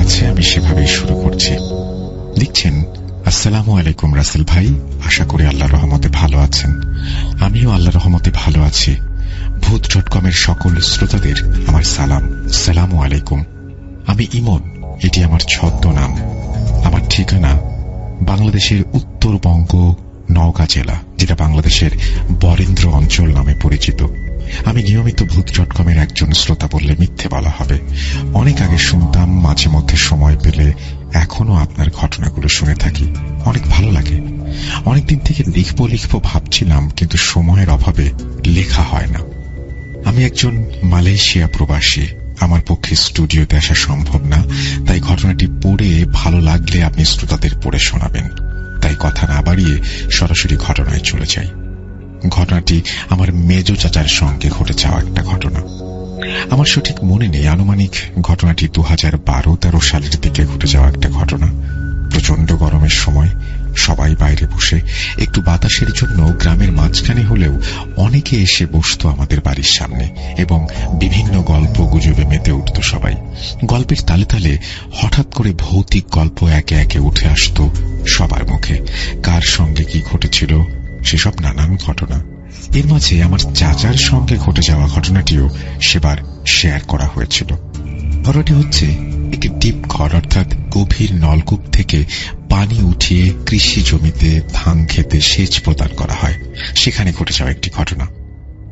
আছে আমি সেভাবেই শুরু করছি। লিখছেন, আসসালামু আলাইকুম রাসেল ভাই, আশা করি আল্লাহর রহমতে ভালো আছেন। আমিও আল্লাহর রহমতে ভালো আছি। ভূত.কমের সকল শ্রোতাদের আমার সালাম। আসসালামু আলাইকুম। আমি ইমন, এটি আমার ছদ্মনাম। আমার ঠিকানা বাংলাদেশের উত্তরবঙ্গ, নওগাঁ জেলা, যেটা বাংলাদেশের বরেন্দ্র অঞ্চল নামে পরিচিত। আমি নিয়মিত ভূত.কমের একজন শ্রোতা বললে মিথ্যে বলা হবে। অনেক আগে শুনতাম, মাঝে মধ্যে সময় পেলে এখনো আপনার ঘটনাগুলো শুনে থাকি। অনেক ভালো লাগে। অনেকদিন থেকে লিখবো ভাবছিলাম, কিন্তু সময়ের অভাবে লেখা হয় না। আমি একজন মালয়েশিয়া প্রবাসী। আমার পক্ষে স্টুডিওতে আসা সম্ভব না, তাই ঘটনাটি পড়ে ভালো লাগলে আপনি শ্রোতাদের পড়ে শোনাবেন। তাই কথা না বাড়িয়ে সরাসরি ঘটনায় চলে যাই। ঘটনাটি আমার মেজ চাচার সঙ্গে ঘটে যাওয়া একটা ঘটনা। আমার সঠিক মনে নেই, আনুমানিক ঘটনাটি 2012-13 সালের দিকে ঘটে যাওয়া একটা ঘটনা। প্রচন্ড গরমের সময় সবাই বাইরে বসে একটু বাতাসের জন্য গ্রামের মাঝখানে হলেও অনেকে এসে বসত আমাদের বাড়ির সামনে এবং বিভিন্ন গল্প গুজবে মেতে উঠত সবাই। গল্পের তালে তালে হঠাৎ করে ভৌতিক গল্প একে একে উঠে আসত সবার মুখে। কার সঙ্গে কি ঘটেছিল সেসব নানান ঘটনা। এর মাঝে আমার চাচার সঙ্গে ঘটে যাওয়া ঘটনাটিও সেবার শেয়ার করা হয়েছিল। ঘটনাটি হচ্ছে, একটি ডিপ ঘর অর্থাৎ গভীর নলকূপ থেকে পানি উঠিয়ে কৃষি জমিতে ধান খেতে সেচ প্রদান করা হয়, সেখানে ঘটে যাওয়া একটি ঘটনা।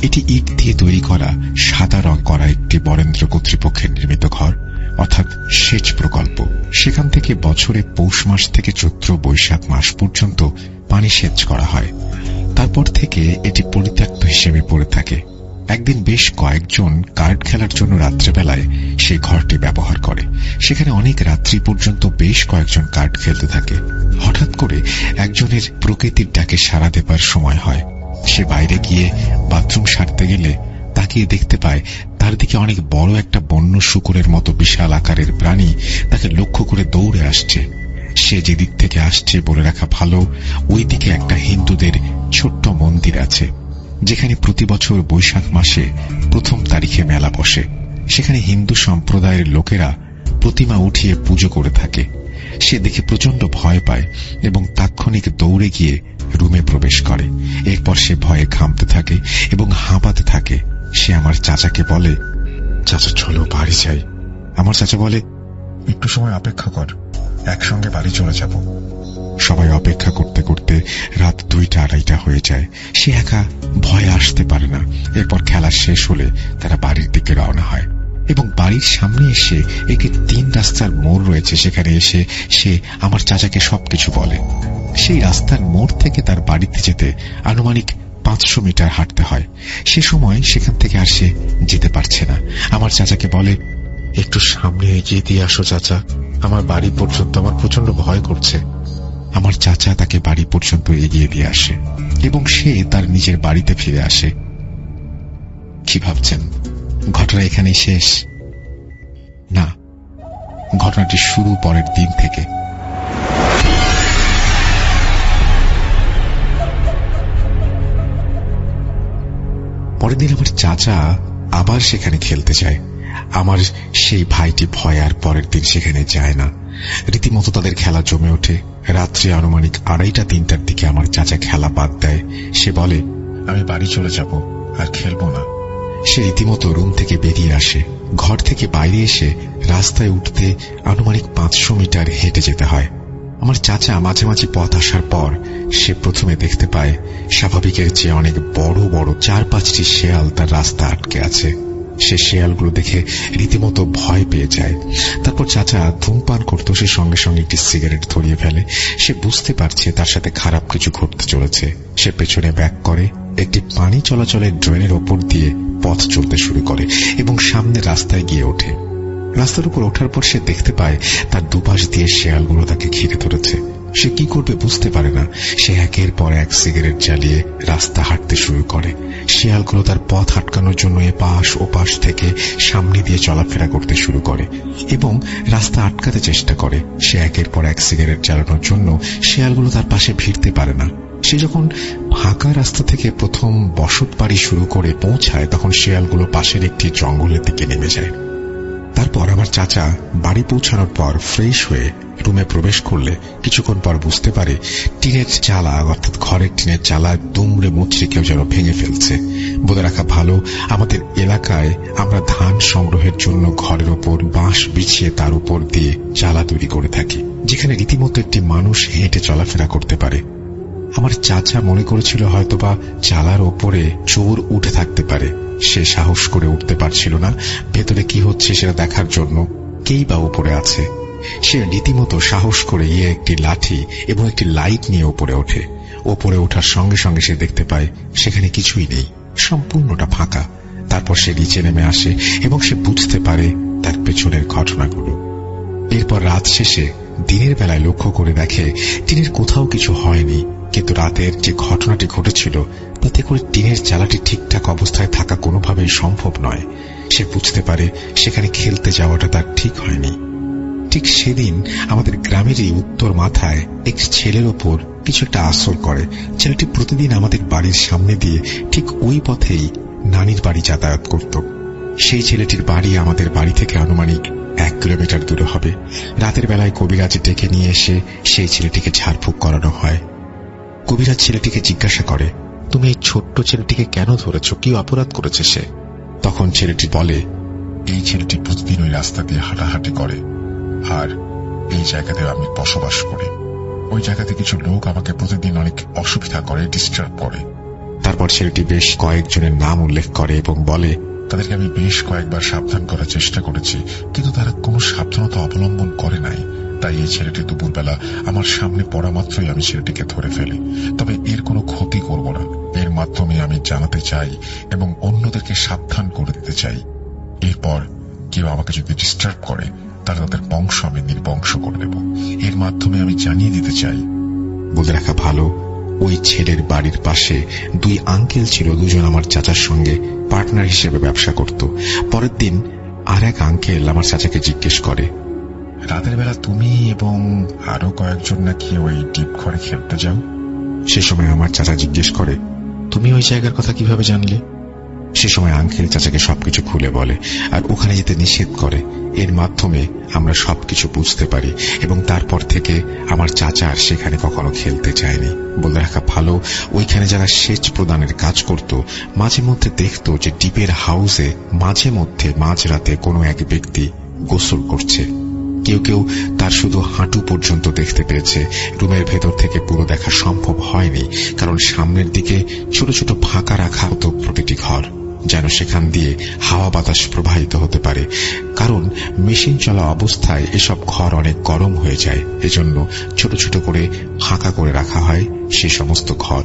এটি ইট দিয়ে তৈরি করা, সাদা রং করা একটি বরেন্দ্র কর্তৃপক্ষের নির্মিত ঘর অর্থাৎ সেচ প্রকল্প। সেখান থেকে বছরে পৌষ মাস থেকে চৈত্র বৈশাখ মাস পর্যন্ত পানি সেচ করা হয়। তারপর থেকে এটি পরিত্যক্ত হিসেবে পড়ে থাকে। একদিন বেশ কয়েকজন কার্ড খেলার জন্য রাত্রেবেলায় সেই ঘরটি ব্যবহার করে। সেখানে অনেক রাত্রি পর্যন্ত বেশ কয়েকজন কার্ড খেলতে থাকে। হঠাৎ করে একজনের প্রকৃতির ডাকে সাড়া দেবার সময় হয়। সে বাইরে গিয়ে বাথরুম সারতে গেলে তাকিয়ে দেখতে পায় তার দিকে অনেক বড় একটা বন্য শূকরের মতো বিশাল আকারের প্রাণী তাকে লক্ষ্য করে দৌড়ে আসছে। সে যেদিক থেকে আসছে বলে রাখা ভালো, ওই দিকে একটা হিন্দুদের ছোট্ট মন্দির আছে, যেখানে প্রতি বছর বৈশাখ মাসে 1 তারিখে মেলা বসে। সেখানে হিন্দু সম্প্রদায়ের লোকেরা প্রতিমা উঠিয়ে পুজো করে থাকে। সে দেখে প্রচন্ড ভয় পায় এবং তাৎক্ষণিক দৌড়ে গিয়ে রুমে প্রবেশ করে। এরপর সে ভয়ে ঘামতে থাকে এবং হাঁপাতে থাকে। সে আমার চাচাকে বলে, চাচা চলো বাড়ি যাই। আমার চাচা বলে, একটু সময় অপেক্ষা কর, একসঙ্গে বাড়ি চলে যাব। সবাই অপেক্ষা করতে করতে রাত 2টা-2:30 হয়ে যায়। সে একা ভয়ে আসতে পারে না। এরপর খেলা শেষ হলে তারা বাড়ির দিকে রওনা হয় এবং বাড়ির সামনে এসে একটি 3 রাস্তার মোড় রয়েছে, সেখানে এসে সে আমার চাচাকে সবকিছু বলে। সেই রাস্তার মোড় থেকে তার বাড়িতে যেতে আনুমানিক 500 মিটার হাঁটতে হয়। সে সময় সেখান থেকে আর সে যেতে পারছে না। আমার চাচাকে বলে, একটু সামনে এগিয়ে দিয়ে আসো চাচা, আমার বাড়ি পর্যন্ত আমার প্রচন্ড ভয় করছে। আমার চাচা তাকে বাড়ি পর্যন্ত এগিয়ে দিয়ে আসে এবং সে তার নিজের বাড়িতে ফিরে আসে। কি ভাবছেন ঘটনা এখানেই শেষ? না, ঘটনাটি শুরু পরের দিন থেকে। পরের দিন আমার চাচা আবার সেখানে খেলতে যায়। আমার সেই ভাইটি ভয় আর পরের দিন সেখানে যায় না। রীতিমতো তাদের খেলা জমে ওঠে। রাত্রে আনুমানিক 2:30-3টার দিকে আমার চাচা খেলা বাদ দেয়। সে বলে, আমি বাড়ি চলে যাব, আর খেলবো না। সে রীতিমতো রুম থেকে বেরিয়ে আসে। ঘর থেকে বাইরে এসে রাস্তায় উঠতে আনুমানিক 500 মিটার হেঁটে যেতে হয়। আমার চাচা মাঝে মাঝে পথ আসার পর সে প্রথমে দেখতে পায় স্বাভাবিকের চেয়ে অনেক বড় বড় 4-5টি শেয়াল তার রাস্তা আটকে আছে। সে শেয়ালগুলো দেখে রীতিমতো ভয় পেয়ে যায়। তারপর চাচা ধূমপান করত, সে সঙ্গে সঙ্গে একটি সিগারেট ধরিয়ে ফেলে। সে বুঝতে পারছে তার সাথে খারাপ কিছু ঘটতে চলেছে। সে পেছনে ব্যাক করে, একটি পানি চলাচলের ড্রেনের ওপর দিয়ে পথ চলতে শুরু করে এবং সামনে রাস্তায় গিয়ে ওঠে। রাস্তার উপর ওঠার পর সে দেখতে পায় তার দুপাশ দিয়ে শেয়ালগুলো তাকে ঘিরে ধরেছে। সে কি করবে বুঝতে পারে না। সে একের পর এক সিগারেট জ্বালিয়ে রাস্তা হাঁটতে শুরু করে। শেয়ালগুলো তার পথ আটকানোর জন্য এপাশ ওপাশ থেকে সামনে দিয়ে চলাফেরা করতে শুরু করে এবং রাস্তা আটকাতে চেষ্টা করে। সে একের পর এক সিগারেট জ্বালানোর জন্য শেয়ালগুলো তার পাশে ভিড়তে পারে না। সে যখন ফাঁকা রাস্তা থেকে প্রথম বসত বাড়ি শুরু করে পৌঁছায়, তখন শেয়ালগুলো পাশের একটি জঙ্গলের দিকে নেমে যায়। তারপর আমার চাচা বাড়ি পৌঁছানোর পর ফ্রেশ হয়ে রুমে প্রবেশ করলে কিছুক্ষণ পর বুঝতে পারে টিনের চালা, অর্থাৎ ঘরের টিনের চালা দুমড়ে মুচড়ে কেউ যেন ভেঙে ফেলছে। বলে রাখা ভালো, আমাদের এলাকায় আমরা ধান সংগ্রহের জন্য ঘরের ওপর বাঁশ বিছিয়ে তার উপর দিয়ে চালা তৈরি করে থাকি, যেখানে রীতিমতো একটি মানুষ হেঁটে চলাফেরা করতে পারে। আমার চাচা মনে করেছিল হয়তোবা চালার ওপরে চোর উঠে থাকতে পারে। সে সাহস করে উঠতে পারছিল না, ভেতরে কি হচ্ছে সেটা দেখার জন্য কেই বা উপরে আছে। সে রীতিমতো সাহস করে একটি লাঠি এবং একটি লাইট নিয়ে উপরে ওঠে। ওপরে ওঠার সঙ্গে সঙ্গে সে দেখতে পায় সেখানে কিছুই নেই, সম্পূর্ণটা ফাঁকা। তারপর সে নিচে নেমে আসে এবং সে বুঝতে পারে তার পেছনের ঘটনাগুলো। এরপর রাত শেষে দিনের বেলায় লক্ষ্য করে দেখে টিনের কোথাও কিছু হয়নি, কিন্তু রাতের যে ঘটনাটি ঘটেছিল তাতে করে টিনের চালাটি ঠিকঠাক অবস্থায় থাকা কোনোভাবেই সম্ভব নয়। সে বুঝতে পারে সেখানে খেলতে যাওয়াটা তার ঠিক হয়নি। ঠিক সেদিন আমাদের গ্রামেরই উত্তর মাথায় এক ছেলের ওপর কিছু একটা আসর করে। ছেলেটি প্রতিদিন আমাদের বাড়ির সামনে দিয়ে ঠিক ওই পথেই নানির বাড়ি যাতায়াত করত। সেই ছেলেটির বাড়ি আমাদের বাড়ি থেকে আনুমানিক 1 কিলোমিটার দূরে হবে। রাতের বেলায় কবিরাজ ডেকে নিয়ে এসে সেই ছেলেটিকে ঝাড়ফুঁক করানো হয়। কবিরাজ ছেলেটিকে জিজ্ঞাসা করে, তুমি এই ছোট্ট ছেলেটিকে কেন ধরেছ? কি অপরাধ করেছে সে? তখন ছেলেটি বলে, এই ছেলেটি প্রতিদিন ওই রাস্তা দিয়ে হাঁটাহাঁটি করে, আর এই জায়গাতে আমি বসবাস করি। ওই জায়গাতে কিছু লোক আমাকে প্রতিদিন অনেক অসুবিধা করে, ডিস্টার্ব করে। তারপর ছেলেটি বেশ কয়েকজনের নাম উল্লেখ করে এবং বলে, তাদেরকে আমি বেশ কয়েকবার সাবধান করার চেষ্টা করেছি, কিন্তু তারা কোনো সাবধানতা অবলম্বন করে নাই। তাই এই ছেলেটি দুপুরবেলা আমার সামনে পড়া মাত্রই আমি ছেলেটিকে ধরে ফেলি। তবে এর কোনো ক্ষতি করব না, এর মাধ্যমে আমি জানাতে চাই এবং অন্যদেরকে সাবধান করে দিতে চাই। এরপর কেউ আমাকে যদি ডিস্টার্ব করে তাহলে তাদের বংশ আমি নির্বংশ করে দেব। এর মাধ্যমে আমি জানিয়ে দিতে চাই। বলে রাখা ভালো, ওই ছেলের বাড়ির পাশে 2 আঙ্কেল ছিল, দুজন আমার চাচার সঙ্গে পার্টনার হিসেবে ব্যবসা করত। পরের দিন আর এক আঙ্কেল আমার চাচাকে জিজ্ঞেস করে, রাতের বেলা তুমি এবং আরো কয়েকজন নাকি ওই ডিপ ঘরে খেলতে যাও? সে সময় আমার চাচা জিজ্ঞেস করে, তুমি ওই জায়গার কথা কিভাবে জানলে? সে সময় আঙ্কেল চাচাকে সবকিছু খুলে বলে আর ওখানে যেতে নিষেধ করে। এর মাধ্যমে আমরা সবকিছু বুঝতে পারি এবং তারপর থেকে আমার চাচা আর সেখানে কখনো খেলতে চায়নি। বলে রাখা ভালো, ওইখানে যারা সেচ প্রদানের কাজ করত মাঝে মধ্যে দেখত যে ডিপের হাউসে মাঝে মধ্যে মাঝরাতে কোনো এক ব্যক্তি গোসল করছে। কেউ কেউ তার শুধু হাঁটু পর্যন্ত দেখতে পেয়েছে। রুমের ভেতর থেকে পুরো দেখা সম্ভব হয়নি, কারণ সামনের দিকে ছোট ছোট ফাঁকা রাখা হতো প্রতিটি ঘর, যেন সেখান দিয়ে হাওয়া বাতাস প্রবাহিত হতে পারে। কারণ মেশিন চলা অবস্থায় এসব ঘর অনেক গরম হয়ে যায়, এজন্য ছোট ছোট করে ফাঁকা করে রাখা হয় সে সমস্ত ঘর।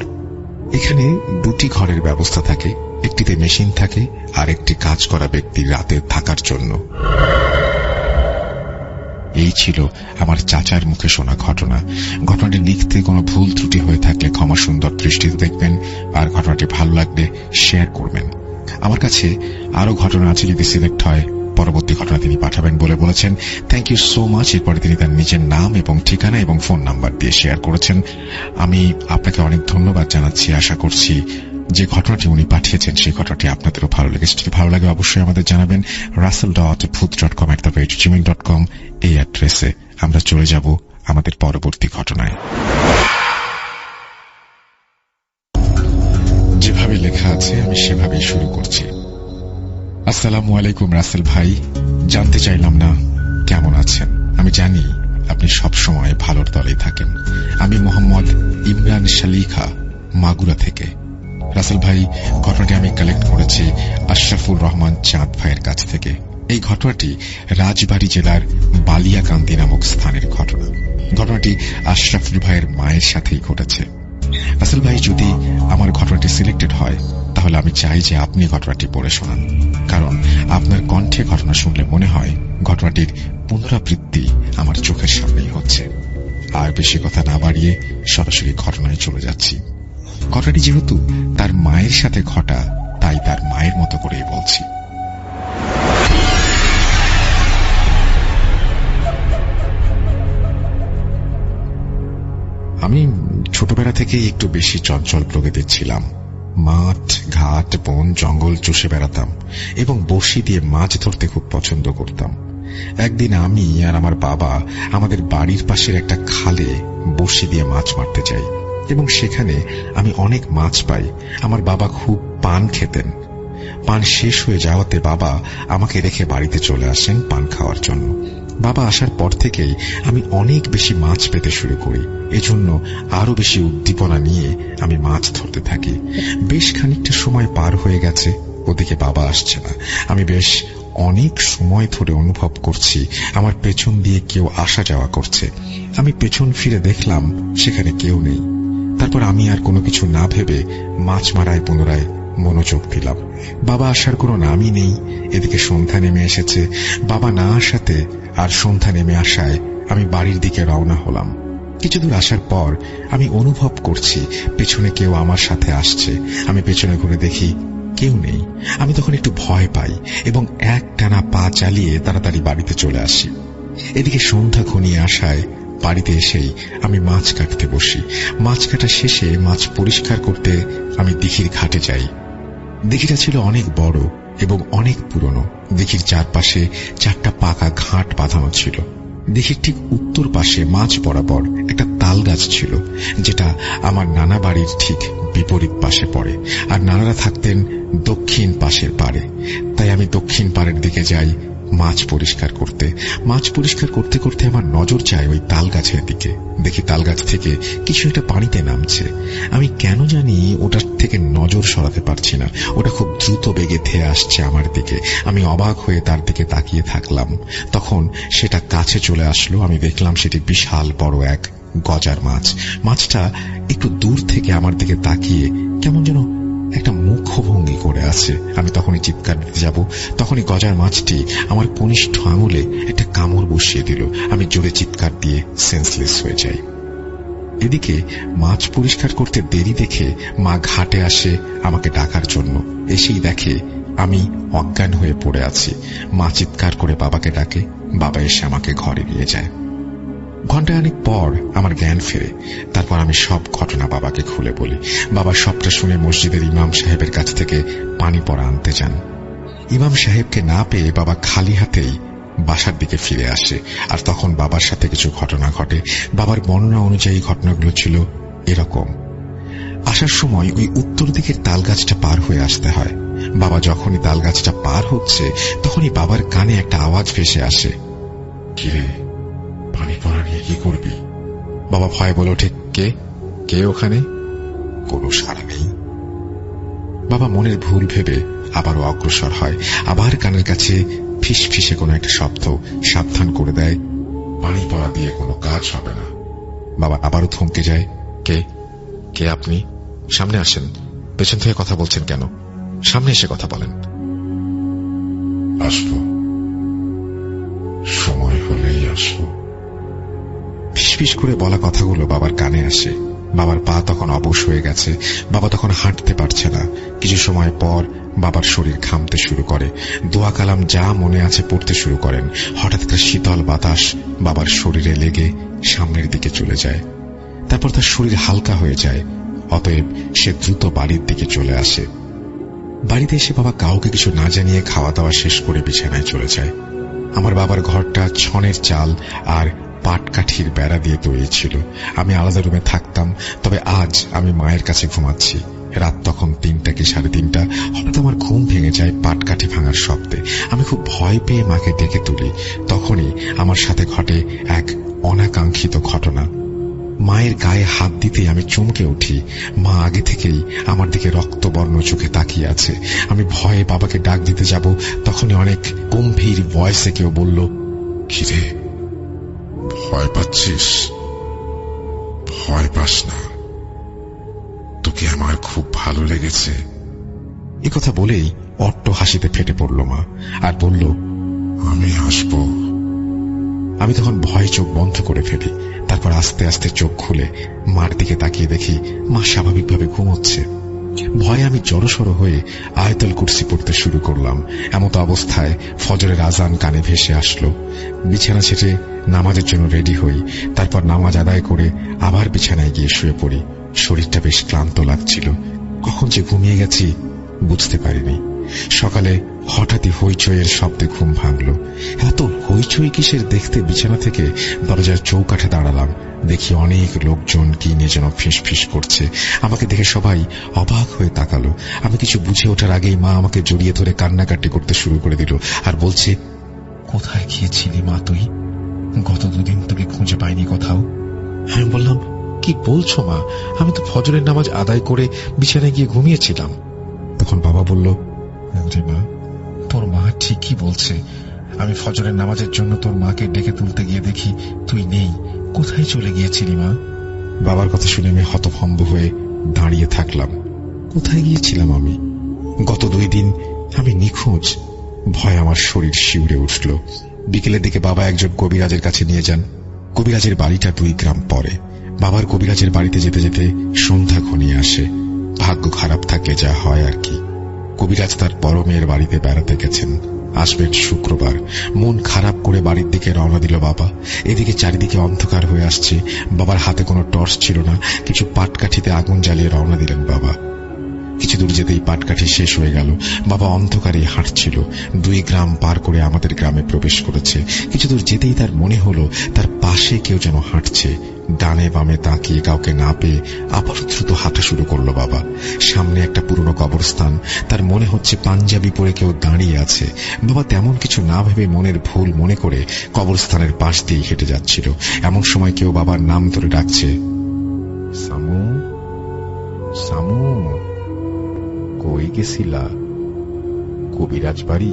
এখানে 2টি ঘরের ব্যবস্থা থাকে, একটিতে মেশিন থাকে আর একটি কাজ করা ব্যক্তির রাতে থাকার জন্য। এই ছিল আমার চাচার মুখে শোনা ঘটনা। ঘটনাটি লিখতে কোনো ভুল ত্রুটি হয়ে থাকলে ক্ষমা সুন্দর দৃষ্টিতে দেখবেন, আর ঘটনাটি ভালো লাগলে শেয়ার করবেন। আমার কাছে আরো ঘটনা আছে, যদি সিলেক্ট হয় পরবর্তী ঘটনা তিনি পাঠাবেন বলে বলেছেন। Thank you so much. এরপরে তিনি তার নিজের নাম এবং ঠিকানা এবং ফোন নাম্বার দিয়ে শেয়ার করেছেন। আমি আপনাকে অনেক ধন্যবাদ জানাচ্ছি। আশা করছি যে ঘটনাটি উনি পাঠিয়েছেন সেই ঘটনাটি আপনাদেরও ভালো লেগেছে। যদি ভালো লাগে অবশ্যই আমাদের জানাবেন। russell.booth.com@gmail.com এই অ্যাড্রেসে। আমরা চলে যাব আমাদের পরবর্তী ঘটনায়। যেভাবে লেখা আছে আমি সেভাবেই শুরু করছি। আসসালামু আলাইকুম রাসেল ভাই, জানতে চাইলাম না কেমন আছেন। আমি জানি আপনি সবসময় ভালোর দলেই থাকেন। আমি মোহাম্মদ ইমরান শালিখা, মাগুরা থেকে। রাসেল ভাই, ঘটনাটি আমি কালেক্ট করেছি আশরাফুর রহমান চাঁদ ভাইয়ের কাছ থেকে। এই ঘটনাটি রাজবাড়ী জেলার বালিয়াকান্দি নামক স্থানের ঘটনা। ঘটনাটি আশরাফুল ভাইয়ের মায়ের সাথেই ঘটেছে। রাসেল ভাই, যদি আমার ঘটনাটি সিলেক্টেড হয় তাহলে আমি চাই যে আপনি ঘটনাটি পড়ে শোনান, কারণ আপনার কণ্ঠে ঘটনা শুনলে মনে হয় ঘটনাটির পুনরাবৃত্তি আমার চোখের সামনেই হচ্ছে। আর বেশি কথা না বাড়িয়ে সরাসরি ঘটনায় চলে যাচ্ছি। ঘটনাটি যেহেতু তার মায়ের সাথে ঘটা, তাই তার মায়ের মতো করেই বলছি। আমি ছোটবেলা থেকেই একটু বেশি চঞ্চল প্রকৃতির ছিলাম। মাঠ, ঘাট, বন, জঙ্গল চষে বেড়াতাম এবং বড়শি দিয়ে মাছ ধরতে খুব পছন্দ করতাম। একদিন আমি আর আমার বাবা আমাদের বাড়ির পাশের একটা খালে বড়শি দিয়ে মাছ মারতে যাই এবং সেখানে আমি অনেক মাছ পাই। আমার বাবা খুব পান খেতেন। পান শেষ হয়ে যাওয়াতে বাবা আমাকে রেখে বাড়িতে চলে আসেন পান খাওয়ার জন্য। বাবা আসার পর থেকেই আমি অনেক বেশি মাছ পেতে শুরু করি। এজন্য আরো বেশি উদ্দীপনা নিয়ে আমি মাছ ধরতে থাকি। বেশ খানিকটা সময় পার হয়ে গেছে, ওদিকে বাবা আসছে না। আমি বেশ অনেক সময় ধরে অনুভব করছি আমার পেছন দিয়ে কেউ আসা যাওয়া করছে। আমি পেছন ফিরে দেখলাম সেখানে কেউ নেই। তারপর আমি আর কোনো কিছু না ভেবে মাছ মারায় পুনরায় মনোযোগ দিলাম। বাবা আসার কোনো নামই নেই। এদিকে সন্ধ্যা নেমে এসেছে। বাবা না আসাতে আর সন্ধ্যা নেমে আসায় আমি বাড়ির দিকে রওনা হলাম। কিছুদূর আসার পর আমি অনুভব করছি পেছনে কেউ আমার সাথে আসছে। আমি পেছনে ঘুরে দেখি কেউ নেই। আমি তখন একটু ভয় পাই এবং একটানা পা চালিয়ে তাড়াতাড়ি বাড়িতে চলে আসি। এদিকে সন্ধ্যা ঘনিয়ে আসায় বাড়িতে এসেই আমি মাছ কাটতে বসি। মাছ কাটা শেষে মাছ পরিষ্কার করতে আমি দিঘির ঘাটে যাই। দিঘিটা ছিল অনেক বড় এবং অনেক পুরনো। দিঘির চারপাশে 4টা পাকা ঘাট বাঁধানো ছিল। দিঘির ঠিক উত্তর পাশে মাঝ বরাবর একটা তাল গাছ ছিল, যেটা আমার নানা বাড়ির ঠিক বিপরীত পাশে পড়ে, আর নানারা থাকতেন দক্ষিণ পাশের পাড়ে। তাই আমি দক্ষিণ পাড়ের দিকে যাই মাছ পরিষ্কার করতে। মাছ পরিষ্কার করতে করতে আমার নজর যায় ওই তাল গাছের দিকে। দেখি তাল গাছ থেকে কিছু একটা পানিতে নামছে। আমি কেন জানি ওটার থেকে নজর সরাতে পারছি না। ওটা খুব দ্রুত বেগে ধেয়ে আসছে আমার দিকে। আমি অবাক হয়ে তার দিকে তাকিয়ে থাকলাম। তখন সেটা কাছে চলে আসলো। আমি দেখলাম সেটি বিশাল বড় এক গজার মাছ। মাছটা একটু দূর থেকে আমার দিকে তাকিয়ে কেমন যেন একটা মুখভঙ্গি করে আছে। আমি তখনই চিৎকার দিতে যাব, তখনই গজার মাছটি আমার কনিষ্ঠ আঙুলে একটা কামড় বসিয়ে দিল। আমি জোরে চিৎকার দিয়ে সেন্সলেস হয়ে যাই। এদিকে মাছ পরিষ্কার করতে দেরি দেখে মা ঘাটে আসে আমাকে ডাকার জন্য। এসেই দেখে আমি অজ্ঞান হয়ে পড়ে আছি। মা চিৎকার করে বাবাকে ডাকে। বাবা এসে আমাকে ঘরে নিয়ে যায়। ঘণ্টাখানেক পর আমার জ্ঞান ফেরে। তারপর আমি সব ঘটনা বাবাকে খুলে বলি। বাবা সবটা শুনে মসজিদের ইমাম সাহেবের কাছ থেকে পানি পড়া আনতে যান। ইমাম সাহেবকে না পেয়ে বাবা খালি হাতেই বাসার দিকে ফিরে আসে। আর তখন বাবার সাথে কিছু ঘটনা ঘটে। বাবার বর্ণনা অনুযায়ী ঘটনাগুলো ছিল এরকম। আসার সময় ওই উত্তর দিকের তাল গাছটা পার হয়ে আসতে হয়। বাবা যখনই তাল গাছটা পার হচ্ছে তখনই বাবার কানে একটা আওয়াজ ভেসে আসে, কিরে, পানি পড়া নিয়ে কি করবি? বাবা ভয় বলে ওঠে, কে কে ওখানে? কোনো সাড়া নেই। বাবা মনের ভুল ভেবে আবারও অগ্রসর হয়। আবার কানের কাছে ফিস ফিসে কোনো একটা শব্দ সাবধান করে দেয়, পানি পড়া দিয়ে কোনো কাজ হবে না। বাবা আবারও থমকে যায়। কে কে আপনি? সামনে আসেন। পেছন থেকে কথা বলছেন কেন? সামনে এসে কথা বলেন। আসবো, সময় হলেই আসবো। ফিসফিস করে বলা কথাগুলো বাবার কানে আসে। বাবার পা তখন অবশ হয়ে গেছে। বাবা তখন হাঁটতে পারছে না। কিছু সময় পর বাবার শরীর ঘামতে শুরু করে। দোয়া কালাম যা মনে আছে পড়তে শুরু করেন। হঠাৎ একটা শীতল বাতাস বাবার শরীরে লেগে সামনের দিকে চলে যায়। তারপর তার শরীর হালকা হয়ে যায়। অতএব সে দ্রুত বাড়ির দিকে চলে আসে। বাড়িতে এসে বাবা কাউকে কিছু না জানিয়ে খাওয়া দাওয়া শেষ করে বিছানায় চলে যায়। আমার বাবার ঘরটা ছনের চাল আর পাটকাঠির বেড়া দিয়ে তৈরি ছিল। আমি আলাদা রুমে থাকতাম। তবে আজ আমি মায়ের কাছে ঘুমাচ্ছি। রাত তখন 3টা কি 3:30। হঠাৎ আমার ঘুম ভেঙে যায় পাটকাঠি ভাঙার শব্দে। আমি খুব ভয় পেয়ে মাকে ডেকে তুলি। তখনই আমার সাথে ঘটে এক অনাকাঙ্ক্ষিত ঘটনা। মায়ের গায়ে হাত দিতেই আমি চমকে উঠি। মা আগে থেকেই আমার দিকে রক্তবর্ণ চোখে তাকিয়ে আছে। আমি ভয়ে বাবাকে ডাক দিতে যাব, তখনই অনেক গম্ভীর ভয়েসে কেউ বলল, কিরে, ভয় পাচ্ছিস? ভয় পাস না, তোকে আমার খুব ভালো লেগেছে। এ কথা বলেই অট্ট হাসিতে ফেটে পড়ল মা আর বলল, আমি আসবো। আমি তখন ভয়ে চোখ বন্ধ করে ফেলি। তারপর আস্তে আস্তে চোখ খুলে মার দিকে তাকিয়ে দেখি মা স্বাভাবিকভাবে ঘুমোচ্ছে। ভয়ে আমি জড়সড় হয়ে আয়াতুল কুরসি পড়তে শুরু করলাম। এমতো অবস্থায় ফজরের আজান কানে ভেসে আসলো। বিছানা ছেড়ে নামাজের জন্য রেডি হই। তারপর নামাজ আদায় করে আবার বিছানায় গিয়ে শুয়ে পড়ি। শরীরটা বেশ ক্লান্ত লাগছিল। কখন যে ঘুমিয়ে গেছি বুঝতে পারিনি। সকালে হঠাৎই হইচইয়ের শব্দে ঘুম ভাঙল। এত হইচই কিসের দেখতে বিছানা থেকে দরজার চৌকাঠে দাঁড়ালাম। দেখি অনেক লোকজন কি নিয়ে যেন ফিসফিস করছে। আমাকে দেখে সবাই অবাক হয়ে তাকালো। আমি কিছু বুঝে ওঠার আগেই মা আমাকে জড়িয়ে ধরে কান্নাকাটি করতে শুরু করে দিল আর বলছে, কোথায় গিয়েছিলি মা তুই? গত দুদিন তোকে খুঁজে পাইনি কোথাও। আমি বললাম, কি বলছো মা? আমি তো ফজরের নামাজ আদায় করে বিছানায় গিয়ে ঘুমিয়েছিলাম। তখন বাবা বলল, মা, তোর মা ঠিকই বলছে। আমি ফজরের নামাজের জন্য তোর মাকে ডেকে তুলতে গিয়ে দেখি তুই নেই। কোথায় চলে গিয়েছিলি মা? বাবার কথা শুনে আমি হতভম্ব হয়ে দাঁড়িয়ে থাকলাম। কোথায় গিয়েছিলাম আমি? গত 2 দিন আমি নিখোঁজ। ভয় আমার শরীর শিউরে উঠল। বিকেলের দিকে বাবা একজন কবিরাজের কাছে নিয়ে যান। কবিরাজের বাড়িটা 2 গ্রাম পরে। বাবার কবিরাজের বাড়িতে যেতে যেতে সন্ধ্যা ঘনিয়ে আসে। ভাগ্য খারাপ থাকলে যা হয় আর কি। কবিরাজ তার বড় মেয়ের বাড়িতে বেড়াতে গেছেন, আসবেন শুক্রবার। মন খারাপ করে বাড়ির দিকে রওনা দিল বাবা। এদিকে চারিদিকে অন্ধকার হয়ে আসছে। বাবার হাতে কোনো টর্চ ছিল না। কিছু পাটকাঠিতে আগুন জ্বালিয়ে রওনা দিলেন বাবা। কিছু দূর যেতেই পাটকাঠি শেষ হয়ে গেল। বাবা অন্ধকারে হাঁটছিল। 2 গ্রাম পার করে আমাদের গ্রামে প্রবেশ করেছে। কিছু দূর যেতেই তার মনে হলো তার পাশে কেউ যেন হাঁটছে। ডানে বামে তাকিয়ে কাউকে না পেয়ে আবার দ্রুত হাঁটা শুরু করলো বাবা। সামনে একটা পুরনো কবরস্থান। তার মনে হচ্ছে পাঞ্জাবি পরে কেউ দাঁড়িয়ে আছে। বাবা তেমন কিছু না ভেবে মনের ভুল মনে করে কবরস্থানের পাশ দিয়ে হেঁটে যাচ্ছিল। এমন সময় কেউ বাবার নাম ধরে ডাকছে, সামু, সামু, কই গেছিলা? কবিরাজ বাড়ি।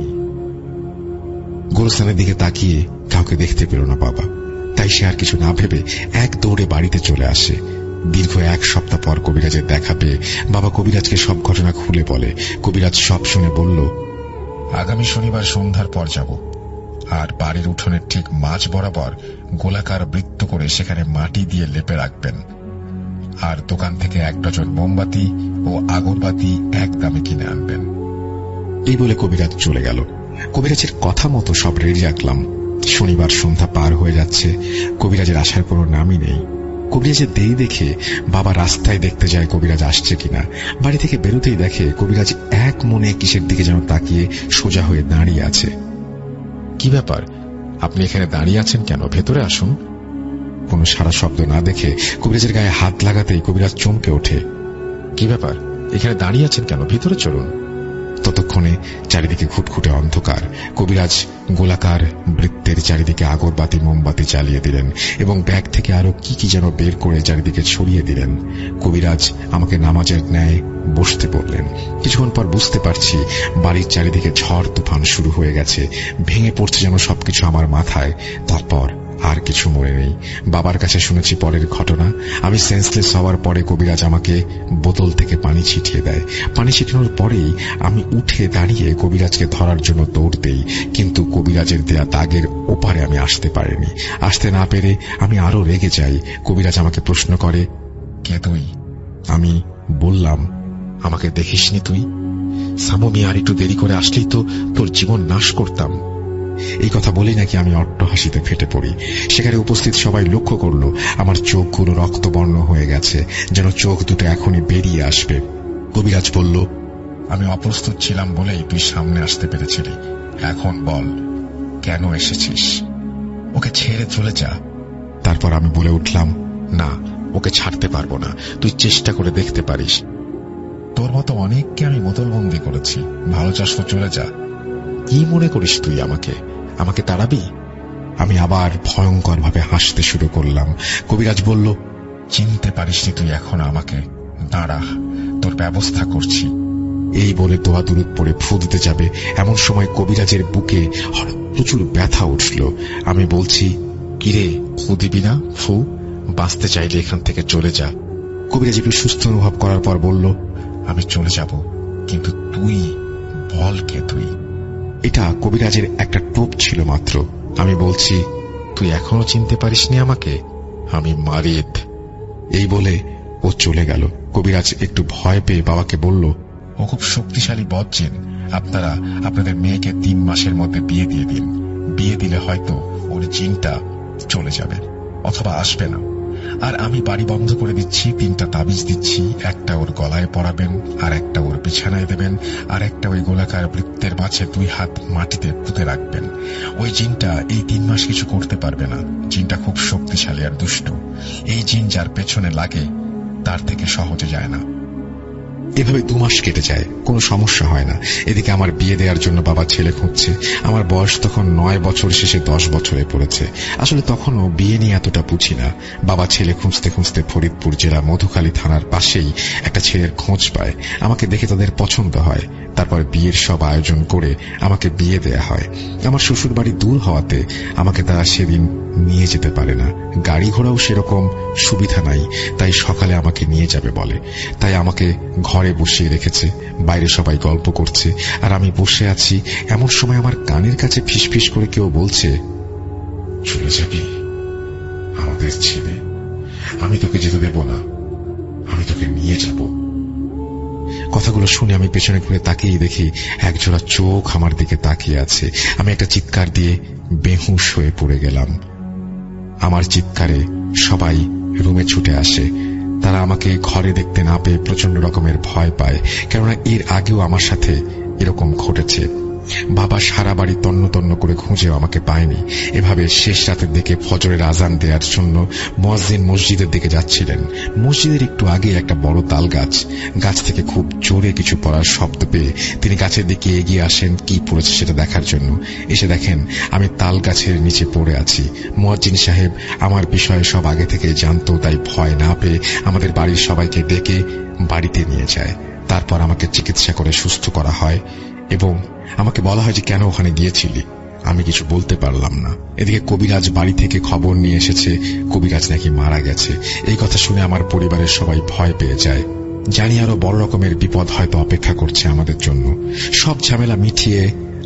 গোরস্থানের দিকে তাকিয়ে কাউকে দেখতে পেল না বাবা। তাই সে আর কিছু না ভেবে এক দৌড়ে বাড়িতে চলে আসে। দীর্ঘ 1 সপ্তাহ পর কবিরাজের দেখা পেয়ে বাবা কবিরাজকে সব ঘটনা খুলে বলে। কবিরাজ সব শুনে বলল, আগামী শনিবার সন্ধ্যার পর যাব, আর বাড়ির উঠোনের ঠিক মাঝ বরাবর গোলাকার বৃত্ত করে সেখানে মাটি দিয়ে লেপে রাখবেন। আর দোকান থেকে 1 ডজন মোমবাতি ও আগরবাতি একদমে কিনে আনবেন। এই বলে কবিরাজ চলে গেল। কবিরাজের কথা মতো সব রেডি রাখলাম। শনিবার সন্ধ্যা পার হয়ে যাচ্ছে, কবিরাজের আসার কোনো নামই নেই। কবিরাজের দেরি দেখে বাবা রাস্তায় দেখতে যায় কবিরাজ আসছে কিনা। বাড়ি থেকে বেরোতেই দেখে কবিরাজ এক মনে কিসের দিকে যেন তাকিয়ে সোজা হয়ে দাঁড়িয়ে আছে। কি ব্যাপার, আপনি এখানে দাঁড়িয়ে আছেন কেন? ভেতরে আসুন। কোনো সারা শব্দ না দেখে কবিরাজের গায়ে হাত লাগাতেই কবিরাজ চমকে ওঠে। কি ব্যাপার, এখানে দাঁড়িয়ে আছেন কেন? ভিতরে চলুন। ততক্ষণে চারিদিকে ঘুটঘুটে অন্ধকার। কবিরাজ গোলাকার বৃত্তের চারিদিকে আগরবাতি মোমবাতি জ্বালিয়ে দিলেন এবং ব্যাগ থেকে আরো কি কি যেন বের করে চারিদিকে ছড়িয়ে দিলেন। কবিরাজ আমাকে নামাজের ন্যায় বসতে বললেন। কিছুক্ষণ পর বুঝতে পারছি বাড়ির চারিদিকে ঝড় তুফান শুরু হয়ে গেছে। ভেঙে পড়ছে যেন সবকিছু আমার মাথায়। তারপর আর কিছু মনে নেই। বাবার কাছে শুনেছি পরের ঘটনা। আমি সেন্সলেস হওয়ার পরে কবিরাজ আমাকে বোতল থেকে পানি ছিটিয়ে দেয়। পানি ছিটানোর পরেই আমি উঠে দাঁড়িয়ে কবিরাজকে ধরার জন্য দৌড় দেই, কিন্তু কবিরাজের দেয়া দাগের ওপারে আমি আসতে পারিনি। আসতে না পেরে আমি আরো রেগে যাই। কবিরাজ আমাকে প্রশ্ন করে, কে তুই? আমি বললাম, আমাকে দেখিসনি তুই? সামু মিয়া, আর একটু দেরি করে আসলেই তো তোর জীবন নাশ করতাম। এই কথা বলেই নাকি আমি অট্টহাসিতে ফেটে পড়ি। সেখানে উপস্থিত সবাই লক্ষ্য করলো আমার চোখগুলো রক্তবর্ণ হয়ে গেছে, যেন চোখ দুটো এখনই বেরিয়ে আসবে। কবিরাজ বলল, আমি অপ্রস্তুত ছিলাম বলেই তুই সামনে আসতে পেরেছিলি। এখন বল, কেন এসেছিস? ওকে ছেড়ে চলে যা। তারপর আমি বলে উঠলাম, না, ওকে ছাড়তে পারবো না। তুই চেষ্টা করে দেখতে পারিস। তোর মতো অনেককে আমি বোতলবন্দি করেছি। ভালো চাস তো চলে যা। কি মনে করিস তুই আমাকে? আমাকে তাড়াবি? আমি আবার ভয়ঙ্কর ভাবে হাসতে শুরু করলাম। কবিরাজ বলল, চিনতে পারিসনি তুই এখন আমাকে? দাঁড়া, তোর ব্যবস্থা করছি। এই বলে দোয়া দুরুদ পড়ে ফু দিতে যাবে, এমন সময় কবিরাজের বুকে হঠাৎ প্রচুর ব্যথা উঠল। আমি বলছি, কিরে, ফু দিবি না? ফু, বাঁচতে চাইলে এখান থেকে চলে যা। কবিরাজ একটু সুস্থ অনুভব করার পর বলল, আমি চলে যাব, কিন্তু তুই বল, কে তুই? এটা কবিরাজের একটা টোপ ছিল মাত্র। আমি বলছি, তুই এখনো চিনতে পারিসনি আমাকে? আমি মারিদ। এই বলে ও চলে গেল। কবিরাজ একটু ভয় পেয়ে বাবাকে বলল, ও খুব শক্তিশালী বজ্জিন। আপনারা আপনাদের মেয়েকে 3 মাসের মধ্যে বিয়ে দিয়ে দিন। বিয়ে দিলে হয়তো ওর জিনটা চলে যাবে, অথবা আসবে না। আর আমি বাড়ি বন্ধ করে দিচ্ছি, 3টা তাবিজ দিচ্ছি, একটা ওর গলায় পরাবেন, আর একটা ওর বিছানায় দেবেন, আর একটা ওই গোলাকার বৃত্তের মাঝে 2 হাত মাটিতে পুঁতে রাখবেন। ওই জিনটা এই 3 মাস কিছু করতে পারবে না। জিনটা খুব শক্তিশালী আর দুষ্ট। এই জিন যার পেছনে লাগে তার থেকে সহজে যায় না। এভাবে 2 মাস কেটে যায়, কোনো সমস্যা হয় না। এদিকে আমার বিয়ে দেওয়ার জন্য বাবা ছেলে খুঁজছে। আমার বয়স তখন 9 বছর শেষে 10 বছরে পড়েছে। আসলে তখনও বিয়ে নিয়ে এতটা বুঝি না। বাবা ছেলে খুঁজতে খুঁজতে ফরিদপুর জেলা মধুখালী থানার পাশেই একটা ছেলের খোঁজ পায়। আমাকে দেখে তাদের পছন্দ হয়। তারপর বিয়ের সব আয়োজন করে আমাকে বিয়ে দেয়া হয়। আমার শ্বশুর বাড়ি দূর হওয়াতে আমাকে তারা সেদিন নিয়ে যেতে পারে না। গাড়ি ঘোড়াও সেরকম সুবিধা নাই, তাই সকালে আমাকে নিয়ে যাবে বলে। তাই আমাকে ঘরে বসিয়ে রেখেছে। বাইরে সবাই গল্প করছে আর আমি বসে আছি। এমন সময় আমার কানের কাছে ফিসফিস করে কেউ বলছে, চলে যাবি আমাদের ছেলে? আমি তোকে যেতে দেব না, আমি তোকে নিয়ে যাব। কথাগুলো শুনে আমি পেছনে ঘুরে তাকিয়ে দেখি একজোড়া চোখ আমার দিকে তাকিয়ে আছে। আমি একটা চিৎকার দিয়ে বেহুশ হয়ে পড়ে গেলাম। আমার চিৎকারে সবাই রুমে ছুটে আসে। তারা আমাকে ঘরে দেখতে না পেয়ে প্রচন্ড রকমের ভয় পায়, কেননা এর আগেও আমার সাথে এরকম ঘটেছে। বাবা সারা বাড়ি তন্ন তন্ন করে খুঁজেও আমাকে পায়নি। এভাবে শেষ রাতের দিকে ফজরের আজান দেওয়ার জন্য মুয়াজ্জিন মসজিদের দিকে যাচ্ছিলেন। মসজিদের একটু আগে একটা বড় তাল গাছ। গাছ থেকে খুব জোরে কিছু পড়ার শব্দ পেয়ে তিনি গাছের দিকে এগিয়ে আসেন কি পড়েছে সেটা দেখার জন্য। এসে দেখেন আমি তাল গাছের নিচে পড়ে আছি। মুয়াজ্জিন সাহেব আমার বিষয়ে সব আগে থেকে জানতো, তাই ভয় না পেয়ে আমাদের বাড়ির সবাইকে ডেকে বাড়িতে নিয়ে যায়। তারপর আমাকে চিকিৎসা করে সুস্থ করা হয় এবং আমাকে বলা হয় যে কেন ওখানে গিয়েছিলি। আমি কিছু বলতে পারলাম না। এদিকে কবিরাজ বাড়ি থেকে খবর নিয়ে এসেছে কবিরাজ নাকি মারা গেছে। এই কথা শুনে আমার পরিবারের সবাই ভয় পেয়ে যায়। জানি আরো বড় রকমের বিপদ হয়তো অপেক্ষা করছে আমাদের জন্য। সব ঝামেলা মিটিয়ে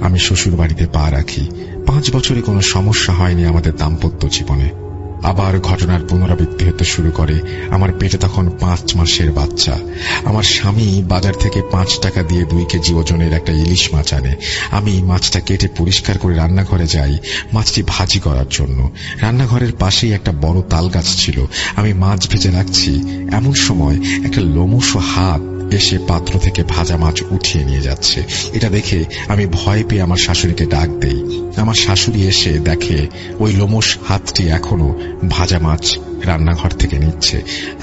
আমি শ্বশুর বাড়িতে পা রাখি। 5 বছরে কোনো সমস্যা হয়নি আমাদের দাম্পত্য জীবনে। আবার ঘটনার পুনরাবৃত্তি হতে শুরু করে। আমার পেটে তখন 5 মাসের বাচ্চা। আমার স্বামী বাজার থেকে 5 টাকা দিয়ে 2 কেজি ওজনের একটা ইলিশ মাছ আনে। আমি মাছটা কেটে পরিষ্কার করে রান্নাঘরে যাই মাছটি ভাজি করার জন্য। রান্নাঘরের পাশেই একটা বড় তাল গাছ ছিল। আমি মাছ ভেজে রাখছি, এমন সময় একটা লোমশ হাত এসে পাত্র থেকে ভাজা মাছ উঠিয়ে নিয়ে যাচ্ছে। এটা দেখে আমি ভয় পেয়ে আমার শাশুড়িকে ডাক দেই। আমার শাশুড়ি এসে দেখে ওই লোমশ হাতটি এখনো ভাজা মাছ রান্নাঘর থেকে নিচ্ছে।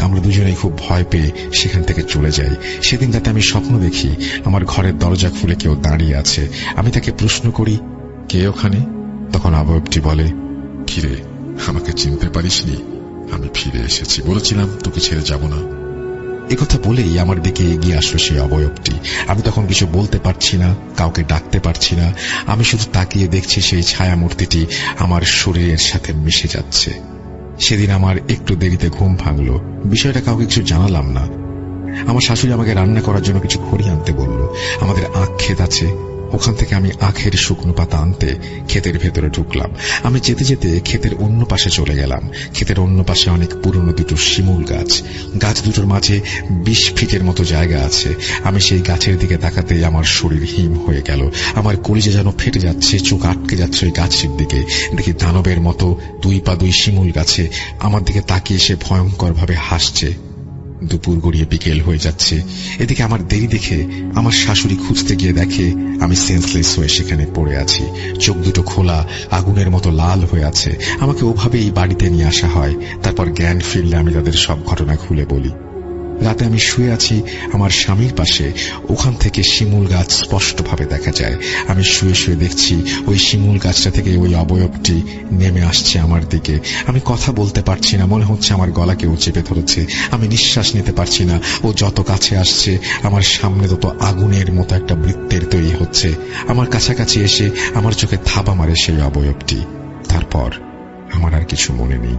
আমরা দুজনেই খুব ভয় পেয়ে সেখান থেকে চলে যাই। সেদিন রাতে আমি স্বপ্ন দেখি আমার ঘরের দরজা খুলে কেউ দাঁড়িয়ে আছে। আমি তাকে প্রশ্ন করি, কে ওখানে? তখন অবয়বটি বলে, কিরে, আমাকে চিনতে পারিসনি? আমি ফিরে এসেছি, বলেছিলাম তোকে ছেড়ে যাব না। একথা বলেই আমার দিকে এগিয়ে আসলো সেই অবয়বটি। আমি তখন কিছু বলতে পারছি না, কাউকে ডাকতে পারছি না। আমি শুধু তাকিয়ে দেখছি সেই ছায়া মূর্তিটি আমার শরীরের সাথে মিশে যাচ্ছে। সেদিন আমার একটু দেরিতে ঘুম ভাঙল। বিষয়টা কাউকে কিছু জানালাম না। আমার শাশুড়ি আমাকে রান্না করার জন্য কিছু খড়ি আনতে বলল। আমাদের আখ ক্ষেত আছে, ওখান থেকে আমি আখের শুকনো পাতা আনতে ক্ষেতের ভেতরে ঢুকলাম। আমি যেতে যেতে ক্ষেতের অন্য পাশে চলে গেলাম। ক্ষেতের অন্য পাশে অনেক পুরনো 2টো শিমুল গাছ। গাছ দুটোর মাঝে 20 ফিটের মতো জায়গা আছে। আমি সেই গাছের দিকে তাকাতেই আমার শরীর হিম হয়ে গেল। আমার কলিজা যেন ফেটে যাচ্ছে, চোখ আটকে যাচ্ছে ওই গাছের দিকে। দেখি দানবের মতো 2 পা 2 শিমুল গাছে আমার দিকে তাকিয়ে সে ভয়ঙ্কর ভাবে হাসছে। দুপুর গড়িয়ে বিকেল হয়ে যাচ্ছে। এদিকে আমার দেরি দেখে আমার শাশুড়ি খুঁজতে গিয়ে দেখে আমি সেন্সলেস হয়ে সেখানে পড়ে আছি। চোখ দুটো খোলা, আগুনের মতো লাল হয়ে আছে। আমাকে ওভাবেই বাড়িতে নিয়ে আসা হয়। তারপর জ্ঞান ফিরলে আমি তাদের সব ঘটনা খুলে বলি। রাতে আমি শুয়ে আছি আমার স্বামীর পাশে। ওখান থেকে শিমুল গাছ স্পষ্টভাবে দেখা যায়। আমি শুয়ে শুয়ে দেখছি ওই শিমুল গাছটা থেকে ওই অবয়বটি নেমে আসছে আমার দিকে। আমি কথা বলতে পারছি না, মনে হচ্ছে আমার গলা কেউ চেপে ধরেছে। আমি নিঃশ্বাস নিতে পারছি না। ও যত কাছে আসছে আমার সামনে তত আগুনের মতো একটা বৃত্তের তৈরি হচ্ছে। আমার কাছাকাছি এসে আমার চোখে থাবা মারে সেই অবয়বটি। তারপর আমার আর কিছু মনে নেই।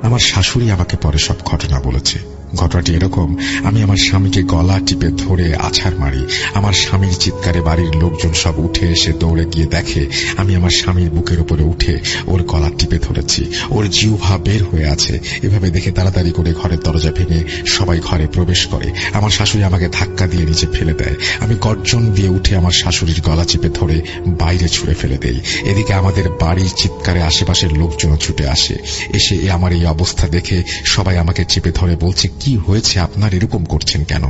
আমার শাশুড়ি আমাকে পরে সব ঘটনা বলেছে। ঘটনাটি এরকম, আমি আমার স্বামীকে গলা টিপে ধরে আছাড় মারি। আমার স্বামীর চিৎকারে বাড়ির লোকজন সব উঠে এসে দৌড়ে গিয়ে দেখে আমি আমার স্বামীর বুকের উপরে উঠে ওর গলা টিপে ধরেছি, ওর জিহ্বা বের হয়ে আছে। এভাবে দেখে তাড়াতাড়ি করে ঘরের দরজা ভেঙে সবাই ঘরে প্রবেশ করে। আমার শাশুড়ি আমাকে ধাক্কা দিয়ে নিচে ফেলে দেয়। আমি গর্জন দিয়ে উঠে আমার শাশুড়ির গলা চিপে ধরে বাইরে ছুঁড়ে ফেলে দেই। এদিকে আমাদের বাড়ির চিৎকারে আশেপাশের লোকজন ছুটে আসে। এসে আমার এই অবস্থা দেখে সবাই আমাকে চেপে ধরে বলছে, কি হয়েছে আপনার, এরকম করছেন কেন?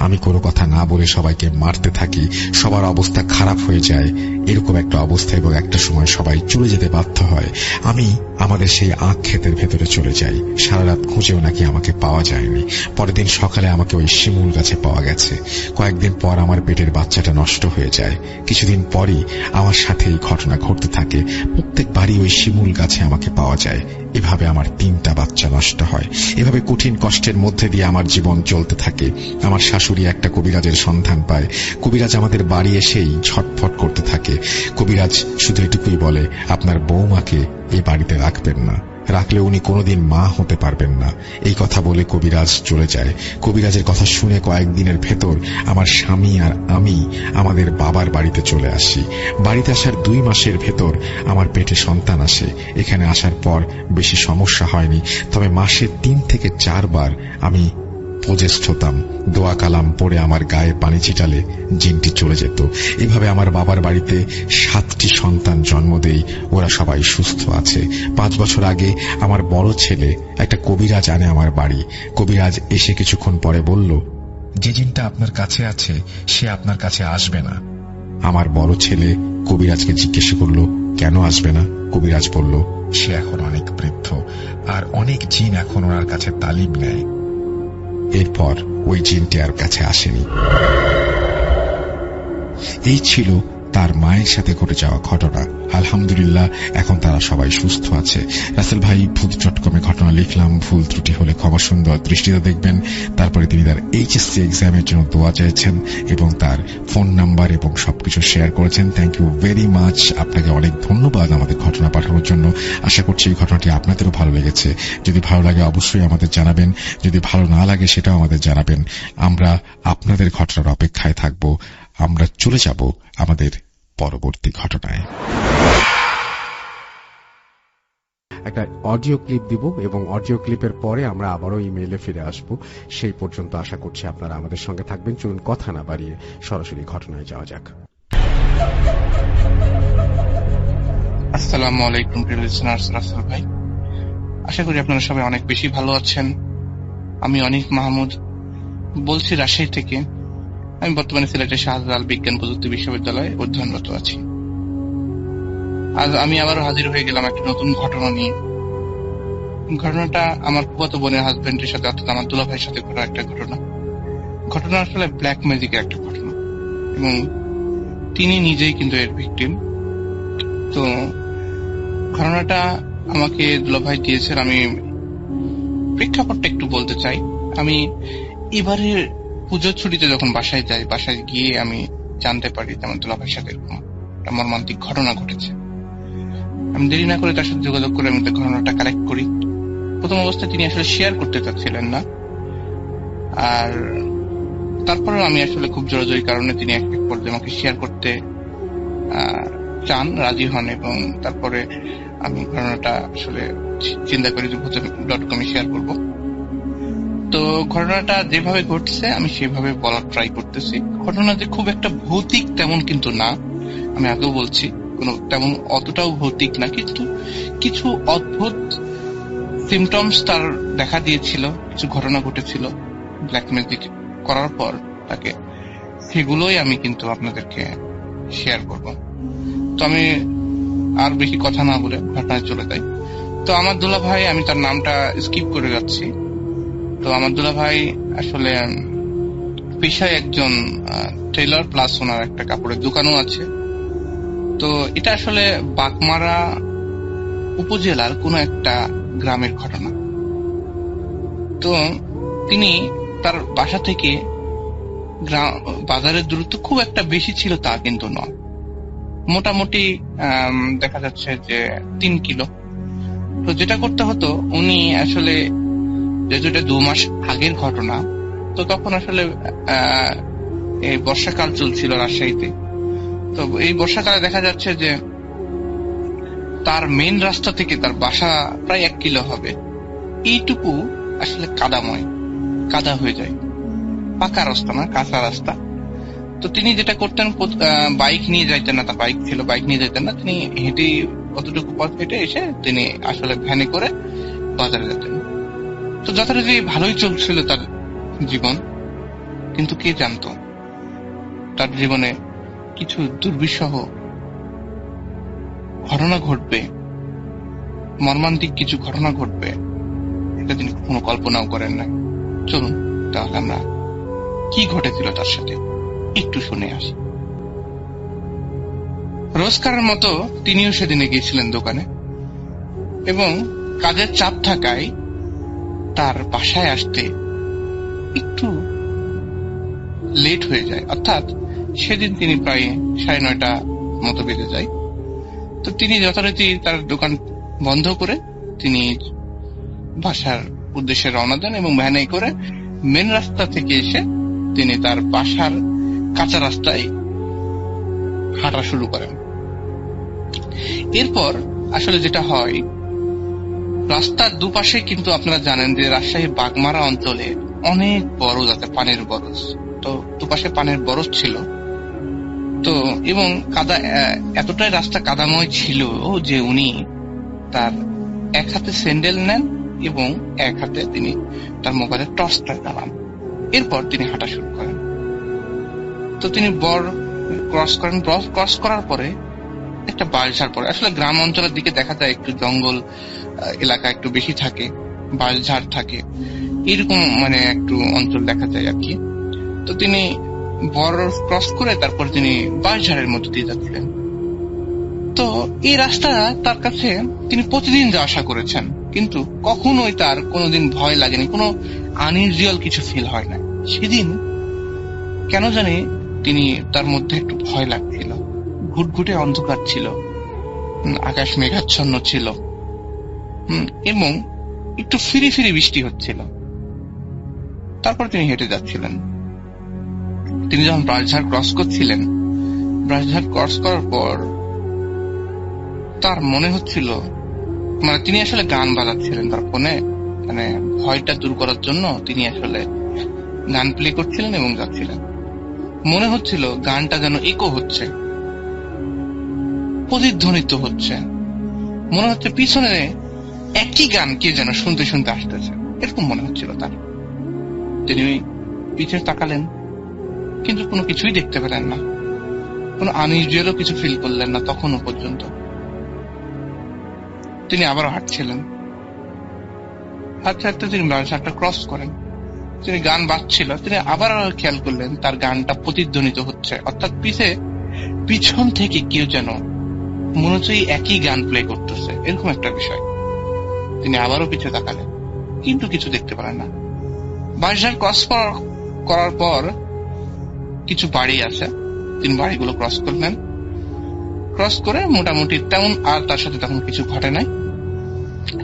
আমি কোনো কথা না বলে সবাইকে মারতে থাকি। সবার অবস্থা খারাপ হয়ে যায়। এরকম একটা অবস্থা এবং একটা সময় সবাই চলে যেতে বাধ্য হয়। আমি আমাদের সেই আখ ক্ষেতের ভেতরে চলে যাই। সারা রাত খুঁজেও নাকি আমাকে পাওয়া যায়নি। পরের দিন সকালে আমাকে ওই শিমুল গাছে পাওয়া গেছে। কয়েকদিন পর আমার পেটের বাচ্চাটা নষ্ট হয়ে যায়। কিছুদিন পরই আমার সাথে এই ঘটনা ঘটতে থাকে। প্রত্যেকবারই ওই শিমুল গাছে আমাকে পাওয়া যায়। এভাবে আমার 3টা বাচ্চা নষ্ট হয়। এভাবে কঠিন কষ্টের মধ্যে দিয়ে আমার জীবন চলতে থাকে। আমার শাশুড়ি একটা কবিরাজের সন্ধান পায়। কবিরাজ আমাদের বাড়ি এসেই ঝটফট করতে থাকে। কবিরাজ শুধু এটুকুই বলে, আপনার বৌমাকে এই বাড়িতে রাখবেন না, রাখলে উনি কোনোদিন মা হতে পারবেন না। এই কথা বলে কবিরাজ চলে যায়। কবিরাজের কথা শুনে কয়েকদিনের ভেতর আমার স্বামী আর আমি আমাদের বাবার বাড়িতে চলে আসি। বাড়িতে আসার 2 মাসের ভেতর আমার পেটে সন্তান আসে। এখানে আসার পর বেশি সমস্যা হয়নি, তবে মাসে 3 থেকে 4 বার আমি প্রজেস্ট হতাম। দোয়া কালাম পড়ে আমার গায়ে পানি ছিটালে জিনটি চলে যেত। এভাবে আমার বাবার বাড়িতে 7টি সন্তান জন্ম দেই। ওরা সবাই সুস্থ আছে। 5 বছর আগে আমার বড় ছেলে একটা কবিরাজ আনে আমার বাড়ি। কবিরাজ এসে কিছুক্ষণ পরে বলল, যে জিনটা আপনার কাছে আছে সে আপনার কাছে আসবে না। আমার বড় ছেলে কবিরাজকে জিজ্ঞেস করল, কেন আসবে না? কবিরাজ বলল, সে এখন অনেক বৃদ্ধ আর অনেক জিন এখন ওনার কাছে তালিম নেয়। এরপর ওই জিনটি আর কাছে আসেনি। এই ছিল তার মায়ের সাথে ঘটে যাওয়া ঘটনা। আলহামদুলিল্লাহ এখন তারা সবাই সুস্থ আছে। রাসেল ভাই ভূত.com ঘটনা লিখলাম, ভুল ত্রুটি হলে ক্ষমা সুন্দর দৃষ্টিতে দেখবেন। তারপরে তিনি তার এইচএসসি এক্সামের জন্য দোয়া চাইছেন এবং তার ফোন নাম্বার এবং সবকিছু শেয়ার করেছেন। Thank you very much. আপনাকে অনেক ধন্যবাদ আমাদের ঘটনা পাঠানোর জন্য। আশা করছি এই ঘটনাটি আপনাদেরও ভালো লেগেছে। যদি ভালো লাগে অবশ্যই আমাদের জানাবেন, যদি ভালো না লাগে সেটাও আমাদের জানাবেন। আমরা আপনাদের ঘটনার অপেক্ষায় থাকব। আমরা চলে যাব আমাদের পরবর্তী ঘটনায়। একটা অডিও ক্লিপ দিব এবং অডিও ক্লিপের পরে আমরা আবারও ইমেইলে ফিরে আসব। সেই পর্যন্ত আশা করছি আপনারা আমাদের সঙ্গে থাকবেন। চলুন কথা না বাড়িয়ে সরাসরি ঘটনায় যাওয়া যাক। আসসালামু আলাইকুম প্রিয় লিসেনার্স, রাসেল ভাই, আশা করি আপনারা সবাই অনেক বেশি ভালো আছেন। আমি অনিক মাহমুদ বলছি রাজশাহী থেকে। আমি বর্তমানে সিলেটের শাহজালাল বিজ্ঞান প্রযুক্তি বিশ্ববিদ্যালয়ে অধ্যয়নরত আছি। আজ আমি আবারও হাজির হয়ে গেলাম একটা নতুন ঘটনা নিয়ে। ঘটনাটা আমার ফুফাতো বোনের হাজবেন্ডের সাথে, অর্থাৎ আমার দুলা ভাইয়ের সাথে ঘটা একটা ঘটনা আসলে ব্ল্যাক ম্যাজিকের একটা ঘটনা এবং তিনি নিজেই কিন্তু এর ভিকটিম। তো ঘটনাটা আমাকে দুলা ভাই দিয়েছেন। আমি প্রেক্ষাপটটা একটু বলতে চাই। আমি এবারে পুজোর ছুটিতে যখন বাসায় যাই, বাসায় গিয়ে আমি জানতে পারি যে আমার দুলা ভাইয়ের সাথে এরকম একটা মর্মান্তিক ঘটনা ঘটেছে। আমি দেরি না করে তার সাথে যোগাযোগ করে আমি ঘটনাটা কালেক্ট করি। প্রথম অবস্থায় তিনি আসলে শেয়ার করতে চাচ্ছিলেন না, আর তারপরেও আমি আসলে খুব জোরাজোরি কারণে তিনি এক পর্যায়ে আমাকে শেয়ার করতে চান, রাজি হন এবং তারপরে আমি ঘটনাটা আসলে চিন্তা করি যে ভূত.com শেয়ার করব। তো ঘটনাটা যেভাবে ঘটছে আমি সেভাবে বলার ট্রাই করতেছি। ঘটনা যে খুব একটা ভৌতিক তেমন কিন্তু না, আমি আগেও বলছি, কোনো তেমন অতটাও ভৌতিক না, কিন্তু কিছু অদ্ভুত সিমটমস তার দেখা দিয়েছিল, কিছু ঘটনা ঘটেছিল ব্ল্যাক ম্যাজিক করার পর তাকে, সেগুলোই আমি কিন্তু আপনাদেরকে শেয়ার করব। তো আমি আর বেশি কথা না বলে ঘটনায় চলে যাই। তো আমার দুলা ভাই, আমি তার নামটা স্কিপ করে যাচ্ছি। তো আমার দুলা ভাই আসলে পেশায় একজন টেইলর, প্লাস ওনার একটা কাপড়ের দোকানও আছে। তো এটা আসলে বাগমারা উপজেলার কোন একটা গ্রামের ঘটনা। তো তিনি তার বাসা থেকে বাজারের দূরত্ব খুব একটা বেশি ছিল তা কিন্তু নয়, মোটামুটি দেখা যাচ্ছে যে 3 কিলো। তো যেটা করতে হতো, উনি আসলে যেহেতু এটা 2 মাস আগের ঘটনা, তো তখন আসলে এই বর্ষাকাল চলছিল রাজশাহীতে। তো এই বর্ষাকালে দেখা যাচ্ছে যে তার মেইন রাস্তা থেকে তার বাসা প্রায় 1 কিলো হবে, এইটুকু আসলে কাদাময়, কাদা হয়ে যায়। পাকা রাস্তা না, কাঁচা রাস্তা। তো তিনি যেটা করতেন, বাইক নিয়ে যাইতেন না, তার বাইক ছিল, বাইক নিয়ে যেতেন না, তিনি হেঁটে অতটুকু পথ হেঁটে এসে তিনি আসলে ভ্যানে করে বাজারে যেতেন। তো যথারীতি ভালোই চলছিল তার জীবন, কিন্তু কে জানতো তার জীবনে কিছু দুর্বিষহ ঘটনা ঘটবে, মর্মান্তিক কিছু ঘটনা ঘটবে, এটা তিনি কখনো কল্পনাও করেন না। চলুন তাহলে আমরা কি ঘটেছিল তার সাথে একটু শুনে আসি। রোজকারের মতো তিনিও সেদিনে গিয়েছিলেন দোকানে, এবং কাজের চাপ থাকায় তার বাসায় আসতে একটু লেট হয়ে যায়, অর্থাৎ সেদিন তিনি প্রায় 9:30 মতো বেজে যায়। তো তিনি যথারীতি তার দোকান বন্ধ করে তিনি বাসার উদ্দেশ্যে রওনা দেন, এবং ভ্যানে করে মেন রাস্তা থেকে এসে তিনি তার বাসার কাঁচা রাস্তায় হাঁটা শুরু করেন। এরপর আসলে যেটা হয়, রাস্তার দুপাশে কিন্তু আপনারা জানেন যে রাজশাহী বাগমারা অঞ্চলে অনেক বরজ আছে, পানির বরজ। তো দুপাশে পানির বরজ ছিল, তো এবং কাদা, এতটাই রাস্তা কাদাময় ছিল যে উনি তার এক হাতে স্যান্ডেল নেন এবং এক হাতে তিনি তার মোবাইলের টর্চটা চালান। এরপর তিনি হাঁটা শুরু করেন। তো তিনি বর ক্রস করেন। ক্রস করার পরে একটা বাঁশঝাড় পড়ে। আসলে গ্রাম অঞ্চলের দিকে দেখা যায় একটু জঙ্গল এলাকা একটু বেশি থাকে, বাঁশঝাড় থাকে, এরকম মানে একটু অঞ্চল দেখা যায় আর কি। তো তিনি বর ক্রস করে তারপর তিনি বাঁশঝাড়ের মধ্যে দিয়ে যাচ্ছিলেন। তো এই রাস্তা তার কাছে তিনি প্রতিদিন যাওয়া আসা করেছেন, কিন্তু কখনোই তার কোনোদিন ভয় লাগেনি, কোনো আনইউজুয়াল কিছু ফিল হয় না। সেদিন কেন জানি তিনি তার মধ্যে একটু ভয় লাগছিল। ঘুটঘুটে অন্ধকার ছিল, আকাশ মেঘাচ্ছন্ন ছিল, এবং একটু ফিরি ফিরি বৃষ্টি হচ্ছিল। তারপর তিনি হেঁটে যাচ্ছিলেন। তিনি যখন বাঁশঝাড় ক্রস করছিলেন, বাঁশঝাড় ক্রস করার পর তার মনে হচ্ছিল, মানে তিনি আসলে গান বাজাচ্ছিলেন তার ফোনে, মানে ভয়টা দূর করার জন্য তিনি আসলে গান প্লে করছিলেন এবং যাচ্ছিলেন। মনে হচ্ছিল গানটা যেন ইকো হচ্ছে, প্রতিধ্বনিত হচ্ছে, মনে হচ্ছে পিছনে একই গান কে যেন শুনতে শুনতে আসতেছে, এরকম মনে হচ্ছিল তার। তিনি পিছনে তাকালেন, কিন্তু কোনো কিছুই দেখতে পেলেন না, কোনো আনইউজুয়ালও কিছু ফিল করলেন না তখনও পর্যন্ত। তিনি আবারও হাঁটছিলেন। হাঁটতে হাঁটতে তিনি বাঁশঝাড়টা ক্রস করেন। তিনি গান বাজছিল, তিনি আবার খেয়াল করলেন তার গানটা প্রতিধ্বনিত হচ্ছে, অর্থাৎ পিছন থেকে কেউ যেন মনে হচ্ছে একই গান প্লে করতেছে, এরকম একটা বিষয়। তিনি আবারও পিছে তাকালেন, কিন্তু কিছু দেখতে পেলেন না। বাঁশঝাড় ক্রস করার পর কিছু বাড়ি আছে, তিনি বাড়িগুলো ক্রস করলেন। ক্রস করে মোটামুটি তেমন আর তার সাথে তখন কিছু ঘটে নাই।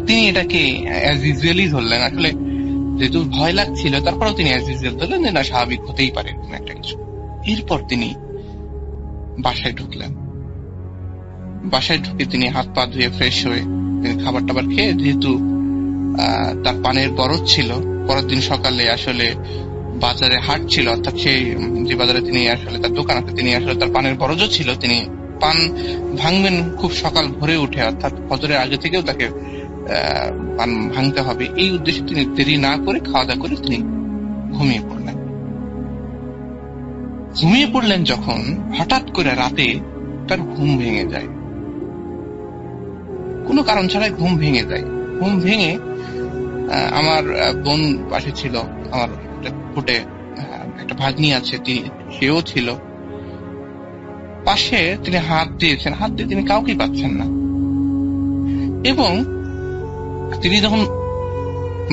তিনি এটাকে অ্যাজ ইউজুয়ালি ধরলেন। আসলে যেহেতু ভয় লাগছিল, তারপরেও তিনি অ্যাজ ইউজুয়াল ধরলেন যে না, স্বাভাবিক হতেই পারে এরকম একটা কিছু। এরপর তিনি বাসায় ঢুকলেন। বাসায় ঢুকে তিনি হাত পা ধুয়ে ফ্রেশ হয়ে তিনি খাবার টাবার খেয়ে, যেহেতু তার পানের বরজ ছিল, পরের দিন সকালে আসলে বাজারে হাট ছিল, অর্থাৎ সেই যে বাজারে তিনি আসলে তার দোকান আছে, তিনি আসলে তার পানের বরজও ছিল, তিনি পান ভাঙবেন খুব সকাল ভোরে উঠে, অর্থাৎ ফজরের আগে থেকেও তাকে পান ভাঙতে হবে। এই উদ্দেশ্যে তিনি দেরি না করে খাওয়া দাওয়া করে তিনি ঘুমিয়ে পড়লেন। ঘুমিয়ে পড়লেন যখন, হঠাৎ করে রাতে তার ঘুম ভেঙে যায়, কোনো কারণ ছাড়াই ঘুম ভেঙে যায়। ঘুম ভেঙে আমার বোন পাশে ছিল, আমার ফুটে একটা ভাগ্নি আছে, সেও ছিল পাশে। তিনি হাত দিয়েছেন, হাত দিয়ে তিনি কাউকে পাচ্ছেন না, এবং তিনি যখন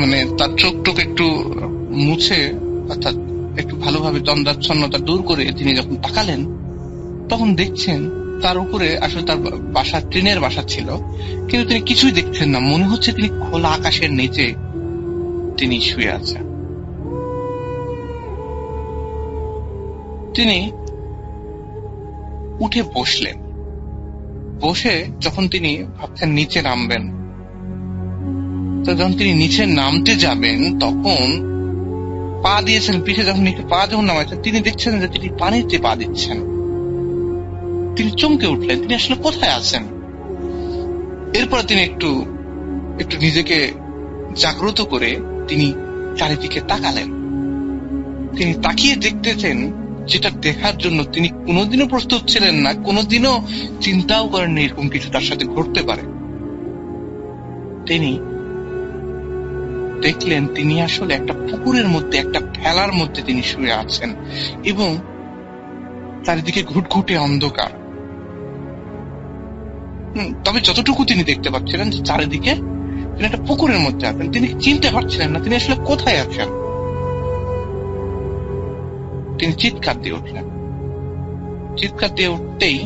মানে তার চোখ টোক একটু মুছে, অর্থাৎ একটু ভালোভাবে তন্দ্রাচ্ছন্নতা দূর করে তিনি যখন তাকালেন, তখন দেখছেন তার উপরে আসলে তার বাসা ট্রেনের বাসা ছিল, কিন্তু তিনি কিছুই দেখছেন না। মনে হচ্ছে তিনি খোলা আকাশের নিচে তিনি শুয়ে আছেন। তিনি উঠে বসলেন। বসে যখন তিনি ভাবছেন নিচে নামবেন, তো যখন তিনি নিচে নামতে যাবেন তখন পা দিয়েছেন পিঠে, যখন নিচে পা যখন নামাচ্ছেন তিনি দেখছেন যে তিনি পানিতে পা দিচ্ছেন। তিনি চমকে উঠলেন, তিনি আসলে কোথায় আছেন। এরপর তিনি একটু নিজেকে জাগ্রত করে তিনি চারিদিকে তাকালেন। তিনি তাকিয়ে দেখতেছেন যেটা দেখার জন্য তিনি কোনোদিনও প্রস্তুত ছিলেন না, কোনোদিনও চিন্তাও করেননি এরকম কিছু তার সাথে ঘটতে পারে। তিনি দেখলেন তিনি আসলে একটা পুকুরের মধ্যে, একটা ভেলার মধ্যে তিনি শুয়ে আছেন এবং চারিদিকে ঘুটঘুটে অন্ধকার। তবে যতটুকু তিনি দেখতে পাচ্ছিলেন যে চারিদিকে তিনি একটা পুকুরের মধ্যে আছেন। তিনি চিনতে পারছিলেন না তিনি আসলে কোথায় আছেন। তিনি চিৎকার দিয়ে উঠলেন। চিৎকার দিয়ে উঠতেই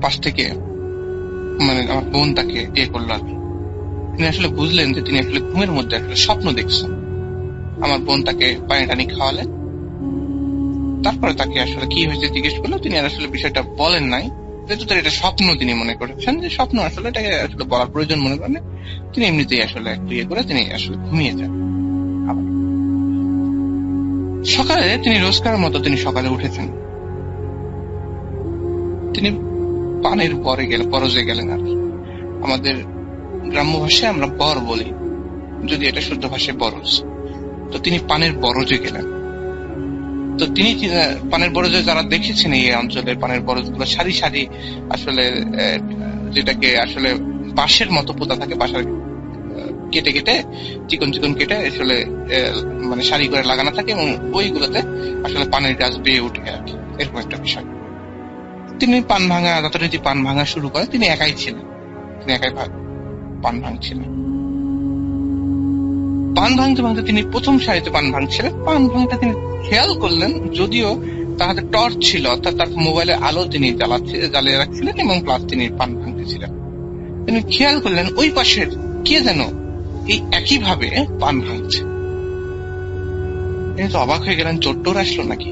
পাশ থেকে আমার বোন তাকে করলো আর কি। তিনি আসলে বুঝলেন যে তিনি আসলে ঘুমের মধ্যে আসলে স্বপ্ন দেখছেন। আমার বোন তাকে পানি টানি খাওয়ালেন। তারপরে তাকে আসলে কি হয়েছে জিজ্ঞেস করলো। তিনি আর আসলে বিষয়টা বলেন নাই, যেহেতু তার এটা স্বপ্ন তিনি মনে করেছেন যে স্বপ্ন, আসলে এটাকে আসলে বলার প্রয়োজন মনে করেন। তিনি এমনিতেই আসলে একটু করে তিনি আসলে ঘুমিয়ে যান। সকালে তিনি রোজকার মতো তিনি সকালে উঠেছেন। তিনি পানের বরজে গেলেন আর কি। আমাদের গ্রাম্য ভাষায় আমরা বর বলি, যদি এটা শুদ্ধ ভাষায় বরজ। তো তিনি পানের বরজে গেলেন। তো তিনি পানের বরজে যারা দেখেছেন এই অঞ্চলের পানের বরজ গুলো সারি সারি আসলে যেটাকে আসলে বাঁশের মতো পোতা থাকে, বাঁশের কেটে কেটে চিকন চিকন কেটে আসলে সারি করে লাগানো থাকে এবং ওইগুলোতে আসলে পানের গাছ বেয়ে উঠে আর কি, এরকম একটা বিষয়। তিনি যথারীতি পান ভাঙা শুরু করেন। তিনি একাই ছিলেন, তিনি একাই পান ভাঙছিলেন। পান ভাঙতে ভাঙতে তিনি প্রথম সারিতে পান ভাঙছিলেন। পান ভাঙতে তিনি খেয়াল করলেন, যদিও তার হাতে টর্চ ছিল, অর্থাৎ তার মোবাইলের আলো তিনি জ্বালিয়ে রাখছিলেন এবং প্লাস তিনি পান ভাঙতেছিলেন। তিনি খেয়াল করলেন ওই পাশের কে যেন এই একই ভাবে পান ভাঙছে। তিনি তো অবাক হয়ে গেলেন, চোর আসলো নাকি।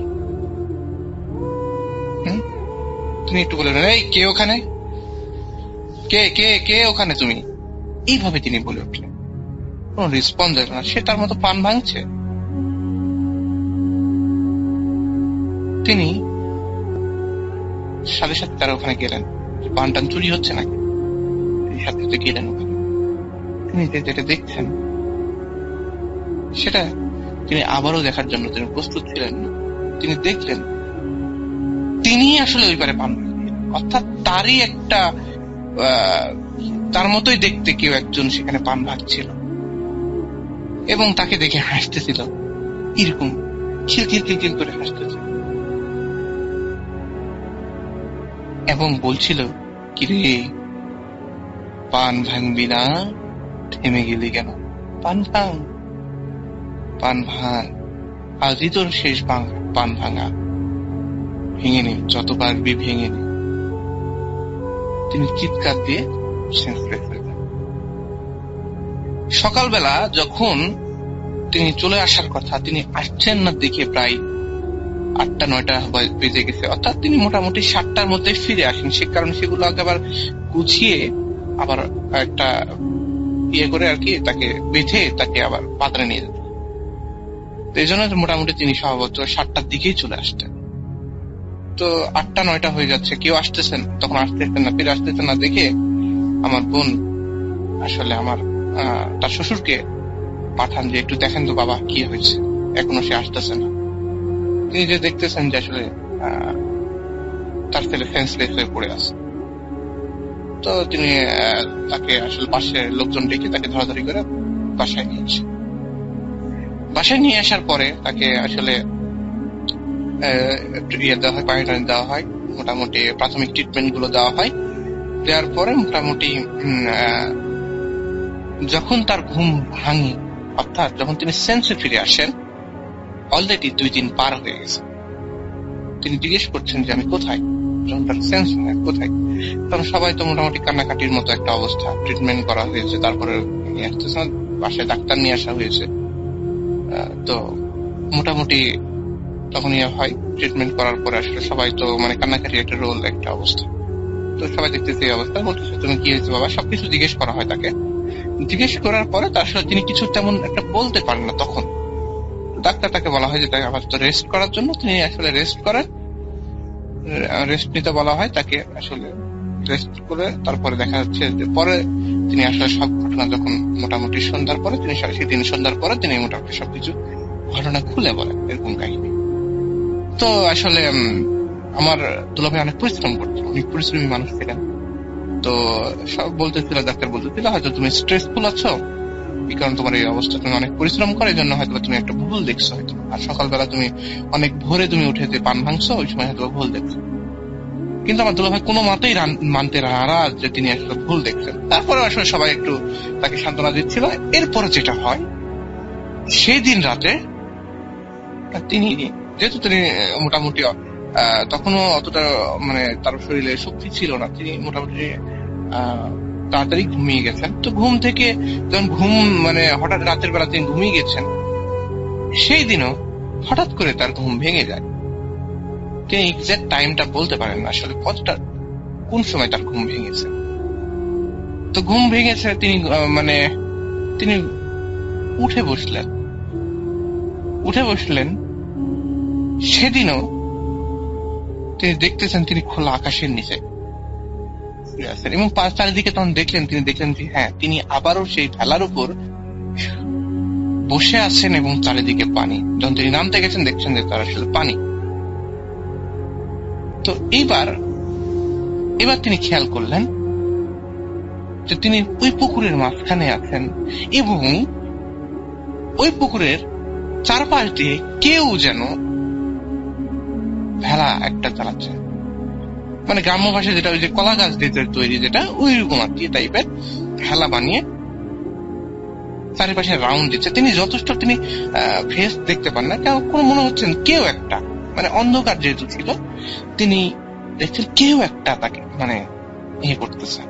তিনি একটু বললেন, এই কে ওখানে, কে কে কে ওখানে তুমি, এইভাবে তিনি বলে উঠলেন। কোন রেসপন্স এলো না, সে তার মতো পান ভাঙছে। তিনি সাথে সাথে তারা ওখানে গেলেন, পান টান চুরি হচ্ছে নাকি, সাথে সাথে গেলেন ওখানে। তিনি যেটা দেখছেন সেটা তিনি আবারও দেখার জন্য তিনি প্রস্তুত ছিলেন। তিনি দেখলেন তিনি আসলে ওই পারে পান ভাঙছেন, অর্থাৎ তারই একটা তার মতোই দেখতে কেউ একজন সেখানে পান ভাঙছিল এবং তাকে দেখে হাসতেছিল, এরকম খিলখিল খিলখিল করে হাসতেছিল এবং বলছিল, কিরে পান ভাঙবি না, থেমে গেলি কেন, পান ভাঙ, পান ভাঙ, আজই তোর শেষ পান ভাঙা, ভেঙে নে, যত পারবি ভেঙে নে। তিনি চিৎকার দিয়ে সেন্সলেস হয়ে যান। সকালবেলা যখন তিনি চলে আসার কথা, তিনি আসছেন না দেখে প্রায় 8টা-9টা বেজে গেছে, অর্থাৎ তিনি মোটামুটি 7টার মধ্যে ফিরে আসেন। সে কারণে সেগুলো আবার গুছিয়ে আবার একটা করে আর কি তাকে বেঁধে তাকে আবার বাজারে নিয়ে যেত। এই জন্য মোটামুটি তিনি স্বভাবত 7টার দিকেই চলে আসতেন। তো 8টা-9টা হয়ে যাচ্ছে, কেউ আসতেছেন, তখন আসতেছেন না, ফিরে আসতেছেন না দেখে আমার বোন আসলে তার শ্বশুরকে পাঠান যে একটু দেখেন তো বাবা কি হয়েছে, এখনো সে আসতেছে না। তিনি যে দেখতেছেন যে আসলে তার ছেলে সেন্সলেস হয়ে পড়ে আছে। তো তিনি তাকে আসলে পাশের লোকজন ডেকে তাকে ধরাধরি করে বাসায় নিয়ে আসে। বাসায় নিয়ে আসার পরে তাকে আসলে দেওয়া হয়, পানি টানি দেওয়া হয়, মোটামুটি প্রাথমিক ট্রিটমেন্ট গুলো দেওয়া হয়। দেওয়ার পরে মোটামুটি যখন তার ঘুম ভাঙে, অর্থাৎ যখন তিনি সেন্সে ফিরে আসেন, অলরেডি 2 দিন পার হয়ে গেছে। তিনি জিজ্ঞেস করছেন যে আমি কোথায়, যখন তার সেন্স হয় কোথায়, তখন সবাই তো মোটামুটি কান্নাকাটির মতো একটা অবস্থা, ট্রিটমেন্ট করা হয়েছে, তারপরে নিয়ে আসতেছে, বাসায় ডাক্তার নিয়ে আসা হয়েছে। তো মোটামুটি তখন ইয়ে হয়, ট্রিটমেন্ট করার পরে আসলে সবাই তো মানে কান্নাকাটি একটা রোল একটা অবস্থা। তো সবাই দেখতেছে এই অবস্থা, বলতেছে তুমি কি হয়েছে বাবা, সবকিছু জিজ্ঞেস করা হয় তাকে। জিজ্ঞেস করার পরে তার আসলে তিনি কিছু তেমন একটা বলতে পারেন না। তখন ডাক্তার তাকে বলা হয় যে তাকে আপাতত রেস্ট করার জন্য, তিনি আসলে রেস্ট করেন, রেস্ট নিতে বলা হয় তাকে। আসলে রেস্ট করে তারপরে দেখা যাচ্ছে যে পরে তিনি আসলে সব ঘটনা যখন মোটামুটি সন্ধ্যার পরে তিনি সেদিন সন্ধ্যার পরে তিনি মোটামুটি সবকিছু ঘটনা খুলে বলেন, এরকম কাহিনী। তো আসলে আমার দুলাভাই অনেক পরিশ্রম করতেন, অনেক পরিশ্রমী মানুষ ছিলেন। তো সব বলতেছিল, ডাক্তার বলতেছিল হয়তো তুমি স্ট্রেসফুল আছো, এই কারণে তোমার এই অবস্থা, তুমি অনেক পরিশ্রম করে এই জন্য হয়তো তুমি একটা ভুল দেখছো হয়তো, আর সকালবেলা তুমি অনেক ভোরে তুমি উঠে যে পান ভাঙছো ওই সময় হয়তো ভুল দেখছো। কিন্তু আমার দুলাভাই কোনো মতেই মানতে নারাজ যে তিনি আসলে ভুল দেখছেন। তারপরে আসলে সবাই একটু তাকে সান্ত্বনা দিচ্ছিল। এরপরে যেটা হয়, সেই দিন রাতে তিনি, যেহেতু তিনি মোটামুটি তখনও অতটা মানে তার শরীরে শক্তি ছিল না, তিনি মোটামুটি তাড়াতাড়ি ঘুমিয়ে গেছেন। তো ঘুম থেকে যখন মানে হঠাৎ রাতের বেলা তিনি ঘুমিয়ে গেছেন, সেই দিনও হঠাৎ করে তার ঘুম ভেঙে যায়। তিনি এক্সাক্ট টাইমটা বলতে পারেন না আসলে কতটা, কোন সময় তার ঘুম ভেঙেছে। তো ঘুম ভেঙেছে, তিনি মানে তিনি উঠে বসলেন। সেদিনও তিনি দেখতেছেন তিনি খোলা আকাশের নিচে আছেন, এবং চারিদিকে তখন তিনি দেখলেন যে হ্যাঁ, তিনি আবারও সেই ভেলার উপর বসে আছেন এবং চারিদিকে পানি। যখন তিনি নামতে গেছেন দেখছেন যে তার আসলে পানি। তো এবার তিনি খেয়াল করলেন যে তিনি ওই পুকুরের মাঝখানে আছেন, এবং ওই পুকুরের চারপাশ দিয়ে কেউ যেন ভেলা একটা চালাচ্ছে, মানে গ্রাম্য ভাষায় যেটা ওই যে কলা গাছ দিয়ে তৈরি, যেটা ওই রকম আর কি টাইপের ভেলা বানিয়ে চারিপাশে রাউন্ড দিচ্ছে। তিনি যথেষ্ট তিনি ফেস দেখতে পান না, কোনো মনে হচ্ছেন কেউ একটা, মানে অন্ধকার যেহেতু ছিল, তিনি দেখছেন কেউ একটা তাকে মানে ইয়ে করতেছে।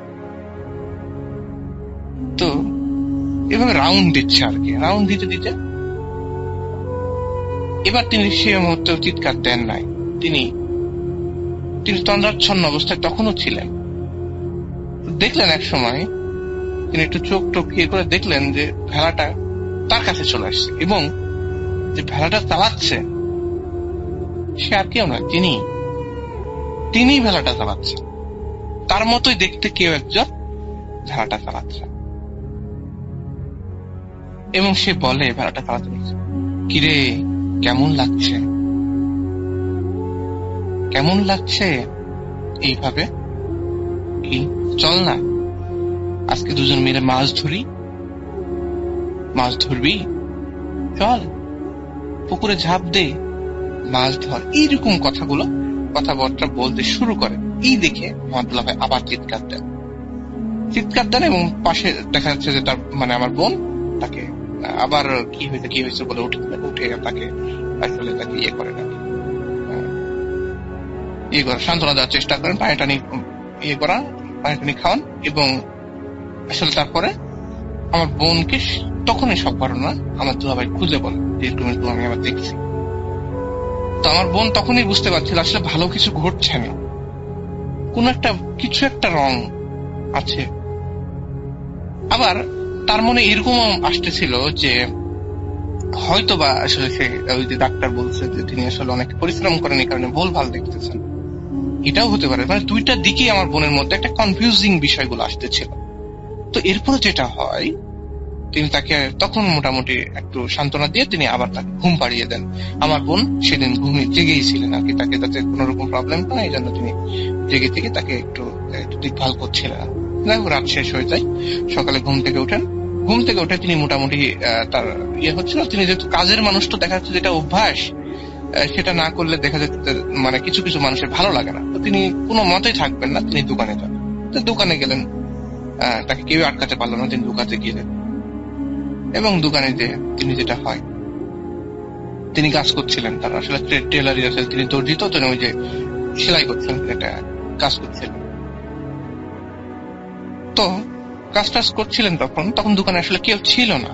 তো এভাবে রাউন্ড দিচ্ছে আর কি, রাউন্ড দিতে এবার তিনি সে মুহূর্তে চিৎকার দেন নাই। তিনি তন্দ্রাচ্ছন্ন অবস্থায় তখনও ছিলেন। দেখলেন এক সময় তিনি একটু চোখ ইয়ে করে দেখলেন যে ভেলাটা তার কাছে চলে আসছে, এবং যে ভেলাটা চালাচ্ছে সে আর কেউ নয়, তিনি ভেলাটা চালাচ্ছে। তার মতোই দেখতে কেউ একজন ভেলাটা চালাচ্ছে, এবং সে বলে ভেলাটা চালাতে, কিরে কেমন লাগছে এইভাবে, কি চল না আজকে দুজন মিলে মাছ ধরবি, চল পুকুরে ঝাঁপ দে, মাছ ধর। এইরকম কথাবার্তা বলতে শুরু করে। এই দেখে আমার দুলাভাই আবার চিৎকার দেন, এবং পাশে দেখা যাচ্ছে যে তার মানে আমার বোন তাকে আবার কি হয়েছে বলে উঠে তাকে আসলে তাকে ইয়ে করে না, সান্ত্বনা দেওয়ার চেষ্টা করেন, পানি টানি খাওয়ান। এবং আসলে তারপরে আমার বোনকে তখনই সব ঘটনা আমার দুলাভাই খুঁজে বলে যে এরকম আমি আবার দেখছি। তো আমার বোন তখনই বুঝতে পারছিল আসলে ভালো কিছু ঘটছে না, কোন কিছু একটা রং আছে। আবার তার মনে এরকম আসতেছিল যে হয়তো বা আসলে সে ওই যে ডাক্তার বলছে যে তিনি আসলে অনেক পরিশ্রম করেন, এই কারণে ভুলভাল দেখতেছেন, এটাও হতে পারে। মানে দুইটা দিকেই আমার বোনের মধ্যে একটা কনফিউজিং বিষয়গুলো আসতেছিল। তো এরপর যেটা হয়, তিনি তাকে তখন মোটামুটি একটু সান্ত্বনা দিয়ে তিনি আবার তাকে ঘুম পাড়িয়ে দেন। আমার বোন সেদিন জেগেই ছিলেন আর কি, তাকে যাতে কোন রকম প্রবলেম হয় এই জন্য তিনি জেগে থেকে তাকে একটু দেখভাল করছিলেন। রাত শেষ হয়ে যায়, সকালে ঘুম থেকে উঠে তিনি মোটামুটি তার ইয়ে হচ্ছিল, তিনি যেহেতু কাজের মানুষ, তো দেখা যাচ্ছে যেটা অভ্যাস সেটা না করলে দেখা যাচ্ছে মানে কিছু মানুষের ভালো লাগে না। তো তিনি কোনো মতেই থাকবেন না, তিনি দোকানে যান। তো দোকানে গেলেন, তাকে কেউ আটকাতে পারলো না, তিনি দোকানে গেলেন, এবং দোকানে যে তিনি যেটা হয় তিনি কাজ করছিলেন, তার আসলে টেলারি আছে, তিনি দর্জি, তো ওই যে সেলাই করছিলেন, একটা কাজ করছিলেন। তো কাজ টাজ করছিলেন তখন দোকানে আসলে কেউ ছিল না,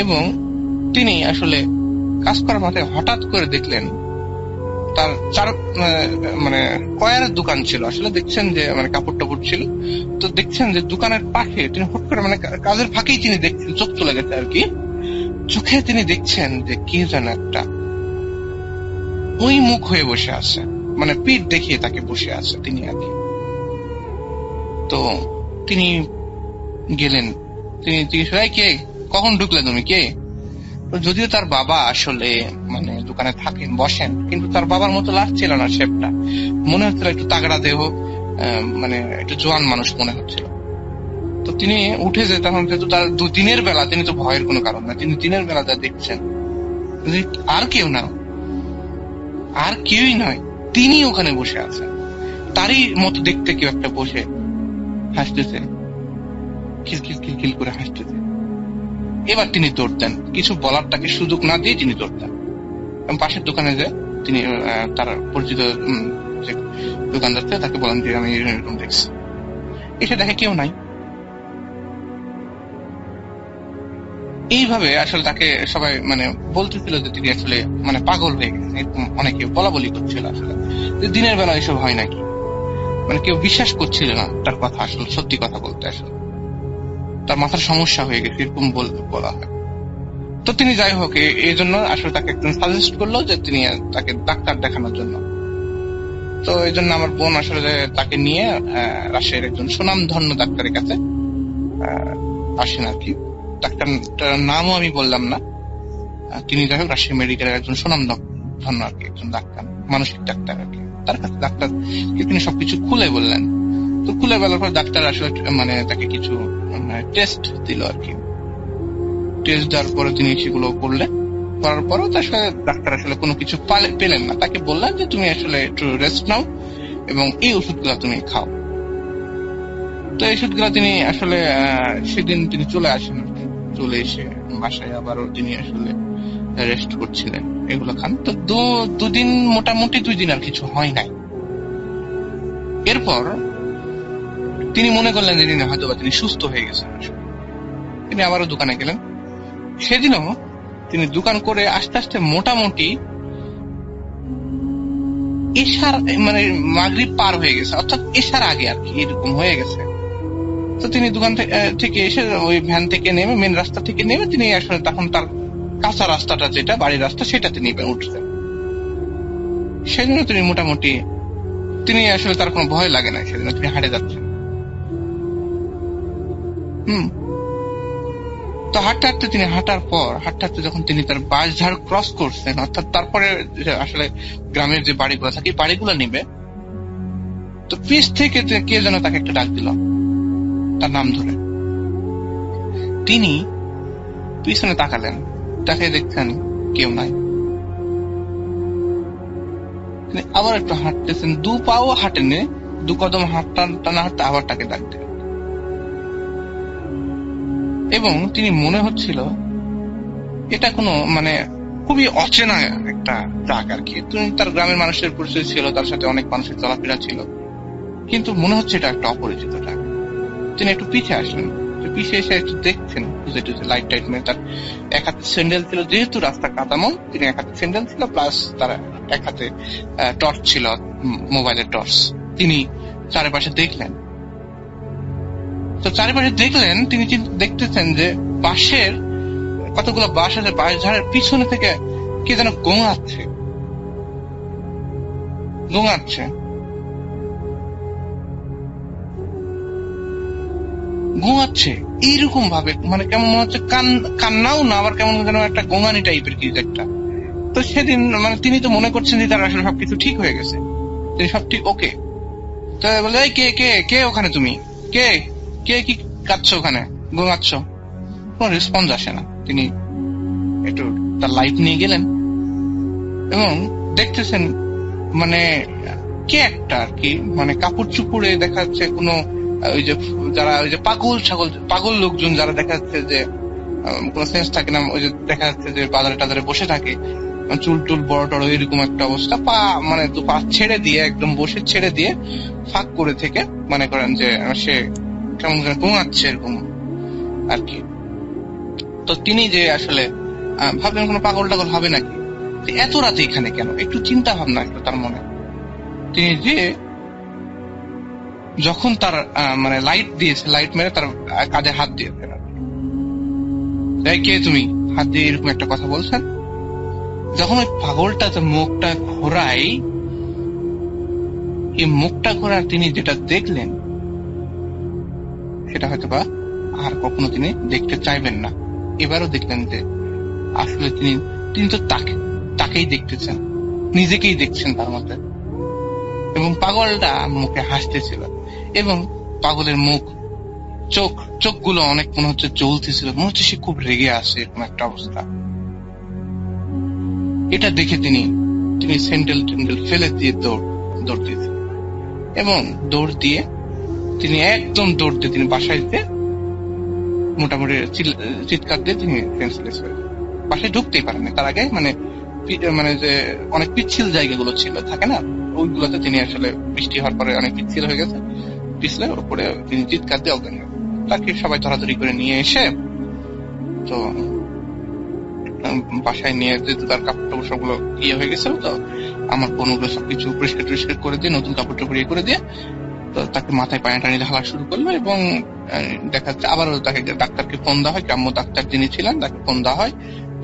এবং তিনি আসলে কাজ করার মাথায় হঠাৎ করে দেখলেন তার মানে কয়ার দোকান ছিল, আসলে দেখছেন যে মানে কাপড় টাপড় ছিল, তো দেখছেন যে দোকানের পাশে তিনি হুট করে মানে কাজের ফাঁকেই তিনি দেখছেন, চোখ চলে গেছে আর কি, চোখে তিনি দেখছেন যে কে যেন একটা ওই মুখ হয়ে বসে আছে, মানে পিঠ দেখিয়ে তাকে বসে আছে তিনি আর কি। তো তিনি গেলেন, তিনি জিজ্ঞেস করেন, কে, কখন ঢুকলে তুমি, কে? যদিও তার বাবা আসলে মানে দোকানে থাকেন, বসেন, কিন্তু তার বাবার মতো লাগছিল না শেপটা, মনে হচ্ছিল একটু তাগড়া দেহ, মানে একটু জোয়ান মানুষ মনে হচ্ছিল। তো তিনি উঠে যে তখন যেহেতু তার দিনের বেলা, তিনি তো ভয়ের কোনো কারণ না, তিনি দিনের বেলা যা দেখছেন আর কেউ না, আর কেউই নয়, তিনি ওখানে বসে আছেন, তারই মতো দেখতে কেউ একটা বসে হাসতেছে, খিলখিল করে হাসতেছে। এবার তিনি দৌড় দেন, কিছু বলার তাকে সুযোগ না দিয়ে তিনি দৌড় দেন, পাশের দোকানে যে তিনি তার পরিচিত যে দোকানদার তাকে বলেন যে আমি এরকম দেখছি। এসে দেখে কেউ নাই। এইভাবে আসলে তাকে সবাই মানে বলতেছিল যে তিনি আসলে মানে পাগল হয়ে গেছেন, এরকম অনেকে বলা বলি করছিল আসলে যে দিনের বেলা এসব হয় নাকি, মানে কেউ বিশ্বাস করছিল না তার কথা, আসলে সত্যি কথা বলতে আসলে তার মাথার সমস্যা হয়ে গেছে এরকম বলা হয়। তো তিনি যাই হোক এই জন্য আসলে তাকে একজন সাজেস্ট করলো যে তিনি তাকে ডাক্তার দেখানোর জন্য। তো এই জন্য আমার বোন আসলে তাকে নিয়ে রাজশাহীর একজন সুনামধন্য ডাক্তারের কাছে আসেন আর কি। ডাক্তারটার নামও আমি বললাম না, তিনি যাই হোক রাজশাহী মেডিকেলের একজন সুনামধন্য আর কি, একজন ডাক্তার, মানসিক ডাক্তার আর কি। তার কাছে ডাক্তারকে তিনি সবকিছু খুলে বললেন। তো খুলে বলার পর ডাক্তার আসলে মানে তাকে কিছু টেস্ট দিল আর কি। টেস্ট দেওয়ার পরে তিনি সেগুলো করলেন, করার পরও আসলে ডাক্তার আসলে কোনো কিছু পেলেন না। তাকে বললেন যে তুমি আসলে একটু রেস্ট নাও এবং এই ওষুধগুলো তুমি খাও। তো এই ওষুধগুলো তিনি আসলে সেদিন তিনি চলে আসেন, চলে এসে বাসায় আবারও তিনি আসলে রেস্ট করছিলেন, এগুলো খান। তো দুদিন, মোটামুটি 2 দিন আর কিছু হয় নাই। এরপর তিনি মনে করলেন যে হয়তো তিনি সুস্থ হয়ে গেছেন, তিনি আবারও দোকানে গেলেন। সেদিনও তিনি দোকান করে আস্তে আস্তে মোটামুটি এশার মানে মাগরিব পার হয়ে গেছে, অর্থাৎ এশার আগে আর কি এরকম হয়ে গেছে। তো তিনি দোকান থেকে এসে ওই ভ্যান থেকে নেমে, মেন রাস্তা থেকে নেমে তিনি আসলে তখন তার কাঁচা রাস্তাটা যেটা বাড়ির রাস্তা সেটা তিনি উঠছেন। সেই জন্য তিনি মোটামুটি তিনি আসলে তার কোনো ভয় লাগে না, সেজন্য তিনি হাঁটে যাচ্ছেন। তো হাঁটতে হাঁটতে তিনি হাঁটতে হাঁটতে যখন তিনি তার বাঁশঝাড় ক্রস করছেন, অর্থাৎ তারপরে আসলে গ্রামের যে বাড়িগুলো থাকে বাড়িগুলো নিবে, তো পিছ থেকে কে যেন তাকে একটা ডাক দিল তার নাম ধরে। তিনি পিছনে তাকালেন, তাকে দেখছেন কেউ নাই। তিনি আবার একটু হাঁটতেছেন, 2 পাও হাঁটেনি, 2 কদম হাঁটতে না হাঁটতে আবার তাকে ডাক দিল। এবং তিনি মনে হচ্ছিল এটা কোনো মানে খুবই অচেনা একটা ডাক আর কি। তার গ্রামের মানুষের পরিচয় ছিল, তার সাথে অনেক মানুষের চলাফেরা ছিল, কিন্তু মনে হচ্ছে এটা একটা অপরিচিত ডাক। তিনি একটু পিছিয়ে আসলেন, পিছিয়ে এসে একটু দেখছেন, লাইট টাইট মেরে। তার এক হাতে স্যান্ডেল ছিল, যেহেতু রাস্তা কাদামো, তিনি এক হাতে স্যান্ডেল ছিল, প্লাস তার এক হাতে টর্চ ছিল, মোবাইলের টর্চ। তিনি চারিপাশে দেখলেন। তো চারিপাশে দেখলেন, তিনি দেখতেছেন যে বাঁশের কতগুলো বাঁশ আছে, বাঁশ ঝাড়ের পিছনে থেকে কে যেন গোঙাচ্ছে এইরকম ভাবে, মানে কেমন মনে হচ্ছে কান্নাও না, আবার কেমন যেন একটা গোঙানি টাইপের কি একটা। তো সেদিন মানে তিনি তো মনে করছেন যে তার আসলে সবকিছু ঠিক হয়ে গেছে, তিনি সব ঠিক ওকে। তো বলে, কে কে কে ওখানে, তুমি কে কে কি কাঁদছো ওখানে, গোঙাচ্ছ? কোন রেসপন্স আসে না। তিনি একটু তার লাইট নিয়ে গেলেন এবং দেখতেছেন মানে কে একটা আর কি, মানে কাপড় চুপড়ে দেখা যাচ্ছে কোনো ওই যে যারা ওই যে পাগল লোকজন যারা দেখা যাচ্ছে যে কোনো সেন্স থাকে না, ওই যে দেখা যাচ্ছে যে বাজারে টাজারে বসে থাকে, চুল টুল বড় টড় এরকম একটা অবস্থা, পা মানে 2 পা ছেড়ে দিয়ে একদম বসে ছেড়ে দিয়ে ফাঁক করে থেকে মনে করেন যে সে কেমন যেন ঘুমাচ্ছে এরকম আর কি। তো তিনি যে আসলে ভাবলেন কোনো পাগল টাগল হবে নাকি, এত রাতে এখানে কেন, একটু চিন্তা ভাবনা একটু তার মনে। তিনি যে যখন তার মানে লাইট দিয়েছে, লাইট মেরে তার কাঁধে হাত দিয়েছেন, কে তুমি, হাত দিয়ে এরকম একটা কথা বলছেন। যখন ওই পাগলটা মুখটা ঘোরায়, এই মুখটা ঘোরার তিনি যেটা দেখলেন সেটা হয়তো বা আর কখনো তিনি দেখতে চাইবেন না। এবারও দেখলেন যে আসলে তিনি তো তাকেই দেখতেছেন, নিজেকেই দেখছেন তার মধ্যে। এবং পাগলটা মুখে হাসতেছিল এবং পাগলের মুখ চোখগুলো অনেক মনে হচ্ছে জ্বলতেছিল, মনে হচ্ছে সে খুব রেগে আছে, এরকম একটা অবস্থা। এটা দেখে তিনি স্যান্ডেল ফেলে দিয়ে দৌড় দিয়েছেন এবং দৌড় দিয়ে তিনি তিনি বাসায় যেতে মোটামুটি চিৎকার দিয়ে তিনি সেন্সলেস হয়ে যান। বাসায় ঢুকতেই পারেনি তার আগে, মানে যে অনেক পিচ্ছিল জায়গাগুলো ছিল থাকে না, ওইগুলোতে তিনি আসলে বৃষ্টি হওয়ার পরে অনেক পিচ্ছিল হয়ে গেছে, পিছলে ওপরে তিনি চিৎকার দিয়ে অজ্ঞান হয়ে গেছেন। তাকে সবাই ধরাধরি করে নিয়ে এসে তো বাসায় নিয়ে যেতে তার কাপড় টাপড় সবগুলো হয়ে গেছিল। তো আমার বোনগুলো সবকিছু পরিষ্কার করে দিয়ে নতুন কাপড় টাপড় করে দিয়ে তো তাকে মাথায় পানি টানি ঢালা শুরু করলো এবং দেখা যাচ্ছে আবারও তাকে ডাক্তারকে ফোন দেওয়া হয়, গ্রাম্য ডাক্তার যিনি ছিলেন তাকে ফোন দেওয়া হয়।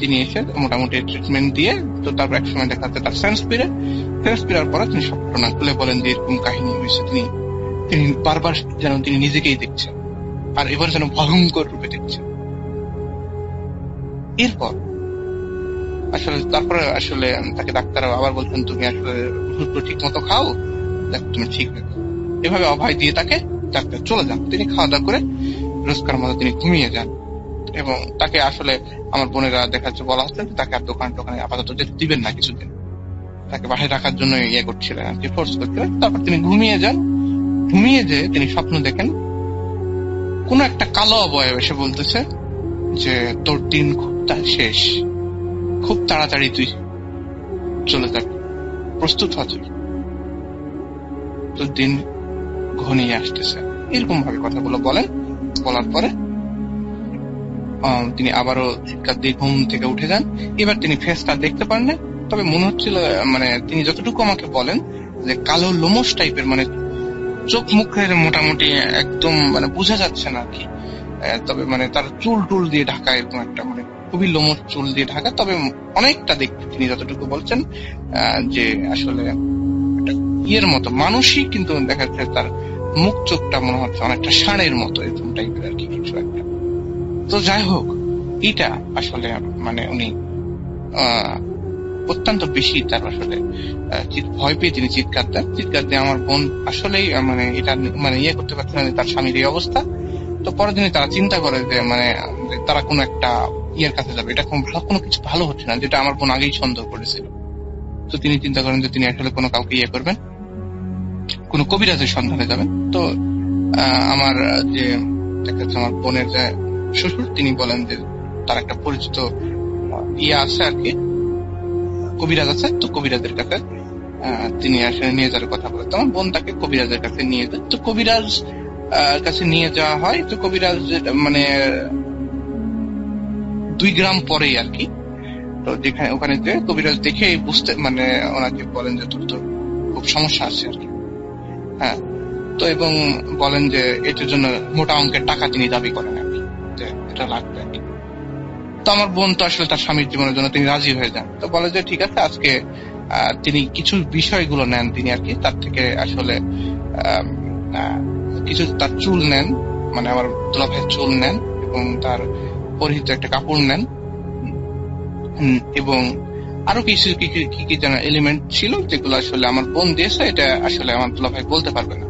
তিনি এসে মোটামুটি ট্রিটমেন্ট দিয়ে তো তারপর এক সময় দেখা যাচ্ছে তার সেন্স ফিরার পরে তিনি সব ঘটনা খুলে বলেন যে এরকম কাহিনী হয়েছে। তিনি বারবার যেন তিনি নিজেকেই দেখছেন, আর এবার যেন ভয়ঙ্কর রূপে দেখছেন। এরপর আসলে তারপরে আসলে তাকে ডাক্তার আবার বলছেন তুমি আসলে ওষুধ ঠিক মতো খাও, দেখ তুমি ঠিক হয়ে যাবে। এভাবে অভয় দিয়ে তাকে ডাক্তার চলে যান। তিনি খাওয়া দাওয়া করে রোজকার মতো তিনি ঘুমিয়ে যান এবং তাকে আসলে আমার বোনেরা দেখা যাচ্ছে বলা হচ্ছে তাকে আর দোকানে আপাতত যেতে দিবেন না কিছুদিন, তাকে বাসায় রাখার জন্য করছিলেন আর কি, ফোর্স করছিলেন। তারপর তিনি ঘুমিয়ে যান। ঘুমিয়ে যেয়ে তিনি স্বপ্ন দেখেন কোন একটা কালো অবয়ব এসে বলতেছে যে তোর দিন খুব শেষ, খুব তাড়াতাড়ি তুই চলে যাবি, প্রস্তুত হ তুই, তোর দিন ঘনিয়ে আসতেছে, এরকম ভাবে কথাগুলো বলেন। বলার পরে তিনি আবারও চিৎকার দিয়ে ঘুম থেকে উঠে যান। এবার তিনি ফেসটা দেখতে পারেন না, তবে মনে হচ্ছিল মানে তিনি যতটুকু আমাকে বলেন যে কালো লোমস টাইপের, মানে চোখ মুখের মোটামুটি একদম মানে বোঝা যাচ্ছে না আর কি, তবে মানে তার চুল দিয়ে ঢাকা, এরকম একটা মানে খুবই লোমস চুল দিয়ে ঢাকা, তবে অনেকটা দেখতে তিনি যতটুকু বলছেন যে আসলে একটা মতো মানুষই, কিন্তু দেখা যাচ্ছে তার মুখ চোখটা মনে হচ্ছে অনেকটা ষাঁড়ের মতো, এরকম টাইপের আর কি কিছু একটা। তো যাই হোক, এটা আসলে মানে উনি অত্যন্ত বেশি তার আসলে ভয় পেয়ে তিনি চিৎকার দিয়ে আমার বোন আসলেই মানে এটা মানে করতে পারছে না তার স্বামীর এই অবস্থা। তো পরের দিনে তারা চিন্তা করে যে মানে তারা কোনো একটা কাছে যাবে, এটা কোনো কিছু ভালো হচ্ছে না, যেটা আমার বোন আগেই সন্দেহ করেছিল। তো তিনি চিন্তা করেন যে তিনি আসলে কোনো কাউকে করবেন, কোনো কবিরাজের সন্ধানে যাবেন। তো আমার যে দেখা যাচ্ছে আমার বোনের যে শ্বশুর, তিনি বলেন যে তার একটা পরিচিত আছে আর কি, কবিরাজ আছে, তো কবিরাজের কাছে তিনি আসলে নিয়ে যাওয়ার কথা বলে। তো আমার বোন তাকে কবিরাজের কাছে নিয়ে যায়। তো কবিরাজ কাছে নিয়ে যাওয়া হয়। তো কবিরাজ মানে 2 গ্রাম পরেই আর কি, তো যেখানে ওখানে যে কবিরাজ দেখে বুঝতে মানে ওনাকে বলেন যে তোর তো খুব সমস্যা আছে আর কি। হ্যাঁ, তো এবং বলেন যে এটার জন্য মোটা অঙ্কের টাকা তিনি দাবি করেন আর কি, যে এটা লাগবে আর কি। তো আমার বোন তো আসলে তার স্বামীর জীবনের জন্য তিনি রাজি হয়ে যান। তো বলে যে ঠিক আছে, আজকে তিনি কিছু বিষয়গুলো নেন তিনি আর কি, তার থেকে আসলে কিছু তার চুল নেন, মানে আমার দুলাভাইয়ের চুল নেন এবং তার পরিহিত একটা কাপড় নেন এবং আরো কিছু কি যেন এলিমেন্ট ছিল যেগুলো আসলে আমার বোন দিয়েছে, এটা আসলে আমার দুলাভাই বলতে পারবে না।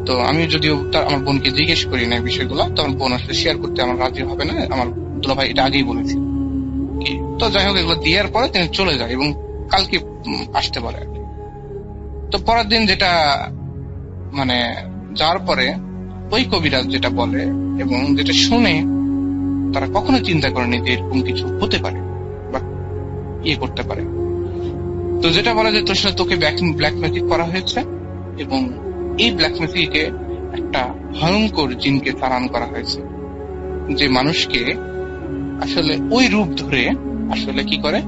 তো আমি যদিও আমার বোনকে জিজ্ঞেস করি না বিষয়গুলো, তো আমার বোন আসলে শেয়ার করতে আমার রাজি হবে না, আমার দুলাভাই এটা আগেই বলেছে। তো যাই হোক, এগুলো দেওয়ার পরে তিনি চলে যায় এবং কালকে আসতে পারে। তো পরের দিন যেটা মানে যাওয়ার পরে ওই কবিরাজ যেটা বলে এবং যেটা শুনে তারা কখনো চিন্তা করেনি যে এরকম কিছু হতে পারে বা করতে পারে। তো যেটা বলে যে তোকে ব্ল্যাক ম্যাজিক করা হয়েছে এবং এই ব্ল্যাক ম্যাজিকে একটা ভয়ঙ্কর জিনকে চালান করা হয়েছে, যে মানুষকে আসলে ওই রূপ ধরে আসলে কি করে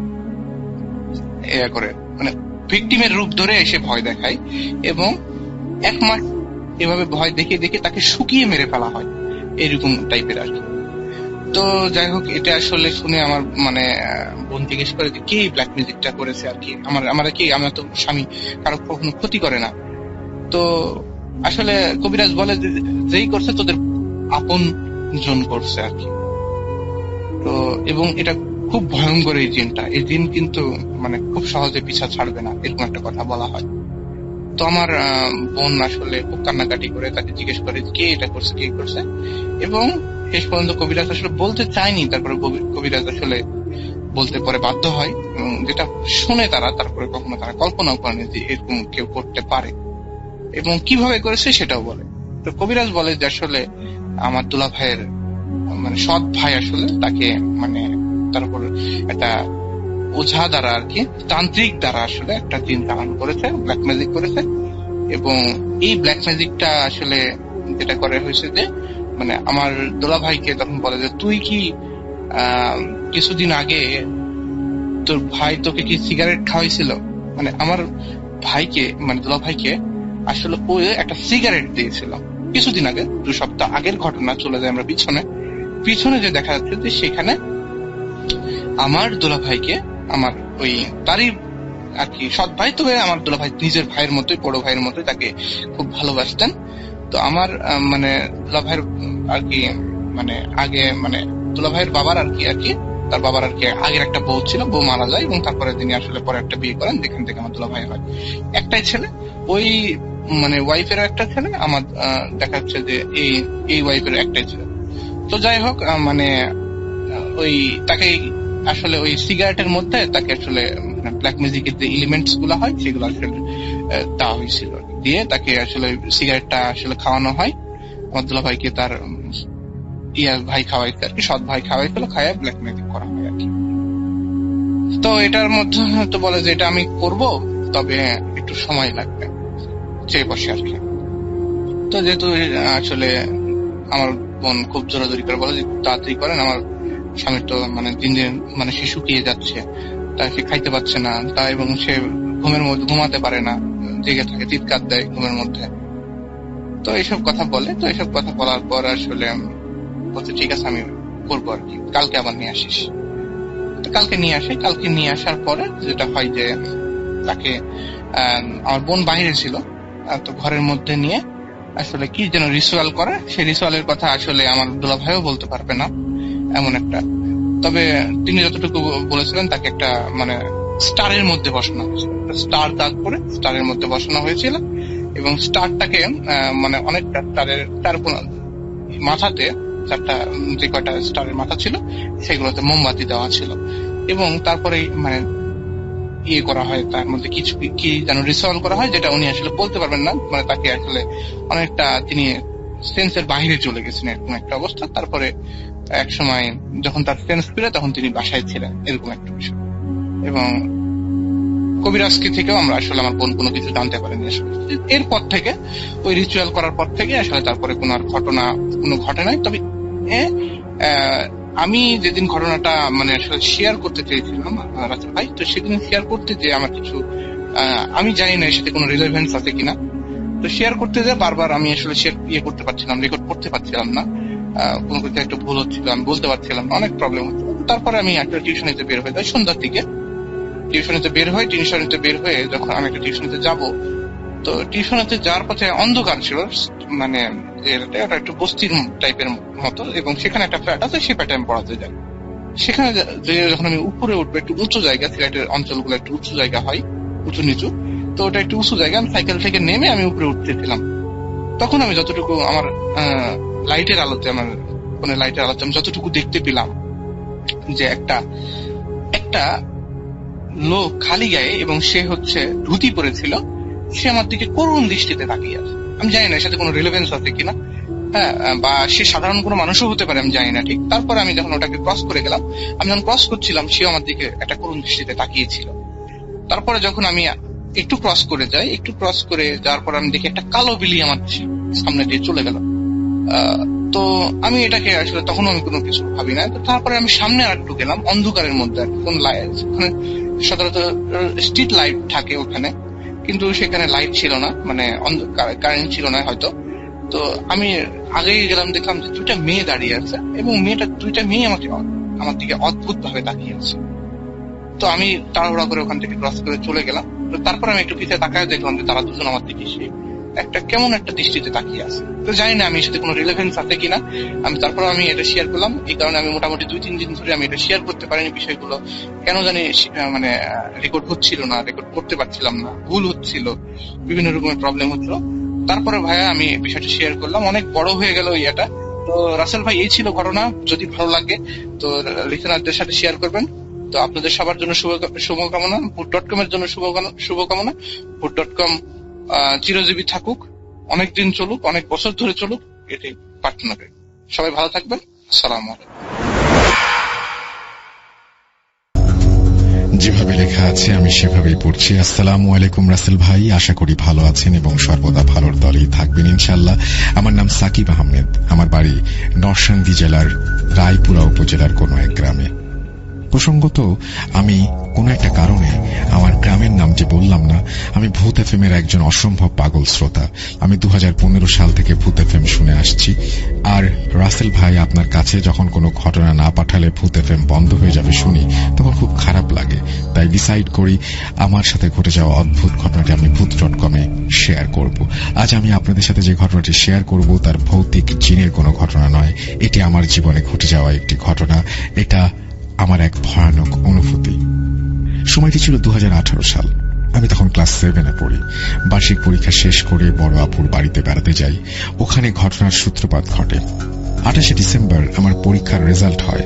করে মানে ভিকটিমের রূপ ধরে এসে ভয় দেখায়, এবং 1 মাস এভাবে ভয় দেখে দেখে তাকে শুকিয়ে মেরে ফেলা হয়, এরকম টাইপের আর কি। তো যাই হোক, এটা আসলে শুনে আমার মানে বোন জিজ্ঞেস করে যে কে ব্ল্যাক মিউজিকটা করেছে আর কি, আমার কি, আমার তো স্বামী কারো কখনো ক্ষতি করে না। তো আসলে কবিরাজ বলে যে যেই করছে তোদের আপন জন করছে আর কি। তো এবং এটা খুব ভয়ঙ্কর এই জিনটা, এই জিন কিন্তু মানে খুব সহজে পিছা ছাড়বে না, এরকম একটা কথা বলা হয়। তো আমার বোন আসলে খুব কান্নাকাটি করে তাকে জিজ্ঞেস করে কে এটা করছে, কে করছে, এবং শেষ পর্যন্ত কবিরাজ আসলে বলতে চায়নি, তারপরে কবিরাজ আসলে বলতে পরে বাধ্য হয়, এবং যেটা শুনে তারপরে কখনো তারা কল্পনাও করেনি যে এরকম কেউ করতে পারে, এবং কিভাবে করেছে সেটাও বলে। তো কবিরাজ বলে যে আসলে আমার দুলা ভাইয়ের মানে সৎ ভাই আসলে তাকে মানে তার উপর একটা ওঝা দ্বারা আর কি, তান্ত্রিক দ্বারা আসলে একটা জিন চালান করেছে, ব্ল্যাক ম্যাজিক করেছে। এবং এই ব্ল্যাক ম্যাজিকটা আসলে যেটা করে হয়েছে যে মানে আমার দোলা ভাইকে তখন বলে যে তুই কি কিছুদিন আগে তোর ভাই তোকে কি সিগারেট খাওয়াইছিল, মানে আমার ভাইকে মানে দোলা ভাইকে আসলে ও একটা সিগারেট দিয়েছিল কিছুদিন আগে, 2 সপ্তাহ আগের ঘটনা। চলে যায় আমরা পিছনে যে দেখা যাচ্ছে যে সেখানে আমার দোলা ভাইকে আমার ওই তারই আর কি সৎ ভাই, তবে আমার দোলা ভাই নিজের ভাইয়ের মতোই, বড় ভাইয়ের মতোই তাকে খুব ভালোবাসতেন। তো আমার মানে দোলা ভাইয়ের আর কি মানে আগে মানে দোলা ভাইয়ের বাবার আর কি তার বাবার আর কি আগের একটা বউ ছিল, বউ মারা যায়, এবং তারপরে তিনি আসলে পরে একটা বিয়ে করেন, যেখান থেকে আমার দোলা ভাই হয়। একটাই ছেলে, ওই মানে ওয়াইফেরও একটা ছেলে, আমার দেখা যাচ্ছে যে এই ওয়াইফের একটাই ছেলে। তো যাই হোক মানে ওই তাকে আসলে ওই সিগারেটের মধ্যে তাকে আসলে ব্ল্যাক ম্যাজিকের যে এলিমেন্টস গুলো হয় সেগুলো আসলে দেওয়া হয়েছিল, দিয়ে তাকে আসলে সিগারেটটা আসলে খাওয়ানো হয়। আমার দুলা ভাইকে তার ভাই খাওয়াইছে আর কি, সৎ ভাই খাওয়াইছিল, খাইয়া ব্ল্যাক ম্যাজিক করা হয় আর কি। তো এটার মধ্যে তো বলে যে এটা আমি করব, তবে একটু সময় লাগবে, চেয়ে বসে আর কি। তো যেহেতু আসলে আমার বোন খুব জোরাজোরি করে বলে যে তাড়াতাড়ি করেন, আমার স্বামীর তো মানে দিন দিন মানে সে শুকিয়ে যাচ্ছে, তাকে খাইতে পারছে না, তা এবং সে ঘুমের মধ্যে ঘুমাতে পারে না, জেগে থাকে, চিৎকার দেয় ঘুমের মধ্যে। তো এইসব কথা বলে। তো এইসব কথা বলার পর আসলে বলছে ঠিক আছে আমি করবো আর কি, কালকে আবার নিয়ে আসিস। তো কালকে নিয়ে আসে। কালকে নিয়ে আসার পরে যেটা হয় যে তাকে আমার বোন বাইরে ছিল, তো ঘরের মধ্যে নিয়ে আসলে কি যেন রিচুয়াল করে, সেই রিচুয়ালের কথা আসলে আমার দুলা ভাইও বলতে পারবে না এমন একটা। তবে তিনি যতটুকু বলেছিলেন তাকে একটা মানে স্টারের মধ্যে বসানো হয়েছিল, স্টার দাগ করে স্টারের মধ্যে বসানো হয়েছিল, এবং স্টারটাকে মানে অনেকটা স্টারের তার মাথাতে 4টা যে কয়টা স্টারের মাথা ছিল সেগুলোতে মোমবাতি দেওয়া ছিল, এবং তারপরে মানে ইয়ে করা হয়, তার মধ্যে কিছু কি যেন রিচুয়াল করা হয়, যেটা উনি আসলে বলতে পারবেন না, মানে তাকে আসলে অনেকটা তিনি সেন্সের বাইরে চলে গেছেন এরকম একটা অবস্থা। তারপরে এক সময় যখন তার সেন্স ফিরে তখন তিনি বাসায় ছিলেন, এরকম একটা বিষয়। এবং কবিরাজকে থেকেও আমরা আসলে আমার বোন কোনো কিছু জানতে পারিনি আসলে। এরপর থেকে ওই রিচুয়াল করার পর থেকে আসলে তারপরে কোনো আর ঘটনা ঘটে নাই। তবে আমি যেদিন ঘটনাটা মানে আসলে শেয়ার করতে চেয়েছিলাম রাসেল ভাই, তো সেদিন শেয়ার করতে যে আমার কিছু আমি জানি না এর সাথে কোনো রিলেভেন্স আছে কিনা, তো শেয়ার করতে যে বারবার আমি আসলে করতে পারছিলাম, রেকর্ড করতে পারছিলাম না, কোনো কিছু একটা ভুল হচ্ছিল, আমি বলতে পারছিলাম না, অনেক প্রবলেম হচ্ছিল। তারপরে আমি একটা টিউশনিতে বের হয়ে যাই সন্ধ্যার দিকে, টিউশনিতে বের হয়ে যখন আমি একটা টিউশনিতে যাব, তো টিউশনিতে যাওয়ার পথে অন্ধকার ছিল, মানে এটা একটু বস্তির টাইপের মতো, এবং সেখানে একটা ফ্ল্যাট আছে, সেই ফ্ল্যাটে আমি পড়াতে যাই। সেখানে যখন আমি উপরে উঠবো, একটু উঁচু জায়গা, সিলেটের অঞ্চলগুলো একটু উঁচু জায়গা হয়, উঁচু নিচু, তো ওটা একটু উঁচু জায়গা, আমি সাইকেল থেকে নেমে আমি উপরে উঠতেছিলাম। তখন আমি যতটুকু আমার লাইটের আলোতে আমি যতটুকু দেখতে পেলাম যে একটা লোক খালি গায়ে, এবং সে হচ্ছে ধুতি পরেছিল, সে আমার দিকে করুণ দৃষ্টিতে তাকিয়ে আছে। আমি জানি না এর সাথে কোনো রিলেভেন্স আছে কিনা, হ্যাঁ, বা সে সাধারণ কোনো মানুষও হতে পারে, আমি জানি না ঠিক। তারপরে আমি যখন ওটাকে ক্রস করে গেলাম, আমি যখন ক্রস করছিলাম, সেও আমার দিকে একটা করুণ দৃষ্টিতে তাকিয়েছিল। তারপরে যখন আমি একটু ক্রস করে যাই, একটু ক্রস করে যাওয়ার পর আমি দেখি একটা কালো বিলি আমার সামনে দিয়ে চলে গেল। তো আমি এটাকে আসলে তখন আমি কোনো কিছু ভাবি না। তো তারপরে আমি সামনে আর একটু গেলাম, অন্ধকারের মধ্যে কোন লাইট, সাধারণত স্ট্রিট লাইট থাকে ওখানে, কিন্তু সেখানে লাইট ছিল না, মানে কারেন্ট ছিল না হয়তো। তো আমি আগে গেলাম, দেখলাম যে দুইটা মেয়ে দাঁড়িয়ে আছে এবং দুইটা মেয়ে আমার দিকে অদ্ভুত ভাবে তাকিয়ে আছে। তো আমি তাড়াহুড়া করে ওখান থেকে ক্রস করে চলে গেলাম। তো তারপর আমি একটু পিছিয়ে তাকায় দেখলাম যে তারা দুজন আমার দিকে কেমন একটা দৃষ্টিতে তাকিয়ে আছে। তো জানি না আমি এর সাথে কোনো রিলেভেন্স আছে কিনা। তারপর আমি এটা শেয়ার করলাম, এই কারণে আমি মোটামুটি 2-3 দিন ধরে আমি এটা শেয়ার করতে পারিনি। বিষয়গুলো কেন জানি মানে রেকর্ড হচ্ছিল না, রেকর্ড করতে পারছিলাম না, ভুল হচ্ছিল, বিভিন্ন রকমের প্রবলেম হচ্ছিল। তারপরে ভাইয়া আমি বিষয়টা শেয়ার করলাম, অনেক বড় হয়ে গেল ইয়েটা। তো রাসেল ভাই, এই ছিল ঘটনা। যদি ভালো লাগে তো লিসেনারদের সাথে শেয়ার করবেন। তো আপনাদের সবার জন্য শুভকামনা, ভূত.com এর জন্য শুভকামনা। ভূত.com চিরজীবী থাকুক, অনেক দিন চলুক, অনেক বছর ধরে চলুক, এটাই প্রার্থনা করি। সবাই ভালো থাকবেন। আসসালামু আলাইকুম। যেভাবে লেখা আছে আমি সেভাবেই পড়ছি। আসসালামু আলাইকুম রাসেল ভাই, আশা করি ভালো আছেন এবং সর্বদা ভালোর দলেই থাকবেন ইনশাআল্লাহ। আমার নাম সাকিব আহমেদ, আমার বাড়ি নরসিংদী জেলার রায়পুরা উপজেলার কোনো এক গ্রামে। প্রসঙ্গত আমি কোন একটা কারণে আমার গ্রামের নাম যে বললাম না, আমি ভূত এফএম এর একজন অসম্ভব পাগল শ্রোতা। আমি 2015 সাল থেকে ভূত এফএম শুনে আসছি। আর রাসেল ভাই, আপনার কাছে যখন কোনো ঘটনা না পাঠালে ভূত এফএম বন্ধ হয়ে যাবে শুনি, তখন খুব খারাপ লাগে। তাই ডিসাইড করি আমার সাথে ঘটে যাওয়া অদ্ভুত ঘটনাটি আমি ভূত.com এ শেয়ার করব। আজ আমি আপনাদের সাথে যে ঘটনাটি শেয়ার করব তার ভৌতিক জিনের কোনো ঘটনা নয়, এটি আমার জীবনে ঘটে যাওয়া একটি ঘটনা। এটা আমার এক ভয়ানক অনুভূতি। সময়টি ছিল 2018 সাল। আমি তখন ক্লাস 7-এ পড়ি। বার্ষিক পরীক্ষা শেষ করে বড় আপুর বাড়িতে বেড়াতে যাই। ওখানে ঘটনার সূত্রপাত ঘটে। 28 ডিসেম্বর আমার পরীক্ষার রেজাল্ট হয়।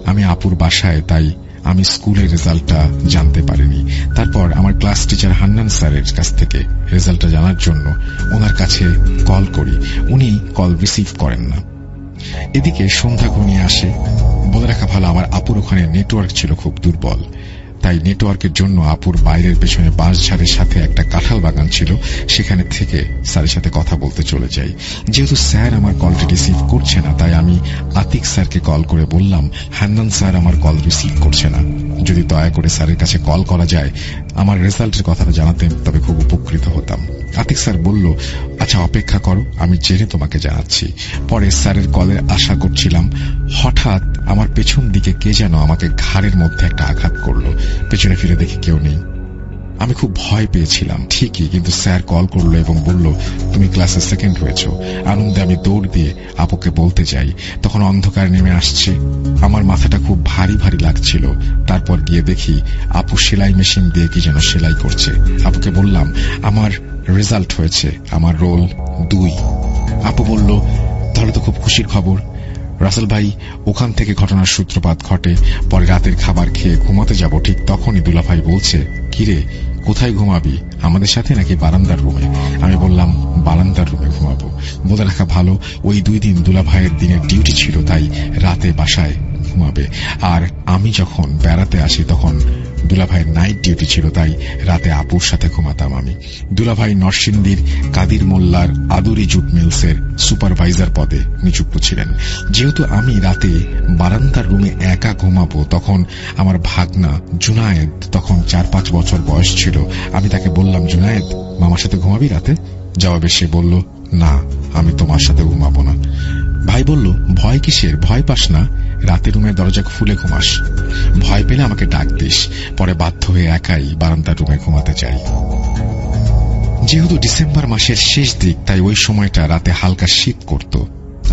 আমি আপুর বাসায়, তাই আমি স্কুলের রেজাল্টটা জানতে পারিনি। তারপর আমার ক্লাস টিচার হান্নান স্যারের কাছ থেকে রেজাল্টটা জানার জন্য ওনার কাছে কল করি। উনি কল রিসিভ করেন না। এদিকে সন্ধ্যা ঘনিয়ে আসে। বলে রাখা ভালো, আমার আপুর ওখানে নেটওয়ার্ক ছিল খুব দুর্বল। তাই নেটওয়ার্কের জন্য আপুর বাইরের পেছনে বাঁশঝাড়ের সাথে একটা কাঁঠাল বাগান ছিল, সেখানে থেকে স্যারের সাথে কথা বলতে চলে যাই। যেহেতু স্যার আমার কলটি রিসিভ করছে না, তাই আমি আতিক স্যারকে কল করে বললাম, হান্নান স্যার আমার কল রিসিভ করছে না, যদি দয়া করে স্যারের কাছে কল করা যায়, আমার রেজাল্টের কথাটা জানাতেন, তবে খুব উপকৃত হতাম। আতিক স্যার বলল, আচ্ছা অপেক্ষা করো, আমি জেনে তোমাকে জানাচ্ছি। পরে স্যারের কলের আশা করছিলাম। হঠাৎ আমার পেছন দিকে কে যেন আমাকে ঘাড়ের মধ্যে একটা আঘাত করলো। পেছনে ফিরে দেখি কেউ নেই। আমি খুব ভয় পেয়েছিলাম ঠিকই, কিন্তু স্যার কল করলো এবং বলল, তুমি ক্লাসে সেকেন্ড হয়েছ। আনন্দে আমি দৌড় দিয়ে আপুকে বলতে যাই। তখন অন্ধকার নেমে আসছে। আমার মাথাটা খুব ভারী ভারী লাগছিল। তারপর গিয়ে দেখি আপু সেলাই মেশিন দিয়ে কি যেন সেলাই করছে। আপুকে বললাম, আমার রেজাল্ট হয়েছে, আমার রোল 2। আপু বলল, তাহলে তো খুব খুশির খবর। রাসেল ভাই, ওখান থেকে ঘটনার সূত্রপাত ঘটে। পরে রাতের খাবার খেয়ে ঘুমাতে যাব, ঠিক তখনই দুলাভাই বলছে, কিরে কোথায় ঘুমাবি, আমাদের সাথে নাকি বারান্দার রুমে? আমি বললাম, বারান্দার রুমে ঘুমাবো। বলে রাখা ভালো, ওই 2 দিন দুলাভাইয়ের দিনের ডিউটি ছিল, তাই রাতে বাসায় ঘুমাবে। আর আমি যখন বেড়াতে আসি তখন দুলাভাইয়ের নাইট ডিউটি ছিল, তাই রাতে আপুর সাথে ঘুমাতাম আমি। দুলাভাই নরসিংদীর কাদির মোল্লার আদুরি জুট মিলসের সুপারভাইজার পদে নিযুক্ত ছিলেন। যেহেতু আমি রাতে বারান্দার রুমে একা ঘুমাবো, তখন আমার ভাগনা জুনায়েদ, তখন 4-5 বছর বয়স ছিল, আমি তাকে বললাম, জুনায়েদ, মামার সাথে ঘুমাবি রাতে? জবাবে সে বলল, না, আমি তোমার সাথে ঘুমাবো না। ভাই বলল, ভয় কিসের, ভয় পাস না, রাতে রুমের দরজা খুলে ঘুমাস, ভয় পেলে আমাকে ডাক দিস। পরে বাধ্য হয়ে একাই বারান্দার রুমে ঘুমাতে যাই। যেহেতু ডিসেম্বর মাসের শেষ দিক, তাই ওই সময়টা রাতে হালকা শীত করত।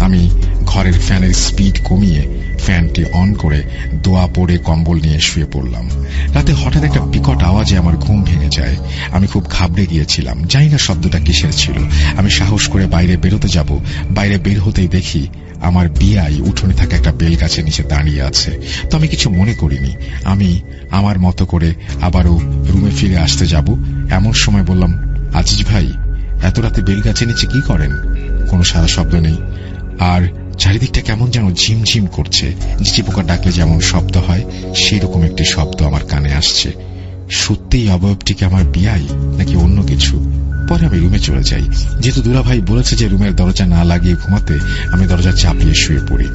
আমি ঘরের ফ্যানের স্পিড কমিয়ে ফ্যানটি অন করে দোয়া পড়ে কম্বল নিয়ে শুয়ে পড়লাম। রাতে হঠাৎ একটা বিকট আওয়াজে আমার ঘুম ভেঙে যায়। আমি খুব ঘাবড়ে গিয়েছিলাম, জানি না শব্দটা কিসের ছিল। আমি সাহস করে বাইরে বেরোতে যাব। বাইরে বের হতেই দেখি আমার বিয়াই উঠোনে থাকা একটা বেল গাছের নিচে দাঁড়িয়ে আছে। তো আমি কিছু মনে করিনি। আমি আমার মতো করে আবারও রুমে ফিরে আসতে যাব। এমন সময় বললাম, আজিজ ভাই, এত রাতে বেল গাছের নিচে কি করেন? কোনো সারা শব্দ নেই। আর চারিদিকটা কেমন যেন ঝিমঝিম করছে। ঝিঝি পোকা ডাকলে যেমন শব্দ হয়, সেই রকম একটি শব্দ আমার কানে আসছে। সত্যিই অবয়বটিকে আমার বিয়াই নাকি অন্য কিছু? পরে আমি রুমে চলে যাই। যেহেতু দুলাভাই বলেছে যে রুমের দরজা না লাগিয়ে ঘুমাতে, আমি দরজা চাপিয়ে শুয়ে পড়ি।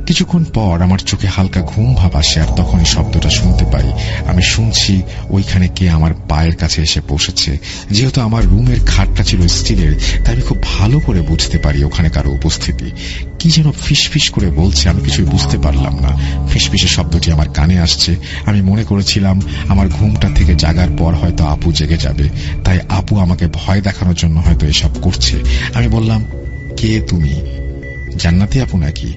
কিছুক্ষণ পর আমার চোখে হালকা ঘুম ভাব আসে, আর তখনই শব্দটা শুনতে পাই। আমি শুনছি ওইখানে কে আমার পায়ের কাছে এসে বসেছে। যেহেতু আমার রুমের খাটটা ছিল স্টিলের, তাই আমি খুব ভালো করে বুঝতে পারি ওখানে কারো উপস্থিতি। কি যেন ফিসফিস করে বলছে, আমি কিছুই বুঝতে পারলাম না। ফিসফিসের শব্দটি আমার কানে আসছে। আমি মনে করেছিলাম আমার ঘুমটা থেকে জাগার পর হয়তো আপু জেগে যাবে, তাই আপু আমাকে ভয় দেখানোর জন্য হয়তো এসব করছে। আমি বললাম, কে তুমি? জান্নাতি আপু নাকি?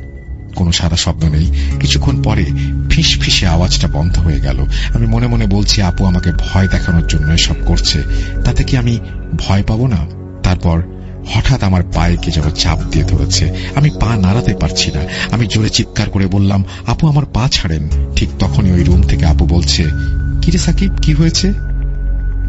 কোনো সাদা শব্দ নেই। কিছুক্ষণ পরে ফিস ফিসে আওয়াজটা বন্ধ হয়ে গেল। আমি মনে মনে বলছি, আপু আমাকে ভয় দেখানোর জন্য এসব করছে, তাতে কি আমি ভয় পাবো না? তারপর হঠাৎ আমার পায়ে কে যেন চাপ দিয়ে ধরেছে। আমি পা নাড়াতে পারছি না। আমি জোরে চিৎকার করে বললাম, আপু আমার পা ছাড়েন। ঠিক তখনই ওই রুম থেকে আপু বলছে, কিরে সাকিব, কি হয়েছে?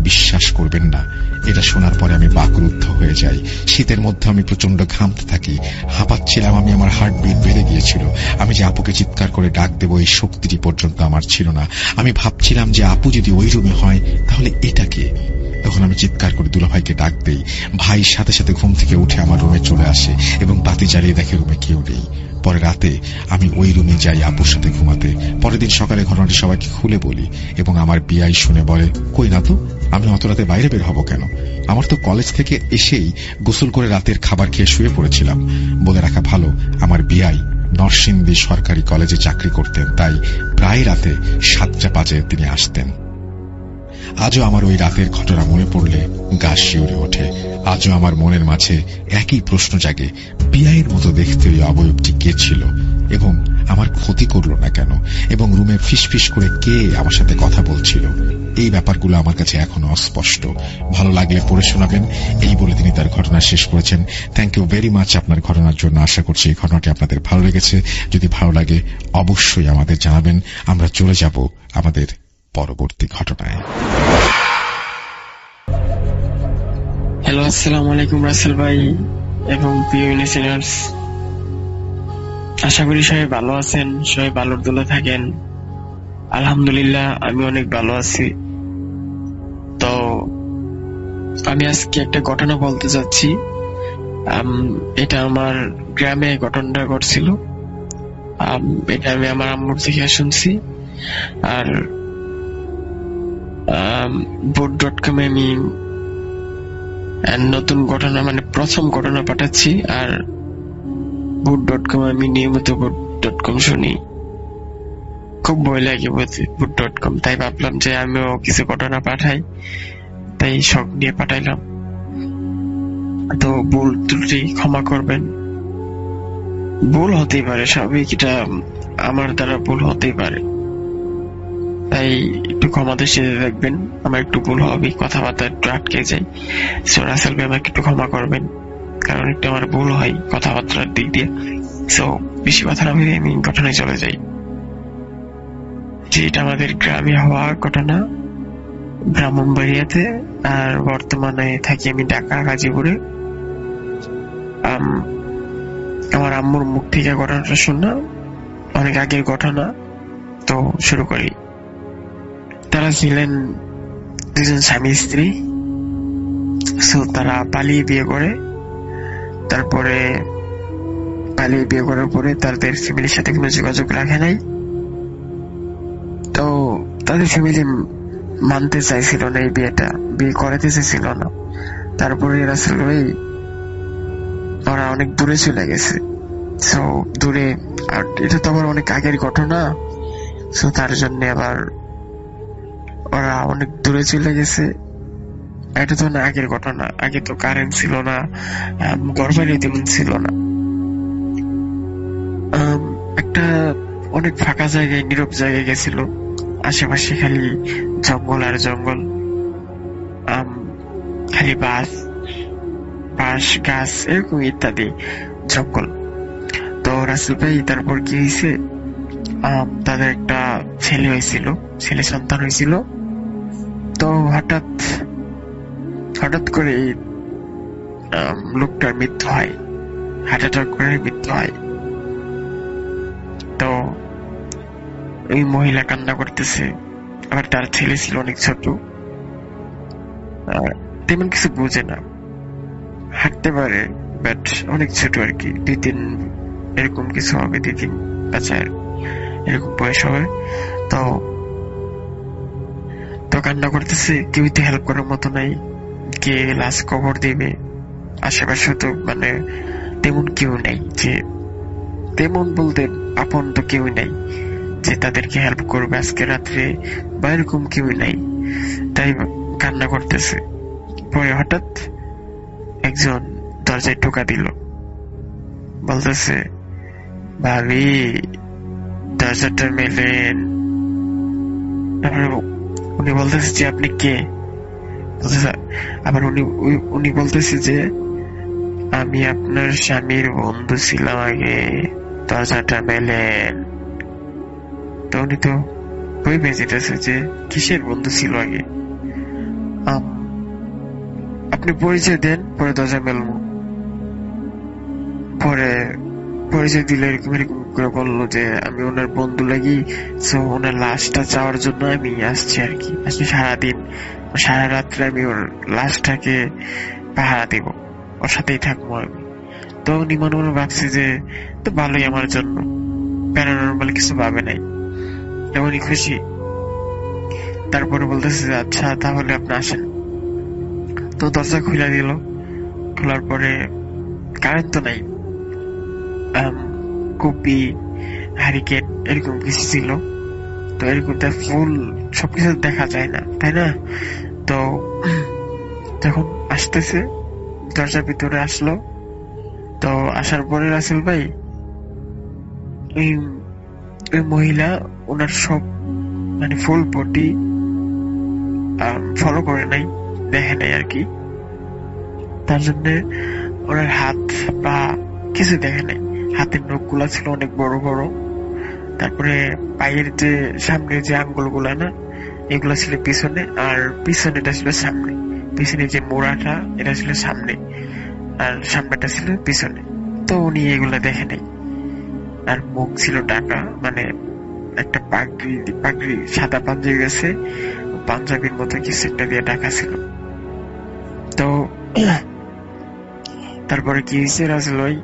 বিশ্বাস করবেন না, এটা শোনার পরে আমি বাকরুদ্ধ হয়ে যাই। শীতের মধ্যে আমি প্রচন্ড ঘামতে থাকি, হাঁপাচ্ছিলাম আমি। আমার হার্টবিট বেড়ে গিয়েছিল। আমি যে আপুকে চিৎকার করে ডাক দেব এই শক্তিটি পর্যন্ত আমার ছিল না। আমি ভাবছিলাম যে আপু যদি ওই রুমে হয় তাহলে এটা কে? তখন আমি চিৎকার করে দুলাভাইকে ডাক দেই। ভাই সাথে সাথে ঘুম থেকে উঠে আমার রুমে চলে আসে এবং বাতি জ্বালিয়ে দেখে রুমে কেউ নেই। পরে রাতে আমি ওই রুমে যাই আপুর সাথে ঘুমাতে। পরের দিন সকালে ঘটনাটি সবাইকে খুলে বলি এবং আমার বিআই শুনে বলে, কই না তো, আমি অত রাতে বাইরে বের হব কেন? আমার তো কলেজ থেকে এসেই গোসল করে রাতের খাবার খেয়ে শুয়ে পড়েছিলাম। বলে রাখা ভালো, আমার বিআই নরসিংদী সরকারি কলেজে চাকরি করতেন, তাই প্রায় রাতে 7টা বাজে তিনি আসতেন। আজও আমার ওই রাতের ঘটনা মনে পড়লে গা শিউরে ওঠে। আজও আমার মনের মাঝে একই প্রশ্ন জাগে, বিআইয়ের মতো দেখতে ওই অবয়বটি কে ছিল এবং আমার ক্ষতি করল না কেন, এবং রুমে ফিসফিস করে কে আমার সাথে কথা বলছিল? এই ব্যাপারগুলো আমার কাছে এখনো অস্পষ্ট। ভালো লাগলে পড়ে শোনাবেন, এই বলে তিনি তার ঘটনা শেষ করেছেন। থ্যাংক ইউ ভেরি মাচ আপনার ঘটনার জন্য। আশা করছি এই ঘটনাটি আপনাদের ভালো লেগেছে। যদি ভালো লাগে অবশ্যই আমাদের জানাবেন। আমরা চলে যাব আমাদের পরবর্তী ঘটনায়। হ্যালো, আসসালামু আলাইকুম রাসেল ভাই এবং প্রিয় লিসেনার্স। আশা করি সবাই ভালো আছেন, সবাই ভালোর দোলে থাকেন। আলহামদুলিল্লাহ আমি অনেক ভালো আছি। তো আমি আজকে একটা ঘটনা বলতে যাচ্ছি। এটা আমার গ্রামে ঘটনাটা ঘটছিল। এটা আমি আমার আম্মুর থেকে শুনছি। আর boat.com এ আমি নতুন ঘটনা, মানে প্রথম ঘটনা পাঠাচ্ছি। আর boot.com আমি নিয়মিত boot.com শুনি, খুব ভয় লাগে boot.com, তাই ভাবলাম যে আমিও কিছু ঘটনা পাঠাই, তাই শখ নিয়ে পাঠাইলাম। তো ভুল ত্রুটি ক্ষমা করবেন, ভুল হতেই পারে, স্বাভাবিক, এটা আমার দ্বারা ভুল হতেই পারে, তাই একটু ক্ষমা দৃষ্টিতে দেখবেন। আমার একটু ভুল হবে, কথাবার্তা একটু আটকে যাই। সো রাসেল ভাই আমাকে একটু ক্ষমা করবেন, কারণ একটু আমার ভুল হয় কথাবার্তার দিক দিয়ে। সো বেশি কথা না বলে আমি ঘটনায় চলে যাই। যে এটা আমাদের গ্রামে হওয়া ঘটনা, ব্রাহ্মণবাড়িয়াতে। আর বর্তমানে থাকি আমি ঢাকা গাজীপুরে। আমার আম্মুর মুখ থেকে ঘটনাটা শুনলাম, অনেক আগের ঘটনা। তো শুরু করি। তারা ছিলেন দুজন স্বামী স্ত্রী। সো তারা পালিয়ে বিয়ে করে। তারপরে পালিয়ে বিয়ে করার পরে তাদের ফ্যামিলির সাথে কোনো যোগাযোগ রাখে নাই। তো তাদের ফ্যামিলি মানতে চাইছিল না এই বিয়েটা, বিয়ে করাতে চাইছিল না। তারপরে রাসেল ভাই ওরা অনেক দূরে চলে গেছে। সো দূরে, আর এটা তো আবার অনেক আগের ঘটনা। সো তার জন্য আবার ওরা অনেক দূরে চলে গেছে। এটা তো না আগের ঘটনা, আগে তো কারেন্ট ছিল না, ঘরবাড়ি তেমন ছিল না। একটা অনেক ফাঁকা জায়গায়, নীরব জায়গায় গেছিল। আশেপাশে খালি জঙ্গল আর জঙ্গল, খালি বাঁশ গাছ এরকম ইত্যাদি জঙ্গল। তো রাসেল ভাই তারপর কি হয়েছে, তাদের একটা ছেলে হয়েছিল, ছেলে সন্তান হয়েছিল। তো হঠাৎ করে লোকটার মৃত্যু হয়, হার্ট অ্যাটাক করে মৃত্যু হয়। তো ওই মহিলা কান্না করতেছে, আবার তার ছেলে ছিল অনেক ছোট। তেমন কিছু বোঝে না, হাঁটতে পারে বাট অনেক ছোট আর কি, 2-3 এরকম কিছু হবে, 2-3 বছর এরকম বয়স হবে। তো তো কান্না করতেছে, কেউ তো হেল্প করার মতো নাই, কে লাশ কবর দিবে, আশেপাশে তো মানে তেমন কেউ নাই, যে তেমন বলতে আপন তো কেউ নাই যে তাদেরকে হেল্প করবে আজকে রাত্রে, বা এরকম কেউ নাই। তাই কান্না করতেছে। পরে হঠাৎ একজন দরজায় টোকা দিল, বলতেছে, ভাবি দরজাটা মেলেন। তারপরে উনি বলতেছে যে আপনি কে? আবার উনি বলতেছে যে আমি আপনার স্বামীর বন্ধু ছিলাম আগে, দরজাটা মেলেন। তো উনি তো ভয় পেয়ে যেতেছে যে কিসের বন্ধু ছিল আগে। আপনি পরিচয় দেন, পরে দরজা মেলবো। পরে পরিচয় দিলে এরকম এরকম করে বললো যে আমি ওনার বন্ধু লাগি, তো ওনার লাশটা চাওয়ার জন্য আমি আসছি আর কি। আজকে সারাদিন সারা রাত্রে আমি ওর লাশটাকে পাহারা দিব, ওর সাথেই থাকবো আমি। তো উনি মনে মনে ভাবছে যে তো ভালোই আমার জন্য, প্যারানর্মাল কিছু ভাবে নাই, এমনই খুশি। তারপরে বলতেছে যে আচ্ছা তাহলে আপনি আসেন। তো দরজা খুলে দিল, খোলার পরে কারেন্ট তো নাই, কপি হ্যারিকেন এরকম কিছু ছিল। তো এরকম ফুল সবকিছু দেখা যায় না, তাই না? তো যখন আসতেছে দরজার ভিতরে আসলো, তো আসার পরে রাসেল ভাই ওই মহিলা ওনার সব মানে ফুল বডি ফলো করে নাই, দেখে নাই আর কি। তার জন্য ওনার হাত পা কিছু দেখে নাই। হাতের নখ গুলা ছিল অনেক বড় বড়, তারপরে পায়ের যে সামনে যে আঙ্গুল গুলা না, এগুলা ছিল পিছনে, আর পিছনেটা ছিল সামনে। পিছনে যে মোড়াটা এটা ছিল সামনে, আর সামনেটা ছিল পিছনে। তো উনি এগুলা দেখে নাই। আর মুখ ছিল ঢাকা, মানে একটা পাগড়ি সাদা পাঞ্জাবি আছে, পাঞ্জাবির মতো কিছু একটা দিয়ে ঢাকা ছিল। তো তারপরে কি হয়েছে রাসেল ভাই,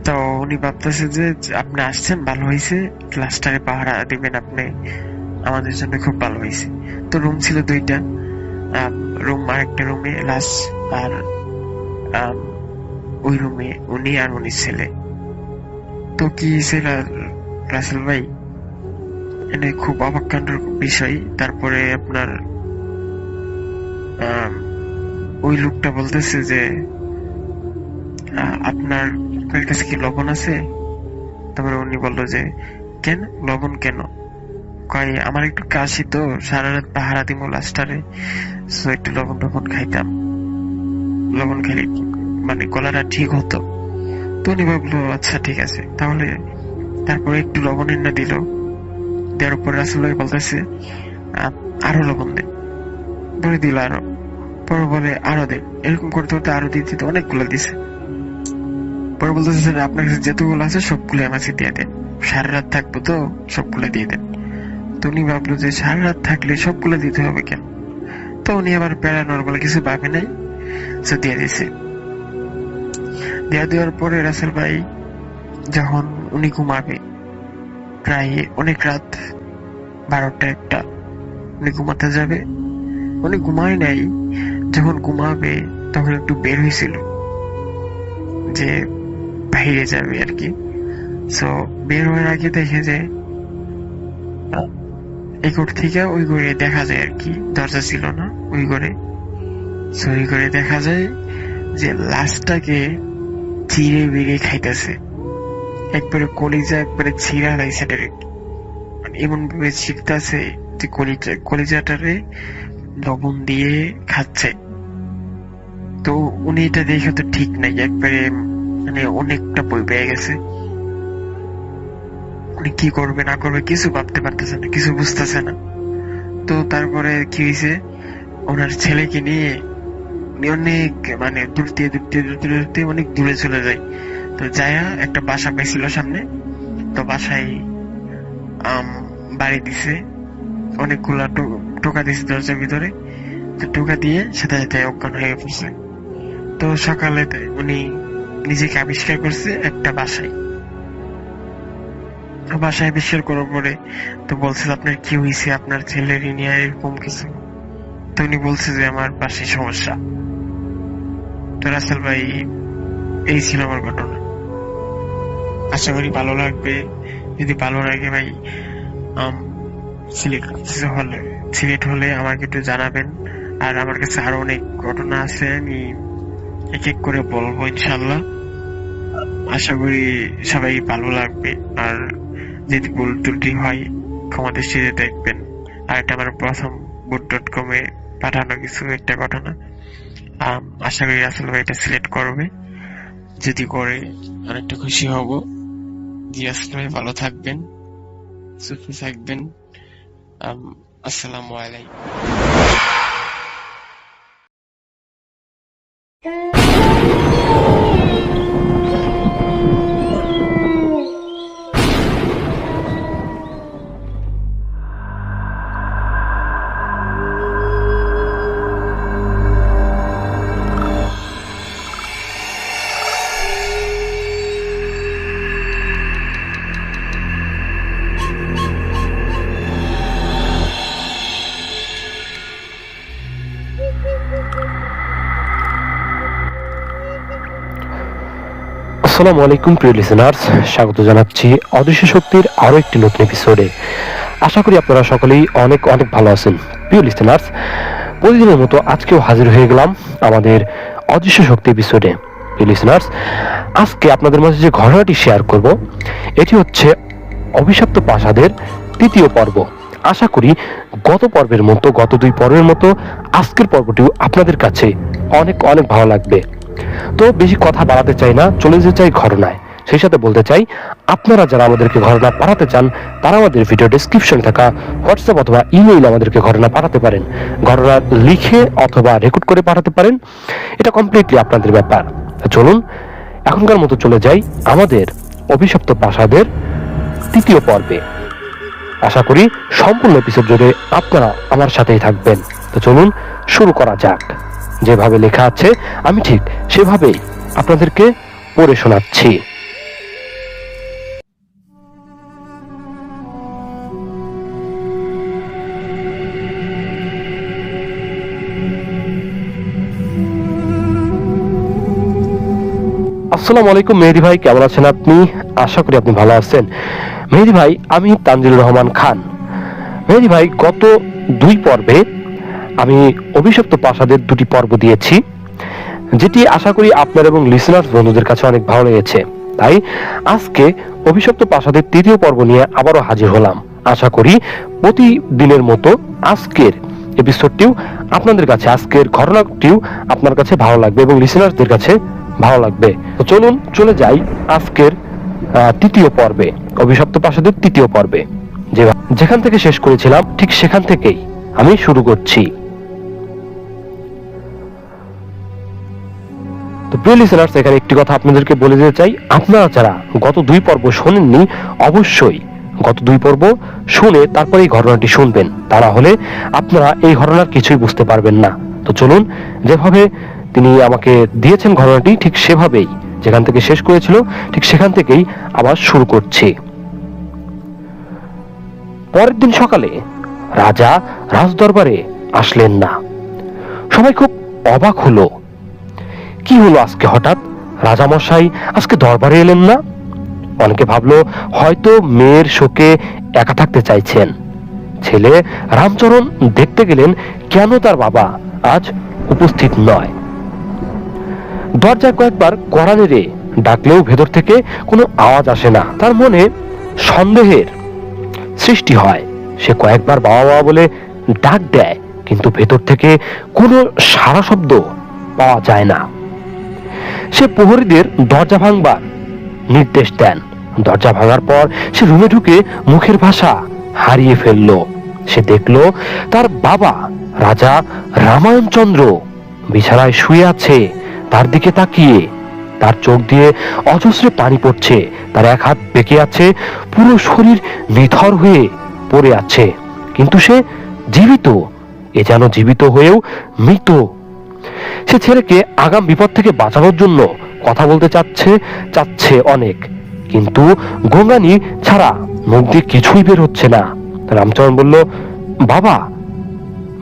তো উনি ভাবতেছে যে আপনি আসছেন ভালো হয়েছে, ক্লাসটারে পাহারা দিবেন আপনি, আমাদের জন্য খুব ভালো হয়েছে। তো রুম ছিল 2টা রুম, আর একটা রুমে লাশ, আর ওই রুমে উনি আর উনি ছেলে। তো কি হয়েছে রাসেল ভাই, এনে খুব অবাক কাণ্ডের বিষয়। তারপরে আপনার ওই লোকটা বলতেছে যে আপনার কাছে কি লবণ আছে? তারপরে উনি বললো যে কেন লবণ কেন? কয় আমার একটু কাশি, তো সারা রাত পাহারা দিব লাস্টারে, সো একটু লবণ টবণ খাইতাম, লবণ খেলে মানে গলাটা ঠিক হতো। তো উনি ভাবলো আচ্ছা ঠিক আছে তাহলে। তারপরে একটু লবণ এনে দিল, দেওয়ার পরে রাসেল ভাই বলতেছে আরো লবণ দেন, পরে দিল আরো, পরে বলে আরো দেন, এরকম করতে করতে আরো দিতে অনেকগুলো দিছে। পরে বলতেছে আপনার কাছে যতগুলো আছে সবগুলো আমাকে দিয়ে দেন, সারা রাত থাকবো তো সবগুলো দিয়ে দেন। তো উনি ভাবলো যে সারা রাত থাকলে সবগুলো দিতে হবে কেন? তো উনি আবার প্যারানর্মাল কিছু ভাবে নাই, দিয়ে দিছে। দেওয়ার পরে রাসেল ভাই যখন উনি ঘুমাবে, প্রায় অনেক রাত 12টা-1টা, উনি ঘুমাতে যাবে। উনি ঘুমায় নাই, যখন ঘুমাবে তখন একটু বের হয়েছিল যে বাইরে যাবে আর কি। সো বের হওয়ার আগে দেখে যে এই ঘর থেকে ওই ঘরে দেখা যায় আর কি, দরজা ছিল না ওই ঘরে। সো ওই ঘরে দেখা যায় যে লাশটাকে চিড়ে বিড়ে খাইতেছে, একবারে কলিজা একবারে ছিঁড়া লাইছে, মানে এমন ভাবে ছিঁড়তেছে যে কলিজাটারে লবণ দিয়ে খাচ্ছে। তো উনি এটা দেখে তো ঠিক নাই, একবারে মানে অনেকটা বই পেয়ে গেছে। উনি কি করবে না করবে কিছু ভাবতে পারতেছে না, কিছু বুঝতেছে না। তো তারপরে কি হয়েছে, ওনার ছেলেকে নিয়ে উনি অনেক মানে দূরতে অনেক দূরে চলে যায়। তো যায়া একটা বাসা পেয়েছিল সামনে, তো বাসায় বাড়ি দিছে, অনেকগুলা টোকা দিছে দরজার ভিতরে। টোকা দিয়ে সাথে সাথে অজ্ঞান হয়ে পড়ছে। তো সকালে উনি নিজেকে আবিষ্কার করছে একটা বাসায়। তো বাসায় আবিষ্কার করার পরে তো বলছে আপনার কি হয়েছে, আপনার ছেলের নিয়ে এরকম কিছু। তো উনি বলছে যে আমার পাশে সমস্যা। তো রাসেল ভাই, এই ছিল আমার ঘটনা। আশা করি ভালো লাগবে। যদি ভালো লাগে ভাই, সিলেক্ট হলে আমাকে একটু জানাবেন। আর আমার কাছে আরো অনেক ঘটনা আছে, আমি এক এক করে বলবো ইনশাল্লাহ। আশা করি সবাই ভালো লাগবে। আর যদি ভুল ত্রুটি হয় ক্ষমা দৃষ্টিতে দেখবেন। আর এটা আমার প্রথম boot.com এ পাঠানো কিছু একটা ঘটনা। আশা করি রাসেল ভাই এটা সিলেক্ট করবে। যদি করে অনেকটা খুশি হব। জি, রাসেল ভাই ভালো থাকবেন, সুস্থ থাকবেন। আসসালামু আলাইকুম। আসসালামু আলাইকুম প্রিয় লিসেনার্স, স্বাগত জানাচ্ছি অদৃশ্য শক্তির আরো একটি নতুন এপিসোডে। আশা করি আপনারা সকলেই অনেক অনেক ভালো আছেন। প্রিয় লিসেনার্স, প্রতিদিনের মতো আজকেও হাজির হয়ে গেলাম আমাদের অদৃশ্য শক্তি এপিসোডে। প্রিয় লিসেনার্স, আজকে আপনাদের মাঝে যে ঘটনাটি শেয়ার করব, এটি হচ্ছে অভিশপ্ত প্রাসাদের তৃতীয় পর্ব। আশা করি গত পর্বের মতো, গত দুই পর্বের মতো আজকের পর্বটিও আপনাদের কাছে অনেক অনেক ভালো লাগবে। তো বেশি কথা বাড়াতে চাই না, চলে যেতে চাই ঘটনায়। সেই সাথে বলতে চাই, আপনারা যারা আমাদেরকে ঘটনা পাঠাতে চান তারা আমাদের ভিডিও ডেসক্রিপশন থাকা হোয়াটসঅ্যাপ অথবা ইমেইল আমাদেরকে ঘটনা পাঠাতে পারেন। ঘটনা লিখে অথবা রেকর্ড করে পাঠাতে পারেন, এটা কমপ্লিটলি আপনাদের ব্যাপার। চলুন এখনকার মতো চলে যাই আমাদের অভিশপ্ত প্রাসাদের তৃতীয় পর্বে। আশা করি সম্পূর্ণ এপিসোড জুড়ে আপনারা আমার সাথেই থাকবেন। তো চলুন শুরু করা যাক। যেভাবে লেখা আছে আমি ঠিক সেভাবেই আপনাদেরকে পড়ে শোনাচ্ছি। আসসালামু আলাইকুম মেহেদী ভাই, কেমন আছেন আপনি? আশা করি আপনি ভালো আছেন। মেহেদী ভাই, আমি তানজিলুর রহমান খান। মেহেদী ভাই, গত দুই পর্বে আমি অভিশপ্ত প্রাসাদের দুটি পর্ব দিয়েছি, যেটি আশা করি আপনার এবং লিসেনার্স বন্ধুদের কাছে অনেক ভালো লেগেছে। তাই আজকে অভিশপ্ত প্রাসাদের তৃতীয় পর্ব নিয়ে আবারও হাজির হলাম। আশা করি প্রতিদিনের মতো আজকের এপিসোডটিও আপনাদের কাছে, আজকের ঘটনাটিও আপনার কাছে ভালো লাগবে এবং লিসেনার্সদের কাছে ভালো লাগবে। তো চলুন চলে যাই আজকের তৃতীয় পর্বে, অভিশপ্ত প্রাসাদের তৃতীয় পর্বে। যেখান থেকে শেষ করেছিলাম ঠিক সেখান থেকেই আমি শুরু করছি। তো প্রিয় লিসেনার্স, এখানে একটি কথা আপনাদেরকে বলে দিতে চাই, আপনারা যারা গত দুই পর্ব শোনেননি অবশ্যই গত দুই পর্ব শুনে তারপরে এই ঘটনাটি শুনবেন, তারা হলে আপনারা এই ঘটনার কিছুই বুঝতে পারবেন না। তো চলুন, যেভাবে তিনি আমাকে দিয়েছেন ঘটনাটি ঠিক সেভাবেই, যেখান থেকে শেষ করেছিল ঠিক সেখান থেকেই আবার শুরু করছি। পরের দিন সকালে রাজা রাজদরবারে আসলেন না। সবাই খুব অবাক হলো, কি হলো আজকে হঠাৎ রাজামশাই আজকে দরবারে এলেন না? অনেকে ভাবলো হয়তো মেয়ের শোকে একা থাকতে চাইছেন। ছেলে রামচরণ দেখতে গেলেন কেন তার বাবা আজ উপস্থিত নয়। দরজায় কয়েকবার কড়া নেড়ে ডাকলেও ভেতর থেকে কোনো আওয়াজ আসে না। তার মনে সন্দেহের সৃষ্টি হয়। সে কয়েকবার বাবা বাবা বলে ডাক দেয়, কিন্তু ভেতর থেকে কোনো সাড়া শব্দ পাওয়া যায় না। সে প্রহরীদের দরজা ভাঙবার নির্দেশ দেন। দরজা ভাঙার পর সে রুমে ঢুকে মুখের ভাষা হারিয়ে ফেলল। সে দেখল তার বাবা রাজা রামায়ণচন্দ্র বিছানায় শুয়ে আছে, তার দিকে তাকিয়ে। তার চোখ দিয়ে অজস্রে পানি পড়ছে, তার এক হাত বেঁকে আছে, পুরো শরীর নিথর হয়ে পড়ে আছে, কিন্তু সে জীবিত এ যেন জীবিত হয়েও মৃত। সে ছেলেকে আগাম বিপদ থেকে বাঁচানোর জন্য কথা বলতে চাচ্ছে অনেক, কিন্তু গঙ্গানি ছাড়া মুখ দিয়ে কিছুই বের হচ্ছে না। রামচরণ বলল, বাবা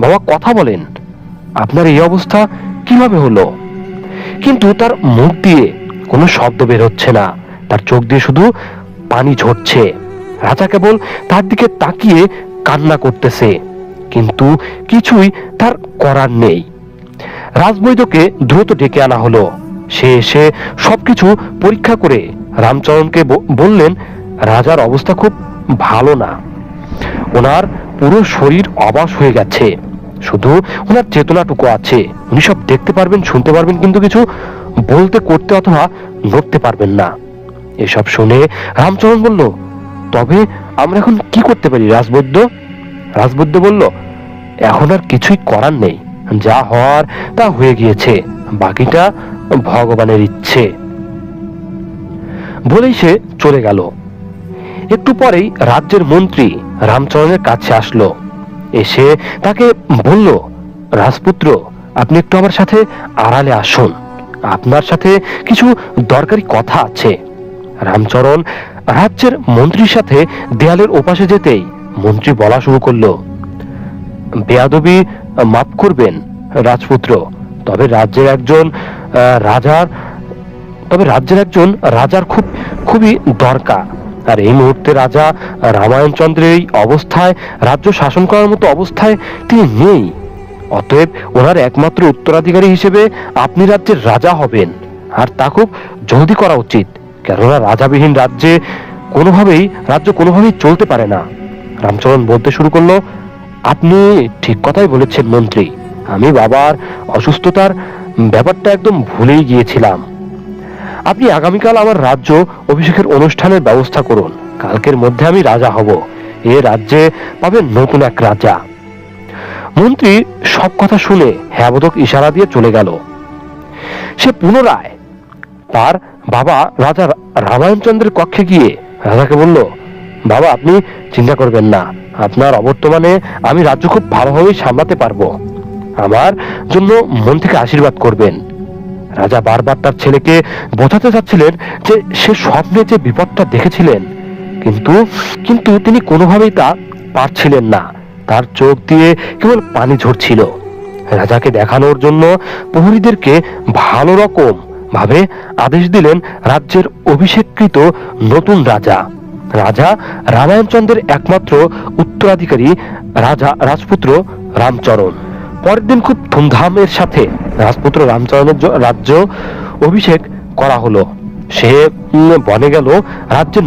বাবা কথা বলেন, আপনার এই অবস্থা কিভাবে হলো? কিন্তু তার মুখ দিয়ে কোনো শব্দ বের হচ্ছে না, তার চোখ দিয়ে শুধু পানি ঝরছে। রাজা কেবল তার দিকে তাকিয়ে কান্না করতেছে, কিন্তু কিছুই তার করার নেই। রাজবৈদ্যকে দ্রুত ডেকে আনা হলো। সে এসে সবকিছু পরীক্ষা করে রামচরণকে বললেন, রাজার অবস্থা খুব ভালো না, ওনার পুরো শরীর অবশ হয়ে গেছে, শুধু ওনার চেতনাটুকু আছে। উনি সব দেখতে পারবেন, শুনতে পারবেন, কিন্তু কিছু বলতে, করতে অথবা নড়তে পারবেন না। এসব শুনে রামচরণ বলল, তবে আমরা এখন কি করতে পারি রাজবৈদ্য? রাজবৈদ্য বলল, এখন আর কিছুই করার নেই, যা হওয়ার তা হয়ে গিয়েছে, বাকিটা ভগবানের ইচ্ছে। বলেই সে চলে গেল। একটু পরেই রাজ্যের মন্ত্রী রামচরণের কাছে আসলো। এসে তাকে বলল, রাজপুত্র, আপনি একটু আমার সাথে আড়ালে আসুন, আপনার সাথে কিছু দরকারি কথা আছে। রামচরণ রাজ্যের মন্ত্রীর সাথে দেয়ালের ওপাশে যেতেই মন্ত্রী বলা শুরু করলো, বেয়াদবি মাফ করবেন রাজপুত্র, তবে রাজ্যের একজন রাজার খুবই দরকার, আর এই মুহূর্তে রাজা রামায়ণচন্দ্রের এই অবস্থায়, রাজ্য শাসন করার মতো অবস্থায় তিনি নেই। অতএব ওনার একমাত্র উত্তরাধিকারী হিসেবে আপনি রাজ্যের রাজা হবেন, আর তা খুব জলদি করা উচিত, কেননা রাজাবিহীন রাজ্য কোনোভাবেই চলতে পারে না। রামচরণ বলতে শুরু করলো, আপনি ঠিক কথাই বলেছেন মন্ত্রী, আমি বাবার অসুস্থতার ব্যাপারটা একদম ভুলেই গিয়েছিলাম। আপনি আগামীকাল আমার রাজ্য অভিষেকের অনুষ্ঠানের ব্যবস্থা করুন, কালকের মধ্যে আমি রাজা হব, এ রাজ্যে পাবেন নতুন এক রাজা। মন্ত্রী সব কথা শুনে হ্যাবোধক ইশারা দিয়ে চলে গেল। সে পুনরায় তার বাবা রাজা রামায়ণচন্দ্রের কক্ষে গিয়ে রাজাকে বলল, বাবা আপনি চিন্তা করবেন না, আপনার অবর্তমানে আমি রাজ্য খুব ভালোভাবেই সামলাতে পারবো, আমার জন্য মন থেকে আশীর্বাদ করবেন। রাজা বারবার তার ছেলেকে বোঝাতে চাচ্ছিলেন যে সে স্বপ্নে যে বিপদটা দেখেছিলেন, কিন্তু তিনি কোনোভাবেই তা পারছিলেন না, তার চোখ দিয়ে কেবল পানি ঝরছিল। রাজাকে দেখানোর জন্য প্রহরীদেরকে ভালো রকম ভাবে আদেশ দিলেন রাজ্যের অভিষেককৃত নতুন রাজা রামায়ণচন্দ্রের একমাত্র উত্তরাধিকারী রাজপুত্র রামচরণ। পরের দিন খুব ধুমধামের সাথে রাজপুত্র রামচরণের রাজ্য অভিষেক করা হলো। সে বনে গেল রাজ্যের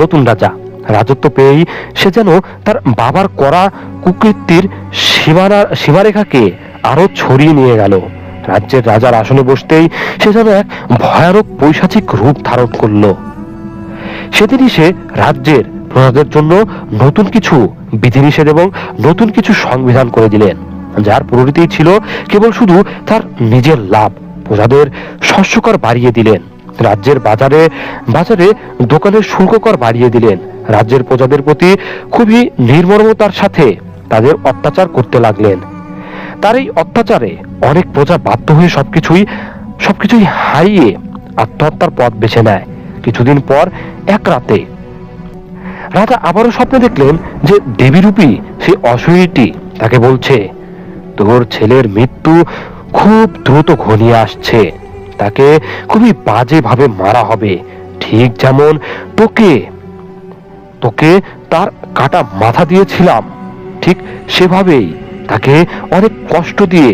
নতুন রাজা। রাজত্ব পেয়েই সে যেন তার বাবার করা কুকৃতির সীমারেখাকে আরো ছড়িয়ে নিয়ে গেল। রাজ্যের রাজার আসনে বসতেই সে যেন এক ভয়ানক পৈশাচিক রূপ ধারণ করলো। সেদিনই সে রাজ্যের প্রজাদের জন্য নতুন কিছু বিধিনিষেধ এবং নতুন কিছু সংবিধান করে দিলেন, যার পরিণতি ছিল কেবল শুধু তার নিজের লাভ। প্রজাদের শস্য কর বাড়িয়ে দিলেন, রাজ্যের বাজারে দোকানের শুল্ক কর বাড়িয়ে দিলেন। রাজ্যের প্রজাদের প্রতি খুবই নির্মমতার সাথে তাদের অত্যাচার করতে লাগলেন। তার এই অত্যাচারে অনেক প্রজা বাধ্য হয়ে সবকিছুই হারিয়ে আত্মহত্যার পথ বেছে নেয়। কিছুদিন পর এক রাতে রাজা আবারও স্বপ্নে দেখলেন যে দেবীরূপী সেই অশরীরটি তাকে বলছে, তোর ছেলের মৃত্যু খুব দ্রুত ঘনিয়ে আসছে, তাকে খুবই বাজে ভাবে মারা হবে, ঠিক যেমন তোকে তার কাটা মাথা দিয়েছিলাম, ঠিক সেভাবেই তাকে অনেক কষ্ট দিয়ে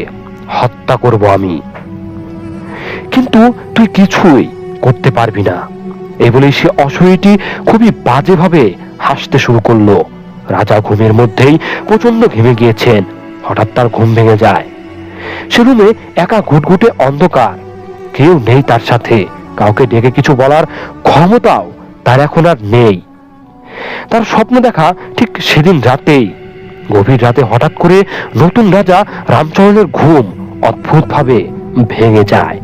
হত্যা করব আমি, কিন্তু তুই কিছুই করতে পারবি না। এই বলেই সে অশরীরটি খুবই বাজেভাবে হাসতে শুরু করলো। রাজা ঘুমের মধ্যেই প্রচন্ড ঘেমে গিয়েছেন। হঠাৎ তার ঘুম ভেঙে যায়। সে রুমে একা ঘুটঘুটে অন্ধকার, কেউ নেই তার সাথে, কাউকে ডেকে কিছু বলার ক্ষমতাও তার এখন আর নেই। তার স্বপ্ন দেখা ঠিক সেদিন রাতেই। গভীর রাতে হঠাৎ করে নতুন রাজা রামচরণের ঘুম অদ্ভুতভাবে ভেঙে যায়।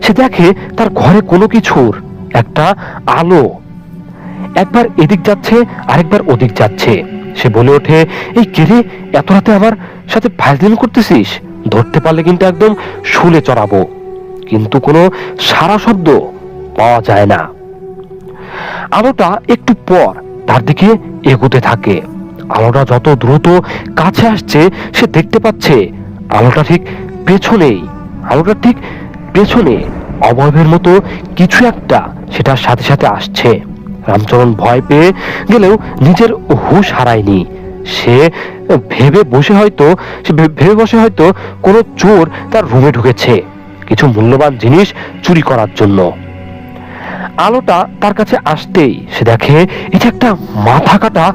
সে দেখে তার ঘরে কোনো কিছুর একটা আলো একবার এদিক যাচ্ছে, আরেকবার ওদিক যাচ্ছে। সে বলে ওঠে, এই কে রে, এত রাতে আমার সাথে ফাজলামি করতেছিস? ধরতে পারলে কিন্তু একদম শুলে চড়াবো। কিন্তু কোনো সারা শব্দ পাওয়া যায় না। আলোটা একটু পর তার দিকে এগোতে থাকে। আলোটা যত দ্রুত কাছে আসছে সে দেখতে পাচ্ছে আলোটা ঠিক পেছনে অবয়বের মতো কিছু একটা সেটার সাথে সাথে আসছে। রামচরণ ভয় পেয়ে গেলেও নিজের হুঁশ হারায়নি। সে ভেবে বসে হয়তো কোনো চোর তার রুমে ঢুকেছে কিছু মূল্যবান জিনিস চুরি করার জন্য। আলোটা তার কাছে আসতেই সে দেখে এটা একটা মাথা কাটা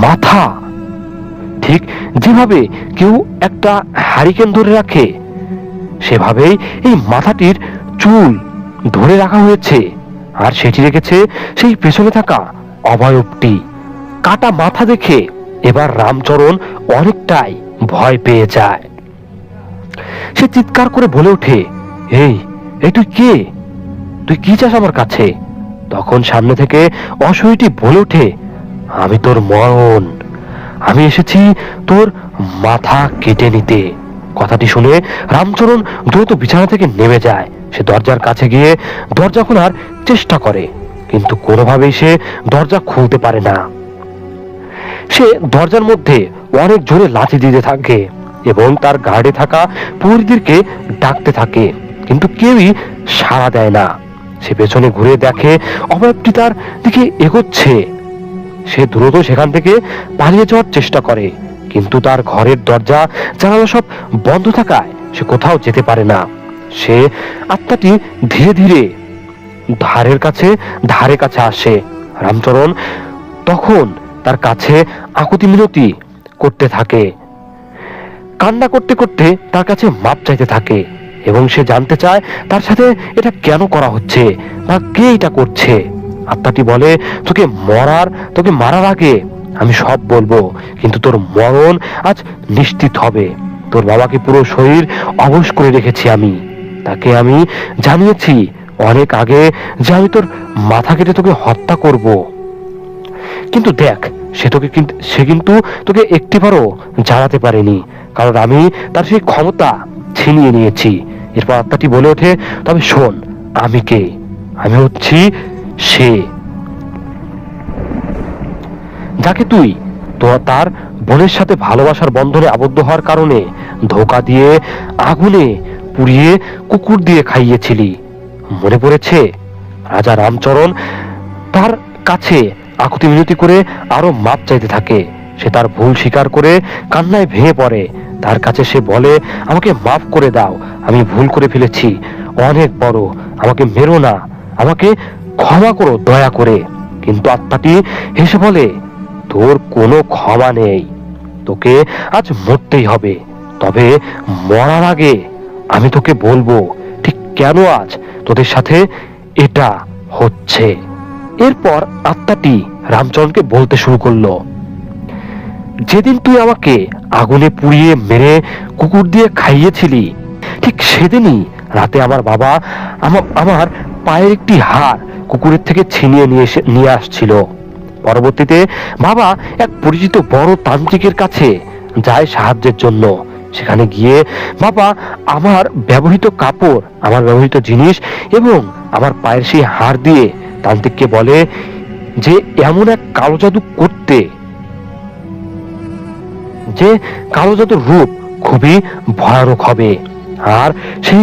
মাথা। ঠিক যেভাবে কেউ একটা হারিকেন ধরে রাখে সেভাবেই এই মাথাটির চুল ধরে রাখা হয়েছে, আর সেটি রেখেছে সেই পেছনে থাকা অবয়বটি। কাটা মাথা দেখে এবার রামচরণ অনেকটাই ভয় পেয়ে যায়। সে চিৎকার করে বলে ওঠে, এই তুই কে? তুই কি চাস আমার কাছে? তখন সামনে থেকে অসহ্যটি বলে ওঠে, আমি তোর মরণ, আমি এসেছি তোর মাথা কেটে নিতে। কথাটি শুনে রামচরণ দ্রুত বিছানা থেকে নেমে যায়। সে দরজার কাছে গিয়ে দরজা খোলার চেষ্টা করে, কিন্তু কোনোভাবেই সে দরজা খুলতে পারে না। সে দরজার মধ্যে অনেক জোরে লাথি দিতে থাকে এবং তার গার্ডে থাকা প্রহরীদেরকে ডাকতে থাকে, কিন্তু কেউই সাড়া দেয় না। সে পেছনে ঘুরে দেখে অবয়বটি তার দিকে এগোচ্ছে। সে দ্রুত সেখান থেকে পালিয়ে যাওয়ার চেষ্টা করে, কিন্তু তার ঘরের দরজা জানালা সব বন্ধ থাকায় সে কোথাও যেতে পারে না। সে আত্মাটি ধীরে ধীরে ধারে কাছে আসে। রামচরণ তখন তার কাছে আকুতি মিনতি করতে থাকে, কান্না করতে করতে তার কাছে মাপ চাইতে থাকে এবং সে জানতে চায় তার সাথে এটা কেন করা হচ্ছে বা কে এটা করছে। আত্মাটি বলে, তোকে মারার আগে আমি সব বলবো, কিন্তু তোর মরণ আজ নিশ্চিত হবে। তোর বাবাকে পুরো শরীর অবশ করে রেখেছি আমি। তাকে আমি জানিয়েছি অনেক আগে যে আমি তোর মাথা কেটে তোকে হত্যা করব, কিন্তু দেখ সে কিন্তু তোকে একটিবারও জানাতে পারেনি, কারণ আমি তার সেই ক্ষমতা ছিনিয়ে নিয়েছি। এরপর আত্মাটি বলে ওঠে, তবে শোন, আমি কে? আমি হচ্ছি সে যাকে তুই তার বোনের সাথে ভালোবাসার বন্ধনে আবদ্ধ হওয়ার কারণে ধোঁকা দিয়ে আগুনে পুড়িয়ে কুকুর দিয়ে খাইয়েছিলি। মনে পড়েছে? রাজা রামচরণ তার কাছে আকুতি মিনতি করে আরো মাপ চাইতে থাকে। সে তার ভুল স্বীকার করে কান্নায় ভেঙে পড়ে। তার কাছে সে বলে, আমাকে মাফ করে দাও, আমি ভুল করে ফেলেছি, অনেক বড়, আমাকে মেরো না, আমাকে ক্ষমা করো দয়া করে। কিন্তু আত্মাটি হেসে বলে, তোর কোনো ক্ষমা নেই, তোকে আজ মরতেই হবে। তবে মরার আগে আমি তোকে বলবো ঠিক কেন আজ তোদের সাথে এটা হচ্ছে। এরপর আত্মাটি রামচরণকে বলতে শুরু করলো, যেদিন তুই আমাকে আগুনে পুড়িয়ে মেরে কুকুর দিয়ে খাইয়েছিলি, ঠিক সেদিনই রাতে আমার বাবা আমার পায়ের একটি হাড় কুকুরের থেকে ছিনিয়ে নিয়ে আসছিল। পরবর্তীতে বাবা এক পরিচিত বড় তান্ত্রিকের কাছে যায় সাহায্যের জন্য। সেখানে গিয়ে বাবা আমার ব্যবহৃত কাপড়, আমার ব্যবহৃত জিনিস এবং আমার পায়ের সেই হাড় দিয়ে তান্ত্রিককে বলে যে এমন এক কালো জাদু করতে, যে কালো জাদুর রূপ খুবই ভয়ানক হবে, আর সেই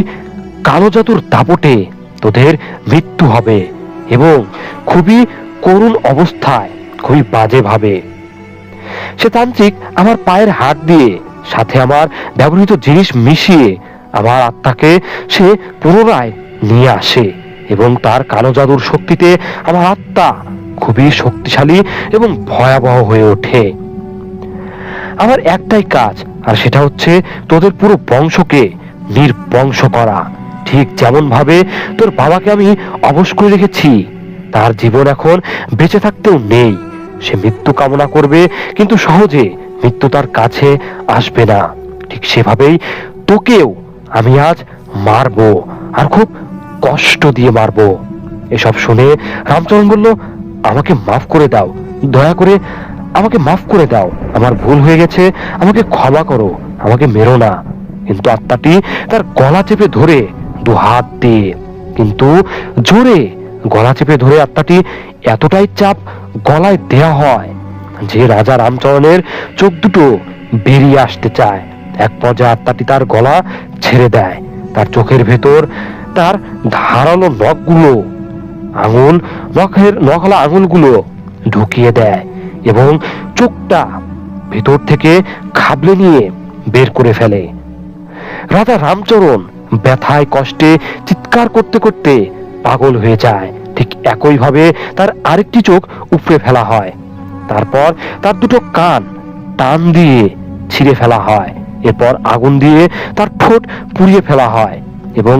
কালো জাদুর দাপটে তোদের মৃত্যু হবে এবং খুবই করুণ অবস্থায়, খুবই বাজে ভাবে। সে তান্ত্রিক আমার পায়ের হাড় দিয়ে সাথে আমার ব্যবহৃত জিনিস মিশিয়ে আমার আত্মাকে সে পুনরায় নিয়ে আসে এবং তার কালো জাদুর শক্তিতে আমার আত্মা খুবই শক্তিশালী এবং ভয়াবহ হয়ে ওঠে। আমার একটাই কাজ, আর সেটা হচ্ছে তোদের পুরো বংশকে নির্বংশ করা। ঠিক যেমন ভাবে তোর বাবাকে আমি অবশ করে রেখেছি, তার জীবন এখন বেঁচে থাকতেও নেই। সে মৃত্যু কামনা করবে, কিন্তু সহজে মৃত্যু তার কাছে আসবে না। ঠিক সেভাবেই তোকেও আমি আজ মারবো, আর খুব কষ্ট দিয়ে মারবো। এসব শুনে রামচরণ বলল, আমাকে মাফ করে দাও, দয়া করে আমাকে মাফ করে দাও, আমার ভুল হয়ে গেছে, আমাকে ক্ষমা করো, আমাকে মেরো না। কিন্তু আত্মাটি তার গলা চেপে ধরে দু হাত দিয়ে, কিন্তু জোরে গলা চেপে ধরে আত্মাটি এতটাই চাপ গলায় দেয়া হয় যে রাজা রামচরণের চোখ দুটো বেরিয়ে আসতে চায়। এক পর্যায়ে আত্মাটি তার গলা ছেড়ে দেয়, তার চোখের ভেতর তার ধারালো নখলা আঙুলগুলো ঢুকিয়ে দেয় এবং চোখটা ভেতর থেকে খাবলে নিয়ে বের করে ফেলে। রাজা রামচরণ ব্যথায় কষ্টে চিৎকার করতে করতে পাগল হয়ে যায়। ঠিক একইভাবে তার আরেকটি চোখ উপড়ে ফেলা হয়, তারপর তার দুটো কান টান দিয়ে ছিঁড়ে ফেলা হয়, এরপর আগুন দিয়ে তার ঠোঁট পুড়িয়ে ফেলা হয় এবং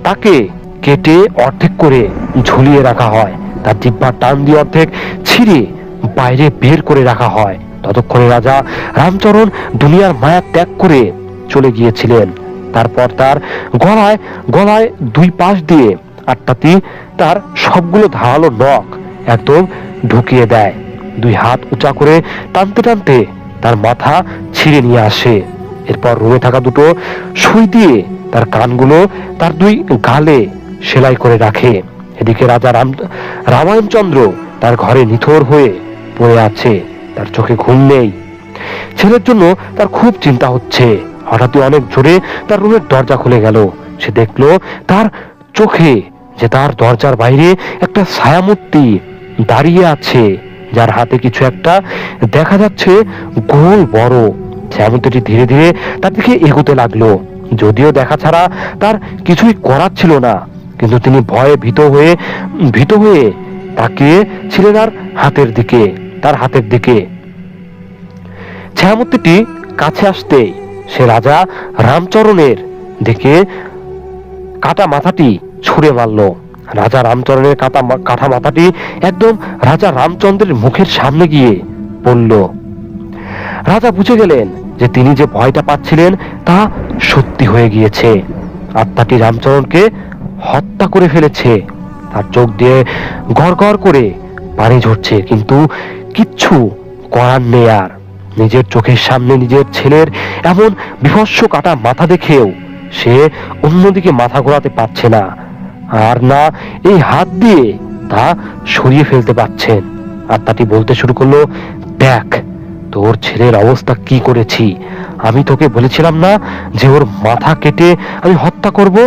তাকে কেটে অর্ধেক করে ঝুলিয়ে রাখা হয়। তার জিহ্বার টান দিয়ে অর্ধেক ছিঁড়ে বাইরে বের করে রাখা হয়। ততক্ষণে রাজা রামচরণ দুনিয়ার মায়া ত্যাগ করে চলে গিয়েছিলেন। তারপর তার গলায় দুই পাশ দিয়ে আত্মাটি তার সবগুলো ধারালো নখ একদম ঢুকিয়ে দেয়। দুই হাত উঁচা করে টানতে টানতে তার মাথা ছিঁড়ে নিয়ে আসে। এরপর রুমে থাকা দুটো সুই দিয়ে তার কানগুলো তার দুই গালে সেলাই করে রাখে। এদিকে রাজা রামায়ণচন্দ্র তার ঘরে নিথর হয়ে পড়ে আছে, তার চোখে ঘুম নেই। ছেলের জন্য তার খুব চিন্তা হচ্ছে। হঠাৎই অনেক জোরে তার রুমের দরজা খুলে গেল। সে দেখলো তার চোখে যে তার দরজার বাইরে একটা ছায়ামূর্তি দাঁড়িয়ে আছে, যার হাতে কিছু একটা দেখা যাচ্ছে গোল বড়। ছায়ামূর্তিটি ধীরে ধীরে তার দিকে এগোতে লাগলো। যদিও দেখা ছাড়া তার কিছুই করার ছিল না, কিন্তু তিনি ভয়ে ভীত হয়ে তাকিয়ে ছিলেন তার হাতের দিকে। ছায়ামূর্তিটি কাছে আসতেই সে রাজা রামচরণের দিকে কাটা মাথাটি ছুঁড়ে মারল। রাজা রামচরণের কাটা মাথাটি একদম রাজা রামচন্দ্রের মুখের সামনে গিয়ে পড়ল। রাজা বুঝে গেলেন যে তিনি যে ভয়টা পাচ্ছিলেন তা সত্যি হয়ে গিয়েছে। আত্মাটি রামচরণকে হত্যা করে ফেলেছে। তার চোখ দিয়ে গড়গড় করে পানি ঝরছে, কিন্তু কিচ্ছু করার নেই। আর নিজের চোখের সামনে নিজের ছেলের এমন বিভৎস কাটা মাথা দেখেও সে অন্যদিকে মাথা ঘোরাতে পারছে না, আর না এই হাত দিয়ে তা সরিয়ে ফেলতে পারছেন। আত্মাটি বলতে শুরু করলো, দেখ তোর ছেলের অবস্থা কি করেছি। আমি তোকে বলেছিলাম না যে ওর মাথা কেটে আমি হত্যা করব?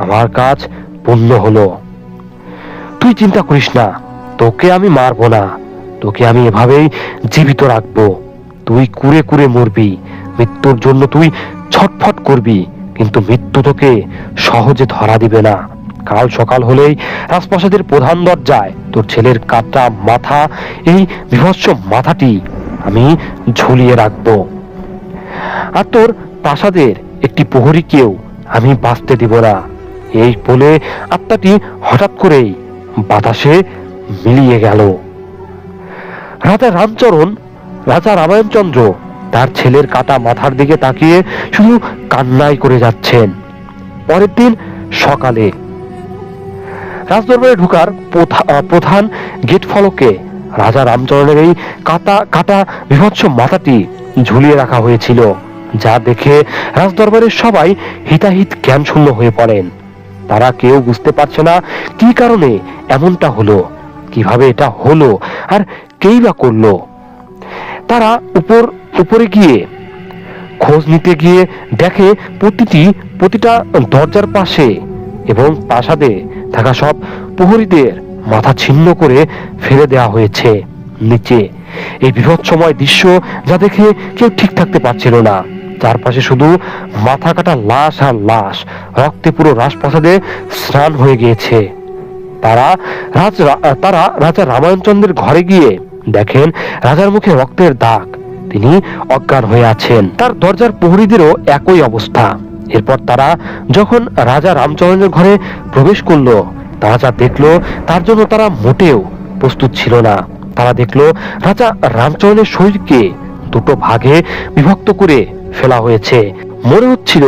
আমার কাজ পূর্ণ হলো। তুই চিন্তা করিস না, তোকে আমি মারবো না, তোকে আমি এভাবেই জীবিত রাখবো। তুই কুরে কুরে মরবি, মৃত্যুর জন্য তুই ছটফট করবি, কিন্তু মৃত্যু তোকে সহজে ধরা দিবে না। কাল সকাল হলেই রাজপ্রাসাদের প্রধান দরজায় তোর ছেলের কাটা মাথা, এই বিভৎস মাথাটি আমি ঝুলিয়ে রাখবো। আর তোর প্রাসাদের একটি প্রহরীকেও আমি বাঁচতে দিব না। এই বলে আত্মাটি হঠাৎ করেই বাতাসে মিলিয়ে গেল। রাজা রামায়ণচন্দ্র তার ছেলের কাটা মাথার দিকে তাকিয়ে শুধু কান্নাই করে যাচ্ছেন। পরের দিন সকালে রাজদরবারে ঢোকার প্রধান গেট ফলকে রাজা রামচরণের এই কাটা বিভৎস মাথাটি ঝুলিয়ে রাখা হয়েছিল, যা দেখে রাজদরবারের সবাই হিতাহিত জ্ঞান শূন্য হয়ে পড়েন। তারা কেউ বুঝতে পারছে না কি কারণে এমনটা হলো, কিভাবে এটা হলো, আর কেই বা করলো। তারা উপরে গিয়ে খোঁজ নিতে গিয়ে দেখে প্রতিটা দরজার পাশে এবং প্রাসাদে থাকা সব প্রহরীদের মাথা ছিন্ন করে ফেলে দেওয়া হয়েছে নিচে। এই বিভৎসময় দৃশ্য যা দেখে কেউ ঠিক থাকতে পারছিল না। চারপাশে শুধু মাথা কাটা লাশ আর লাশ, রক্তে পুরো রাজপ্রাসাদে স্নান হয়ে গিয়েছে। তারা রাজা রামায়ণচন্দ্রের ঘরে গিয়ে দেখেন রাজার মুখে রক্তের দাগ, তিনি অজ্ঞান হয়ে আছেন। তার দরজার প্রহরীদেরও একই অবস্থা। এরপর তারা যখন রাজা রামচরণের ঘরে প্রবেশ করলো, তারা যা দেখলো তার জন্য তারা মোটেও প্রস্তুত ছিল না। তারা দেখলো রাজা রামচরণের শরীরকে দুটো ভাগে বিভক্ত করে ফেলা হয়েছে। মনে হচ্ছিল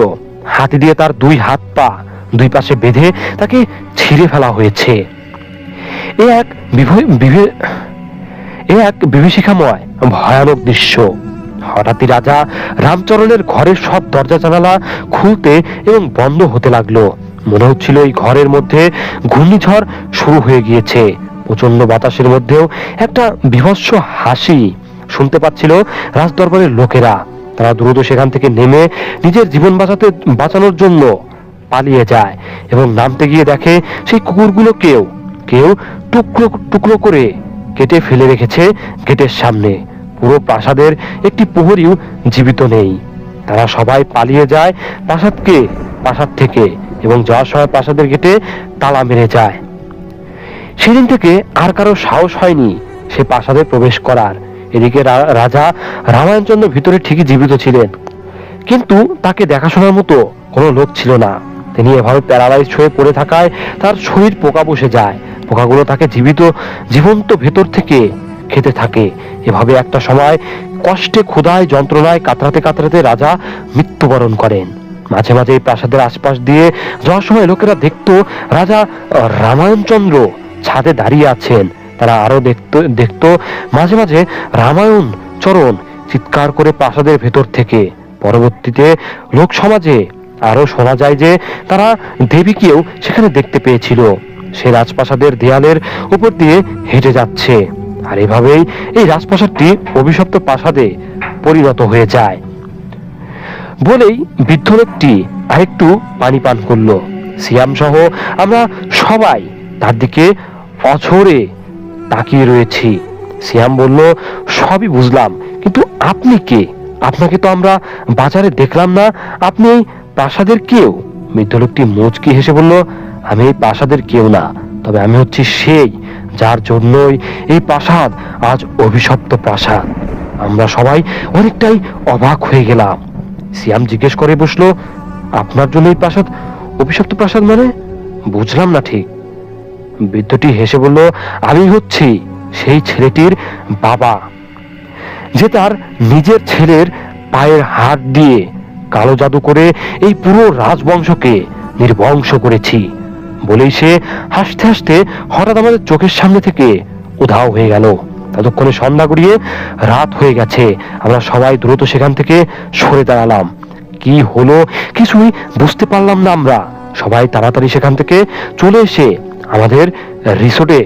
হাতি দিয়ে তার দুই হাত পা দুই পাশে বেঁধে তাকে ছিঁড়ে ফেলা হয়েছে। এ এক বিভীষিকাময় ভয়ানক দৃশ্য। হঠাৎই রাজা রামচরণের ঘরের সব দরজা জানালা খুলতে এবং বন্ধ হতে লাগলো। মনে হচ্ছিল এই ঘরের মধ্যে ঘূর্ণিঝড় শুরু হয়ে গিয়েছে। প্রচন্ড বাতাসের মধ্যেও একটা বিভৎস হাসি শুনতে পাচ্ছিল রাজদরবারের লোকেরা। তারা দ্রুত সেখান থেকে নেমে নিজের জীবন বাঁচানোর জন্য পালিয়ে যায় এবং নামতে গিয়ে দেখে সেই কুকুরগুলো কেউ টুকরো টুকরো করে কেটে ফেলে রেখেছে গেটের সামনে। পুরো প্রাসাদের একটি প্রহরীও জীবিত নেই। তারা সবাই পালিয়ে যায় প্রাসাদ থেকে এবং যাওয়ার সময় প্রাসাদের গেটে তালা মেরে যায়। সেদিন থেকে আর কারো সাহস হয়নি সে প্রাসাদে প্রবেশ করার। এদিকে রাজা রামায়ণচন্দ্র ভিতরে ঠিকই জীবিত ছিলেন, কিন্তু তাকে দেখাশোনার মতো কোনো লোক ছিল না। তিনি এভাবে প্যারালাইজড হয়ে পড়ে থাকায় তার শরীর পোকা বসে যায়। পোকাগুলো তাকে জীবন্ত ভেতর থেকে খেতে থাকে। এভাবে একটা সময় কষ্টে ক্ষুধায় যন্ত্রণায় কাতরাতে রাজা মৃত্যুবরণ করেন। মাঝে মাঝে এই প্রাসাদের আশপাশ দিয়ে যাওয়ার সময় লোকেরা দেখতো রাজা রামায়ণচন্দ্র ছাদে দাঁড়িয়ে আছেন। তারা আরো দেখতো মাঝে মাঝে রামায়ণ চরণ চিৎকার করে প্রাসাদের ভেতর থেকে। পরবর্তীতে লোক সমাজে আরো শোনা যায় যে তারা দেবীকেও সেখানে দেখতে পেয়েছিল। সে রাজপ্রাসাদের দেয়ালের উপর দিয়ে হেঁটে যাচ্ছে। আর এভাবেই এই রাজপ্রাসাদটি অভিশপ্ত প্রাসাদে পরিণত হয়ে যায় বলেই বৃদ্ধ লোকটি আরেকটু পানি পান করলো। সিয়াম সহ আমরা সবাই তার দিকে অঝরে তাকিয়ে রয়েছি। সিয়াম বলল, সবই বুঝলাম, কিন্তু আপনি কে? আপনাকে তো আমরা বাজারে দেখলাম না। আপনি এই প্রাসাদের কেউ? বৃদ্ধ লোকটি মুচকি হেসে বলল, আমি এই প্রাসাদের কেউ না, তবে আমি হচ্ছি সেই যার জন্যই এই প্রাসাদ আজ অভিশপ্ত প্রাসাদ। আমরা সবাই অনেকটাই অবাক হয়ে গেলাম। সিয়াম জিজ্ঞেস করে বসলো, আপনার জন্য এই প্রাসাদ অভিশপ্ত প্রাসাদ মানে? বুঝলাম না ঠিক। বৃদ্ধটি হেসে বলল, আমি হচ্ছি সেই ছেলেটির বাবা, যে তার নিজের ছেলের পায়ের হাত দিয়ে কালো জাদু করে এই পুরো রাজবংশকে নির্বংশ করেছি। বলেই সে হাসতে হাসতে হঠাৎ আমাদের চোখের সামনে থেকে উধাও হয়ে গেল। ততক্ষণে সন্ধ্যা গড়িয়ে রাত হয়ে গেছে। আমরা সবাই দ্রুত সেখান থেকে সরে দাঁড়ালাম। কি হলো কিছুই বুঝতে পারলাম না। আমরা সবাই তাড়াতাড়ি সেখান থেকে চলে এসে আমাদের রিসোর্টে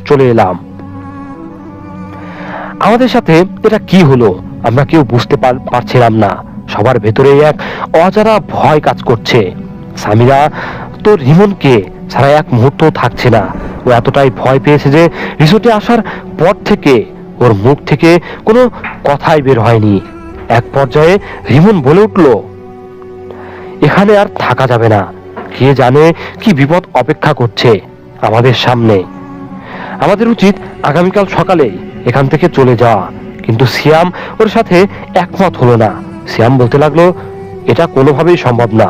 চলে এলাম। আমাদের সাথে এটা কি হলো আমরা কেউ বুঝতে পারছিলাম না। সবার ভেতরে এক অজানা ভয় কাজ করছে। সামিরা তো রিমনকে ছাড়া এক মুহূর্ত থাকছে না। ও এতটাই ভয় পেয়েছে যে রিসোর্টে আসার পর থেকে ওর মুখ থেকে কোনো কথাই বের হয়নি। এক পর্যায়ে রিমন বলে উঠল, এখানে আর থাকা যাবে না। কে জানে কি বিপদ অপেক্ষা করছে আমাদের সামনে। আমাদের উচিত আগামীকাল সকালে এখান থেকে চলে যাওয়া। কিন্তু সিয়াম ওর সাথে একমত হলো না। সিয়াম বলতে লাগলো, এটা কোনোভাবেই সম্ভব না।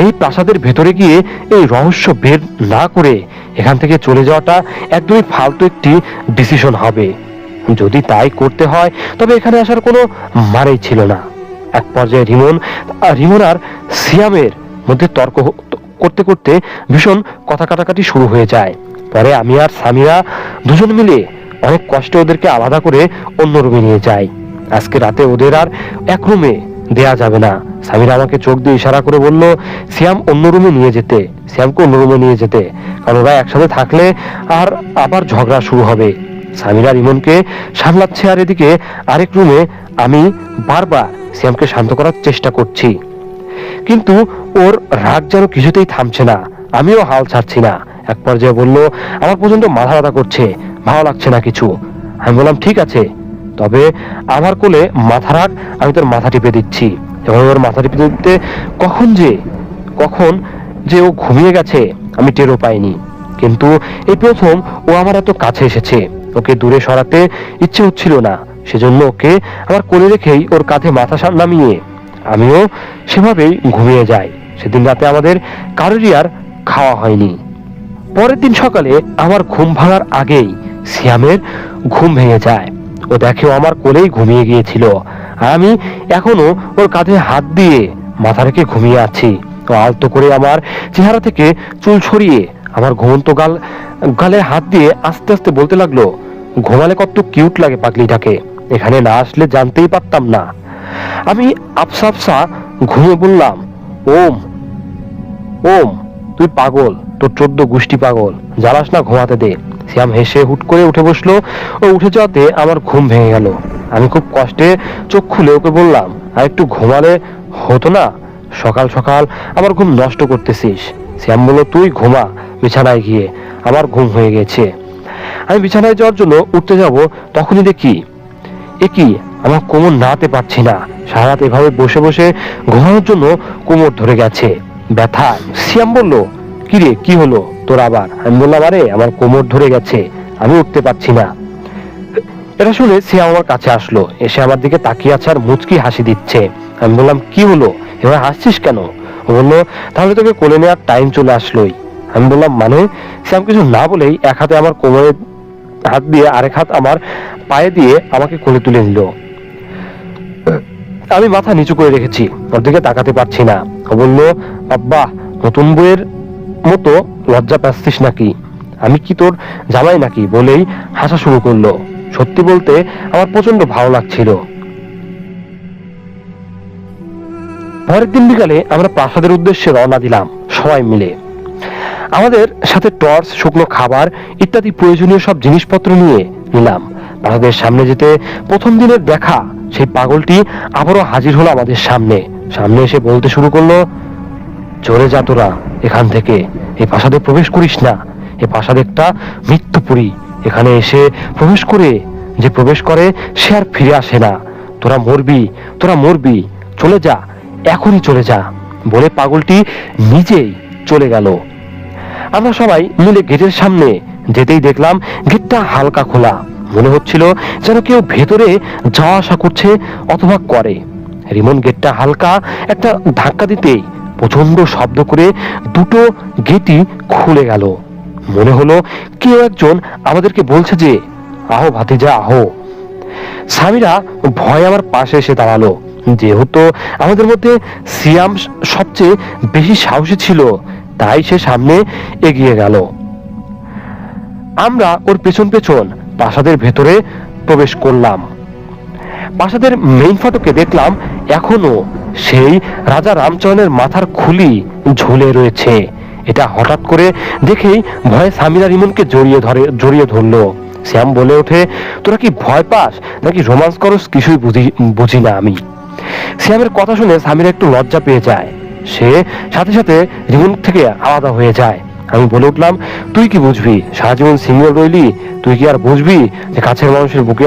এই প্রাসাদের ভেতরে গিয়ে এই রহস্য বের না করে এখান থেকে চলে যাওয়াটা একদমই ফালতু একটি ডিসিশন হবে। যদি তাই করতে হয় তবে এখানে আসার কোনো মানেই ছিল না। এক পর্যায়ে রিমন আর সিয়ামের মধ্যে তর্ক করতে করতে ভীষণ কথা কাটাকাটি শুরু হয়ে যায়। পরে আমি আর সামিরা দুজন মিলে অনেক কষ্টে ওদেরকে আলাদা করে অন্য রুমে নিয়ে যাই। আজকে রাতে ওদের আর এক রুমে দেয়া যাবে না। সামিরা আমাকে চোখ দিয়ে ইশারা করে বলল, সিয়ামকে অন্য রুমে নিয়ে যেতে, কারণ ওরা একসাথে থাকলে আর আবার ঝগড়া শুরু হবে। সামিরা রিমনকে সামলাচ্ছে আর এদিকে আরেক রুমে আমি বারবার সিয়ামকে শান্ত করার চেষ্টা করছি, কিন্তু ওর রাগ যেন কিছুতেই থামছে না। আমিও হাল ছাড়ছি না। এক পর্যায়ে বলল, আমার পর্যন্ত মাথা ব্যথা করছে, ভালো লাগছে না কিছু। আমি বললাম, ঠিক আছে, তবে আমার কোলে মাথা রাখ, আমি তোর মাথা টিপে দিচ্ছি। এবং ওর মাথা টিপে দিতে কখন যে ও ঘুমিয়ে গেছে আমি টেরও পাইনি। কিন্তু এই প্রথম ও আমার এত কাছে এসেছে। ওকে দূরে সরাতে ইচ্ছে হচ্ছিল না, সেজন্য ওকে আমার কোলে রেখেই ওর কাঁধে মাথা নামিয়ে আমিও সেভাবেই ঘুমিয়ে যাই। সেদিন রাতে আমাদের কারোরই আর খাওয়া হয়নি। পরের দিন সকালে আমার ঘুম ভাঙার আগেই সিয়ামের ঘুম ভেঙে যায়। ও দেখে ও আমার কোলেই ঘুমিয়ে গিয়েছিল আর আমি এখনো ওর কাঁধে হাত দিয়ে মাথা রেখে ঘুমিয়ে আছি। ও আলতো করে আমার চেহারা থেকে চুল সরিয়ে আমার ঘুমন্ত গালে হাত দিয়ে আস্তে আস্তে বলতে লাগলো, ঘুমালে কত কিউট লাগে পাগলিটাকে, এখানে না আসলে জানতেই পারতাম না। আমি আফসা আফসা ঘুমিয়ে বললাম, ওম ওম তুই পাগল, তোর 14 গোষ্ঠী পাগল, জ্বালাস না, ঘুমাতে দে। শ্যাম হেসে হুট করে উঠে বসলো। ও উঠে যাওয়াতে আমার ঘুম ভেঙে গেল। আমি খুব কষ্টে চোখ খুলে ওকে বললাম, আর একটু ঘুমালে হতো না, সকাল সকাল আমার ঘুম নষ্ট করতেছিস। শ্যাম বলল, তুই ঘুমা বিছানায় গিয়ে, আমার ঘুম হয়ে গেছে। আমি বিছানায় যাওয়ার জন্য উঠতে যাব, তখনই দেখি কি আমার কোমর নাড়াতে পারছি না। সারা রাত এভাবে বসে বসে ঘুমানোর জন্য কোমর ধরে গেছে ব্যথা। শ্যাম বলল, কি রে, কি হলো তোর আবার? আমি বললাম, আরে আমার কোমর ধরে গেছে, আমি উঠতে পারছি না। এটা শুনে শ্যাম আমার কাছে আসলো, এসে আমার দিকে তাকিয়ে আছে আর মুচকি হাসি দিচ্ছে। আমি বললাম, কি হলো, এবার হাসছিস কেন? ও বললো, তাহলে তোকে কোলে নেওয়ার টাইম চলে আসলোই। আমি বললাম, মানে? শ্যাম কিছু না বলেই এক হাতে আমার কোমরে হাত দিয়ে আরেক হাত আমার পায়ে দিয়ে আমাকে কোলে তুলে নিল। আমি মাথা নিচু করে রেখেছি, ওর দিকে তাকাতে পারছি না। ও বলল, বাবা, নতুন বইয়ের মতো লজ্জা পাচ্ছিস নাকি? আমি কি তোর জামাই নাকি? বলেই হাসা শুরু করলো। সত্যি বলতে আমার প্রচন্ড ভালো লাগছিল। পরের দিন বিকালে আমরা প্রাসাদের উদ্দেশ্যে রওনা দিলাম সবাই মিলে। আমাদের সাথে টর্চ, শুকনো খাবার ইত্যাদি প্রয়োজনীয় সব জিনিসপত্র নিয়ে নিলাম। প্রাসাদের সামনে যেতে প্রথম দিনের দেখা সেই পাগলটি আবারও হাজির হলো আমাদের সামনে। সামনে এসে বলতে শুরু করলো, চলে যা তোরা এখান থেকে, এই প্রাসাদে প্রবেশ করিস না। এই প্রাসাদ একটা মৃত্যুপুরী, এখানে এসে প্রবেশ করে যে প্রবেশ করে সে আর ফিরে আসে না। তোরা মরবি, তোরা মরবি, চলে যা, এখনই চলে যা। বলে পাগলটি নিজেই চলে গেল। আমরা সবাই মিলে গেটের সামনে যেতেই দেখলাম গেটটা হালকা খোলা, মনে হচ্ছিল যেন কেউ ভেতরে যাওয়া আসা করছে অথবা করে। রিমন গেটটা হালকা একটা ধাক্কা দিতেই প্রচন্ড শব্দ করে দুটো গেটই খুলে গেল। মনে হলো কেউ একজন আমাদেরকে বলছে যে, আহো ভাতিজা আহো। স্বামীরা ভয় আমার পাশে এসে দাঁড়ালো। যেহেতু আমাদের মধ্যে সিয়াম সবচেয়ে বেশি সাহসী ছিল, তাই সে সামনে এগিয়ে গেল। আমরা ওর পেছন পেছন প্রাসাদের ভেতরে প্রবেশ করলাম। প্রাসাদের মেইন ফটকে দেখলাম এখনো সেই রাজা রামচরণের মাথার খুলি ঝুলে রয়েছে। এটা হঠাৎ করে দেখেই ভয়ে সামিরা রিমনকে জড়িয়ে ধরলো। শ্যাম বলে ওঠে, তোরা কি ভয় পাস নাকি রোমান্স করস, কিছুই বুঝি না আমি। শ্যামের কথা শুনে সামিরা একটু লজ্জা পেয়ে যায়, সে সাথে সাথে রিমন থেকে আলাদা হয়ে যায়। আমি বলে উঠলাম, তুই কি বুঝবি, সারা জীবন সিঙ্গেল রইলি, তুই কি আর বুঝবি যে কাছের মানুষের বুকে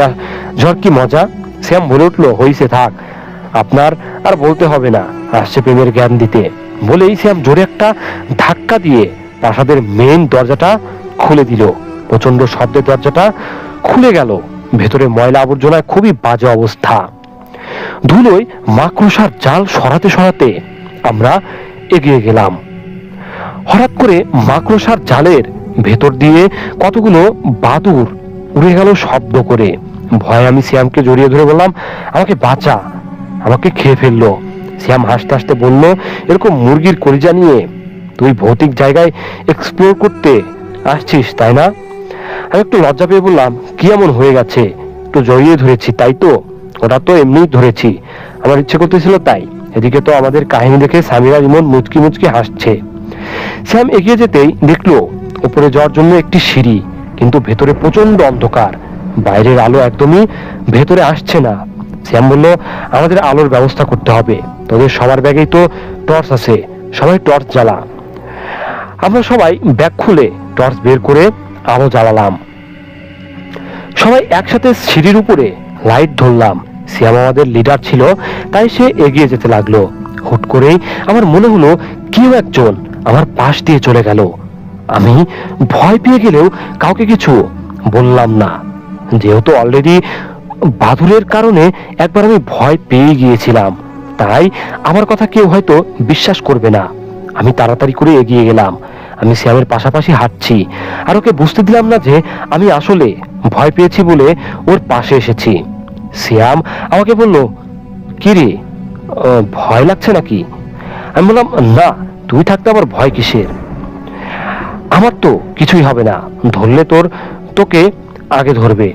ঝড় কি মজা? শ্যাম বলে উঠলো, হইছে থাক, আপনার আর বলতে হবে না, আসছে প্রেমের জ্ঞান দিতে। বলেই শ্যাম জোরে একটা ধাক্কা দিয়ে প্রাসাদের মেইন দরজাটা খুলে দিল। প্রচন্ড শব্দে দরজাটা খুলে গেল। ভেতরে ময়লা আবর্জনায় খুবই বাজে অবস্থা। ধুলোয় মাকড়সার জাল সরাতে সরাতে আমরা এগিয়ে গেলাম। হঠাৎ করে মাকড়সার জালের ভেতর দিয়ে কতগুলো বাদুড় উড়ে গেল শব্দ করে। ভয়ে আমি শ্যামকে জড়িয়ে ধরে বললাম, আমাকে বাঁচা, আমাকে খেয়ে ফেললো। শ্যাম হাসতে হাসতে বলল, এরকম মুরগির কলিজা নিয়ে তুই ভৌতিক জায়গায় এক্সপ্লোর করতে আসছিস তাই না? আমি একটু লজ্জা পেয়ে বললাম, কি এমন হয়ে গেছে, একটু জড়িয়ে ধরেছি তাই তো, ওটা তো এমনি ধরেছি, আমার ইচ্ছে করতেছিল তাই। এদিকে তো আমাদের কাহিনী দেখে সামিরা রিমন মুচকি মুচকি হাসছে। শ্যাম এগিয়ে যেতেই দেখলো উপরে যাওয়ার জন্য একটি সিঁড়ি, কিন্তু ভেতরে প্রচন্ড অন্ধকার, বাইরের আলো একদমই ভেতরে আসছে না। শ্যাম বলল, আমাদের আলোর ব্যবস্থা করতে হবে, তোদের সবার ব্যাগেই তো টর্চ আছে, সবাই টর্চ জ্বালা। আমরা সবাই ব্যাগ খুলে টর্চ বের করে আলো জ্বালালাম। সবাই একসাথে সিঁড়ির উপরে লাইট ধরলাম। শ্যাম আমাদের লিডার ছিল, তাই সে এগিয়ে যেতে লাগলো। হুট করেই আমার মনে হলো কেউ একজন আমার পাশ দিয়ে চলে গেল। আমি ভয় পেয়ে গেলেও কাউকে কিছু বললাম না, যেহেতু অলরেডি বাদুড়ের কারণে একবার আমি ভয় পেয়ে গিয়েছিলাম, তাই আমার কথা কেউ হয়তো বিশ্বাস করবে না। আমি তাড়াতাড়ি করে এগিয়ে গেলাম। আমি শ্যামের পাশাপাশি হাঁটছি, আর ওকে বুঝতে দিলাম না যে আমি আসলে ভয় পেয়েছি বলে ওর পাশে এসেছি। শ্যাম আমাকে বলল, কি রে, ভয় লাগছে নাকি? আমি বললাম, না, তুই থাকতে আবার ভয় কিসের, আমার তো কিছুই হবে না, ধরলে তোকে আগে ধরবে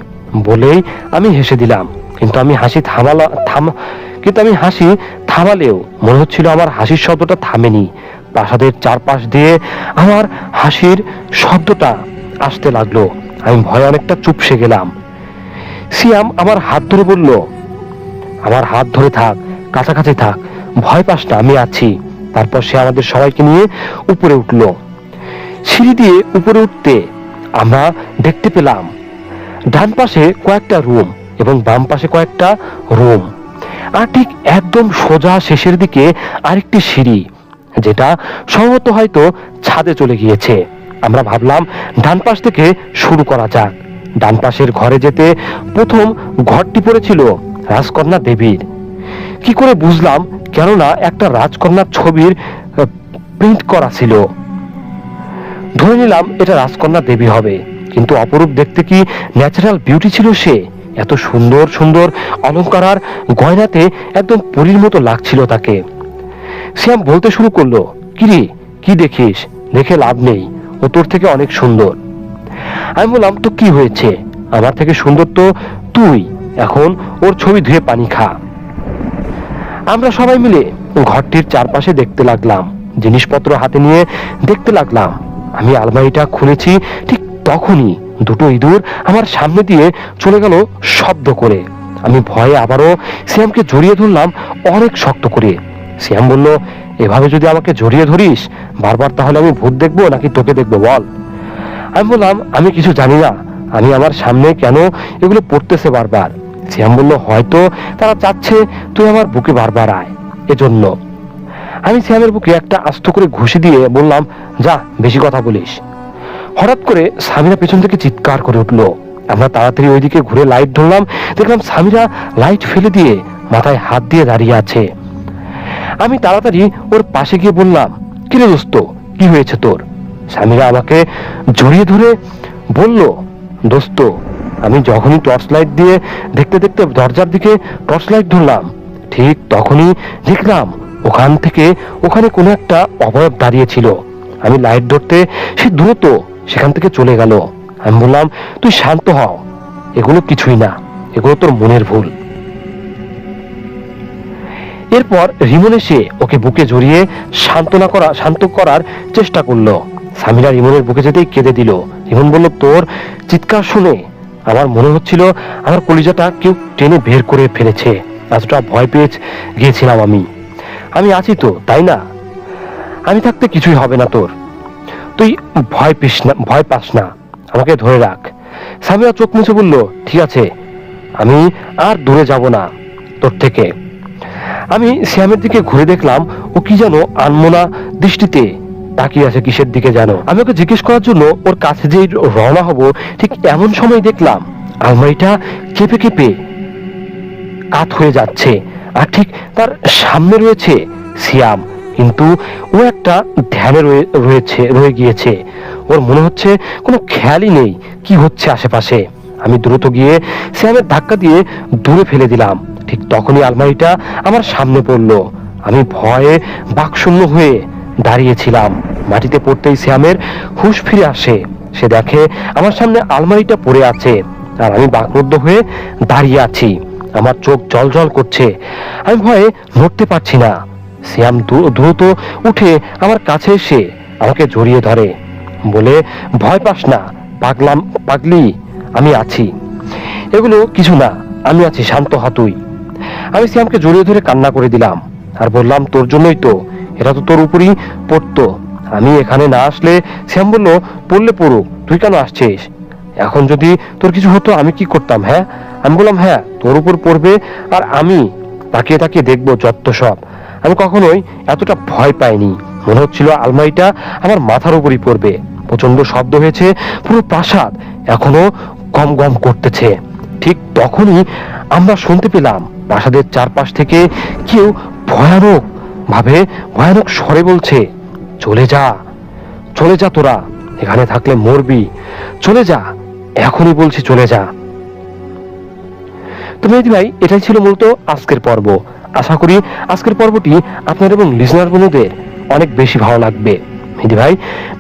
বলেই আমি হেসে দিলাম। কিন্তু আমি হাসি থামালেও মনে হচ্ছিল আমার হাসির শব্দটা থামেনি। প্রাসাদের চারপাশ দিয়ে আমার হাসির শব্দটা আসতে লাগলো। আমি ভয়ে অনেকটা চুপসে গেলাম। সিয়াম আমার হাত ধরে বলল, আমার হাত ধরে থাক, কাছাকাছি থাক, ভয় পাস না, আমি আছি। তারপর সে আমাদের সবাইকে নিয়ে উপরে উঠল। সিঁড়ি দিয়ে উপরে উঠতে আমরা দেখতে পেলাম ডান পাশে কয়েকটা রুম এবং বাম পাশে কয়েকটা রুম, আর ঠিক একদম সোজা শেষের দিকে আরেকটি সিঁড়ি, যেটা সম্ভবত হয়তো ছাদে চলে গিয়েছে। আমরা ভাবলাম ডান পাশ থেকে শুরু করা যাক। ডান পাশের ঘরে যেতে প্রথম ঘরটি পড়েছিল রাজকন্যা দেবীর। কি করে বুঝলাম, কেননা একটা রাজকন্যার ছবির প্রিন্ট করা ছিল। ধরে নিলাম এটা রাজকন্যা দেবী হবে, কিন্তু অপরূপ দেখতে কি ন্যাচারাল বিউটি ছিল সে। এত সুন্দর সুন্দর অলংকার আর গয়নাতে একদম পরীর মতো লাগছিল তাকে। শ্যাম বলতে শুরু করলো, কিরে কি দেখিস? দেখে লাভ নেই, ও তোর থেকে অনেক সুন্দর। আমি বললাম, তো কি হয়েছে? আমার থেকে সুন্দর তো তুই, এখন ওর ছবি ধুয়ে পানি খা। আমরা সবাই মিলে ঘরটির চারপাশে দেখতে লাগলাম, জিনিসপত্র হাতে নিয়ে দেখতে লাগলাম। আমি আলমারিটা খুলেছি, ঠিক তখনই দুটো ইঁদুর আমার সামনে দিয়ে চলে গেল শব্দ করে। আমি ভয়ে আবারও শ্যামকে জড়িয়ে ধরলাম অনেক শক্ত করে। শ্যাম বলল, এভাবে যদি আমাকে জড়িয়ে ধরিস বারবার, তাহলে আমি ভূত দেখবো নাকি তোকে দেখবো বল? আমি বললাম, আমি কিছু জানি না, আমি আমার সামনে কেন এগুলো পড়তেছে বারবার। শ্যাম বলল, হয়তো তারা চাচ্ছে তুই আমার বুকে বারবার আয়, এজন্য। আমি শ্যামের বুকে একটা আস্ত করে ঘুষি দিয়ে বললাম, যা, বেশি কথা বলিস। হঠাৎ করে সামিরা পেছন থেকে চিৎকার করে উঠলো। আমরা তাড়াতাড়ি ওইদিকে ঘুরে লাইট ধরলাম, দেখলাম সামিরা লাইট ফেলে দিয়ে মাথায় হাত দিয়ে দাঁড়িয়ে আছে। আমি তাড়াতাড়ি ওর পাশে গিয়ে বললাম, কিরে দোস্ত, কি হয়েছে তোর? সামিরা আমাকে জড়িয়ে ধরে বলল, দোস্ত, আমি যখনই টর্চ লাইট দিয়ে দেখতে দেখতে দরজার দিকে টর্চ লাইট ধরলাম, ঠিক তখনই দেখলাম ওখানে কোনো একটা অবয়ব দাঁড়িয়ে ছিল। আমি লাইট ধরতে সে দ্রুত সেখান থেকে চলে গেল। আমি বললাম, তুই শান্ত হও, এগুলো কিছুই না, এগুলো তোর মনের ভুল। এরপর রিমন এসে ওকে বুকে জড়িয়ে শান্ত করার চেষ্টা করলো। সামিরা রিমনের বুকে যেতেই কেঁদে দিল। রিমন বলল, তোর চিৎকার শুনে আমার মনে হচ্ছিল আমার কলিজাটা কেউ টেনে বের করে ফেলেছে, এতটা ভয় পেয়ে গিয়েছিলাম আমি আছি তো, তাই না? আমি থাকতে কিছুই হবে না তোর, তুই ভয় পাস না, আমাকে ধরে রাখ। সামিরা চোখ মুছে বলল, ঠিক আছে, আমি আর দূরে যাব না তোর থেকে। আমি শ্যামের দিকে ঘুরে দেখলাম ও কি যেন আনমনা দৃষ্টিতে তাকিয়ে আছে কিসের দিকে যেন। আমি ওকে জিজ্ঞেস করার জন্য ওর কাছে যে রওনা হব, ঠিক এমন সময় দেখলাম আলমারিটা কেঁপে কেঁপে কাত হয়ে যাচ্ছে, আর ঠিক তার সামনে রয়েছে সিয়াম, কিন্তু ও একটা ধ্যানে রয়ে গিয়েছে। ওর মনে হচ্ছে কোনো খেয়ালই নেই কি হচ্ছে আশেপাশে। আমি দ্রুত গিয়ে সিয়ামের ধাক্কা দিয়ে দূরে ফেলে দিলাম। ঠিক তখনই আলমারিটা আমার সামনে পড়লো। আমি ভয়ে বাকশূন্য হয়ে দাঁড়িয়েছিলাম। মাটিতে পড়তেই সিয়ামের হুঁশ ফিরে আসে। সে দেখে আমার সামনে আলমারিটা পড়ে আছে, আর আমি বাকরুদ্ধ হয়ে দাঁড়িয়ে আছি। আমার চোখ জল করছে, আমি ভয়ে নড়তে পারছি না। সিয়াম দ্রুত উঠে আমার কাছে এসে আমাকে জড়িয়ে ধরে, বলে, ভয় পাস না পাগলি, আমি আছি, এগুলো কিছু না, আমি আছি, শান্ত হ তুই। আমি সিয়ামকে জড়িয়ে ধরে কান্না করে দিলাম আর বললাম, তোর জন্যই তো, এটা তো তোর উপরই পড়তো, আমি এখানে না আসলে। সিয়াম বলল, পড়লে পড়ুক, তুই কেন আসছিস? এখন যদি তোর কিছু হতো আমি কি করতাম? হ্যাঁ? আমি বললাম, হ্যাঁ, তোর উপর পড়বে, আর আমি তাকিয়ে তাকিয়ে দেখবো যত সব। আমি কখনোই এতটা ভয় পাইনি, মনে হচ্ছিল আলমারিটা আমার মাথার উপরই পড়বে। প্রচন্ড শব্দ হয়েছে, পুরো প্রাসাদ এখনো গম গম করতেছে। ঠিক তখনই আমরা শুনতে পেলাম প্রাসাদের চারপাশ থেকে কেউ ভয়ানক স্বরে বলছে, চলে যা তোরা, এখানে থাকলে মরবি, চলে যা, এখনই বলছি চলে যা। তো মেহেদী ভাই, এটাই ছিল মূলত আজকের পর্ব। আশা করি আজকের পর্বটি আপনার এবং লিসনার বন্ধুদের অনেক বেশি ভালো লাগবে। মেহেদী ভাই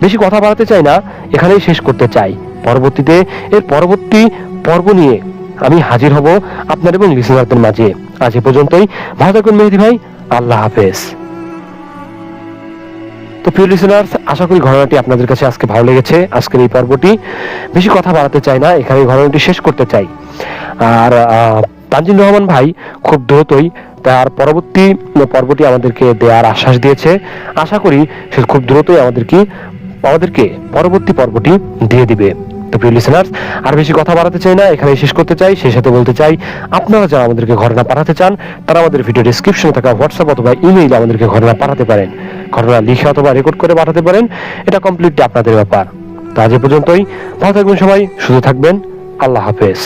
বেশি কথা বাড়াতে চাই না, এখানেই শেষ করতে চাই। পরবর্তীতে এর পরবর্তী পর্ব নিয়ে আমি হাজির হব আপনার এবং লিসেনারদের মাঝে। আজ এ পর্যন্তই। ভালো থাকুন মেহেদী ভাই, আল্লাহ হাফেজ। তো প্রিয় লিসেনার্স, আশা করি ঘটনাটি আপনাদের কাছে আজকে ভালো লেগেছে। আজকের এই পর্বটি বেশি কথা বাড়াতে চাই না, এখানে ঘটনাটি শেষ করতে চাই। আর তানজিম রহমান ভাই খুব দ্রুতই তার পরবর্তী পর্বটি আমাদেরকে দেওয়ার আশ্বাস দিয়েছে। আশা করি সে খুব দ্রুতই আমাদেরকে পরবর্তী পর্বটি দিয়ে দিবে। তো প্রিয় লিসেনার্স, আর বেশি কথা বাড়াতে চাই না, এখানে শেষ করতে চাই। সেই সাথে বলতে চাই, আপনারা যারা আমাদেরকে ঘটনা পাঠাতে চান তারা আমাদের ভিডিও ডেসক্রিপশনে থাকা হোয়াটসঅ্যাপ অথবা ইমেইলে আমাদেরকে ঘটনা পাঠাতে পারেন। ঘটনা লিখে অথবা রেকর্ড করে পাঠাতে পারেন, এটা কমপ্লিটলি আপনাদের ব্যাপার। তো আজ এ পর্যন্তই। ভালো থাকবেন সবাই, সুস্থ থাকবেন। আল্লাহ হাফেজ।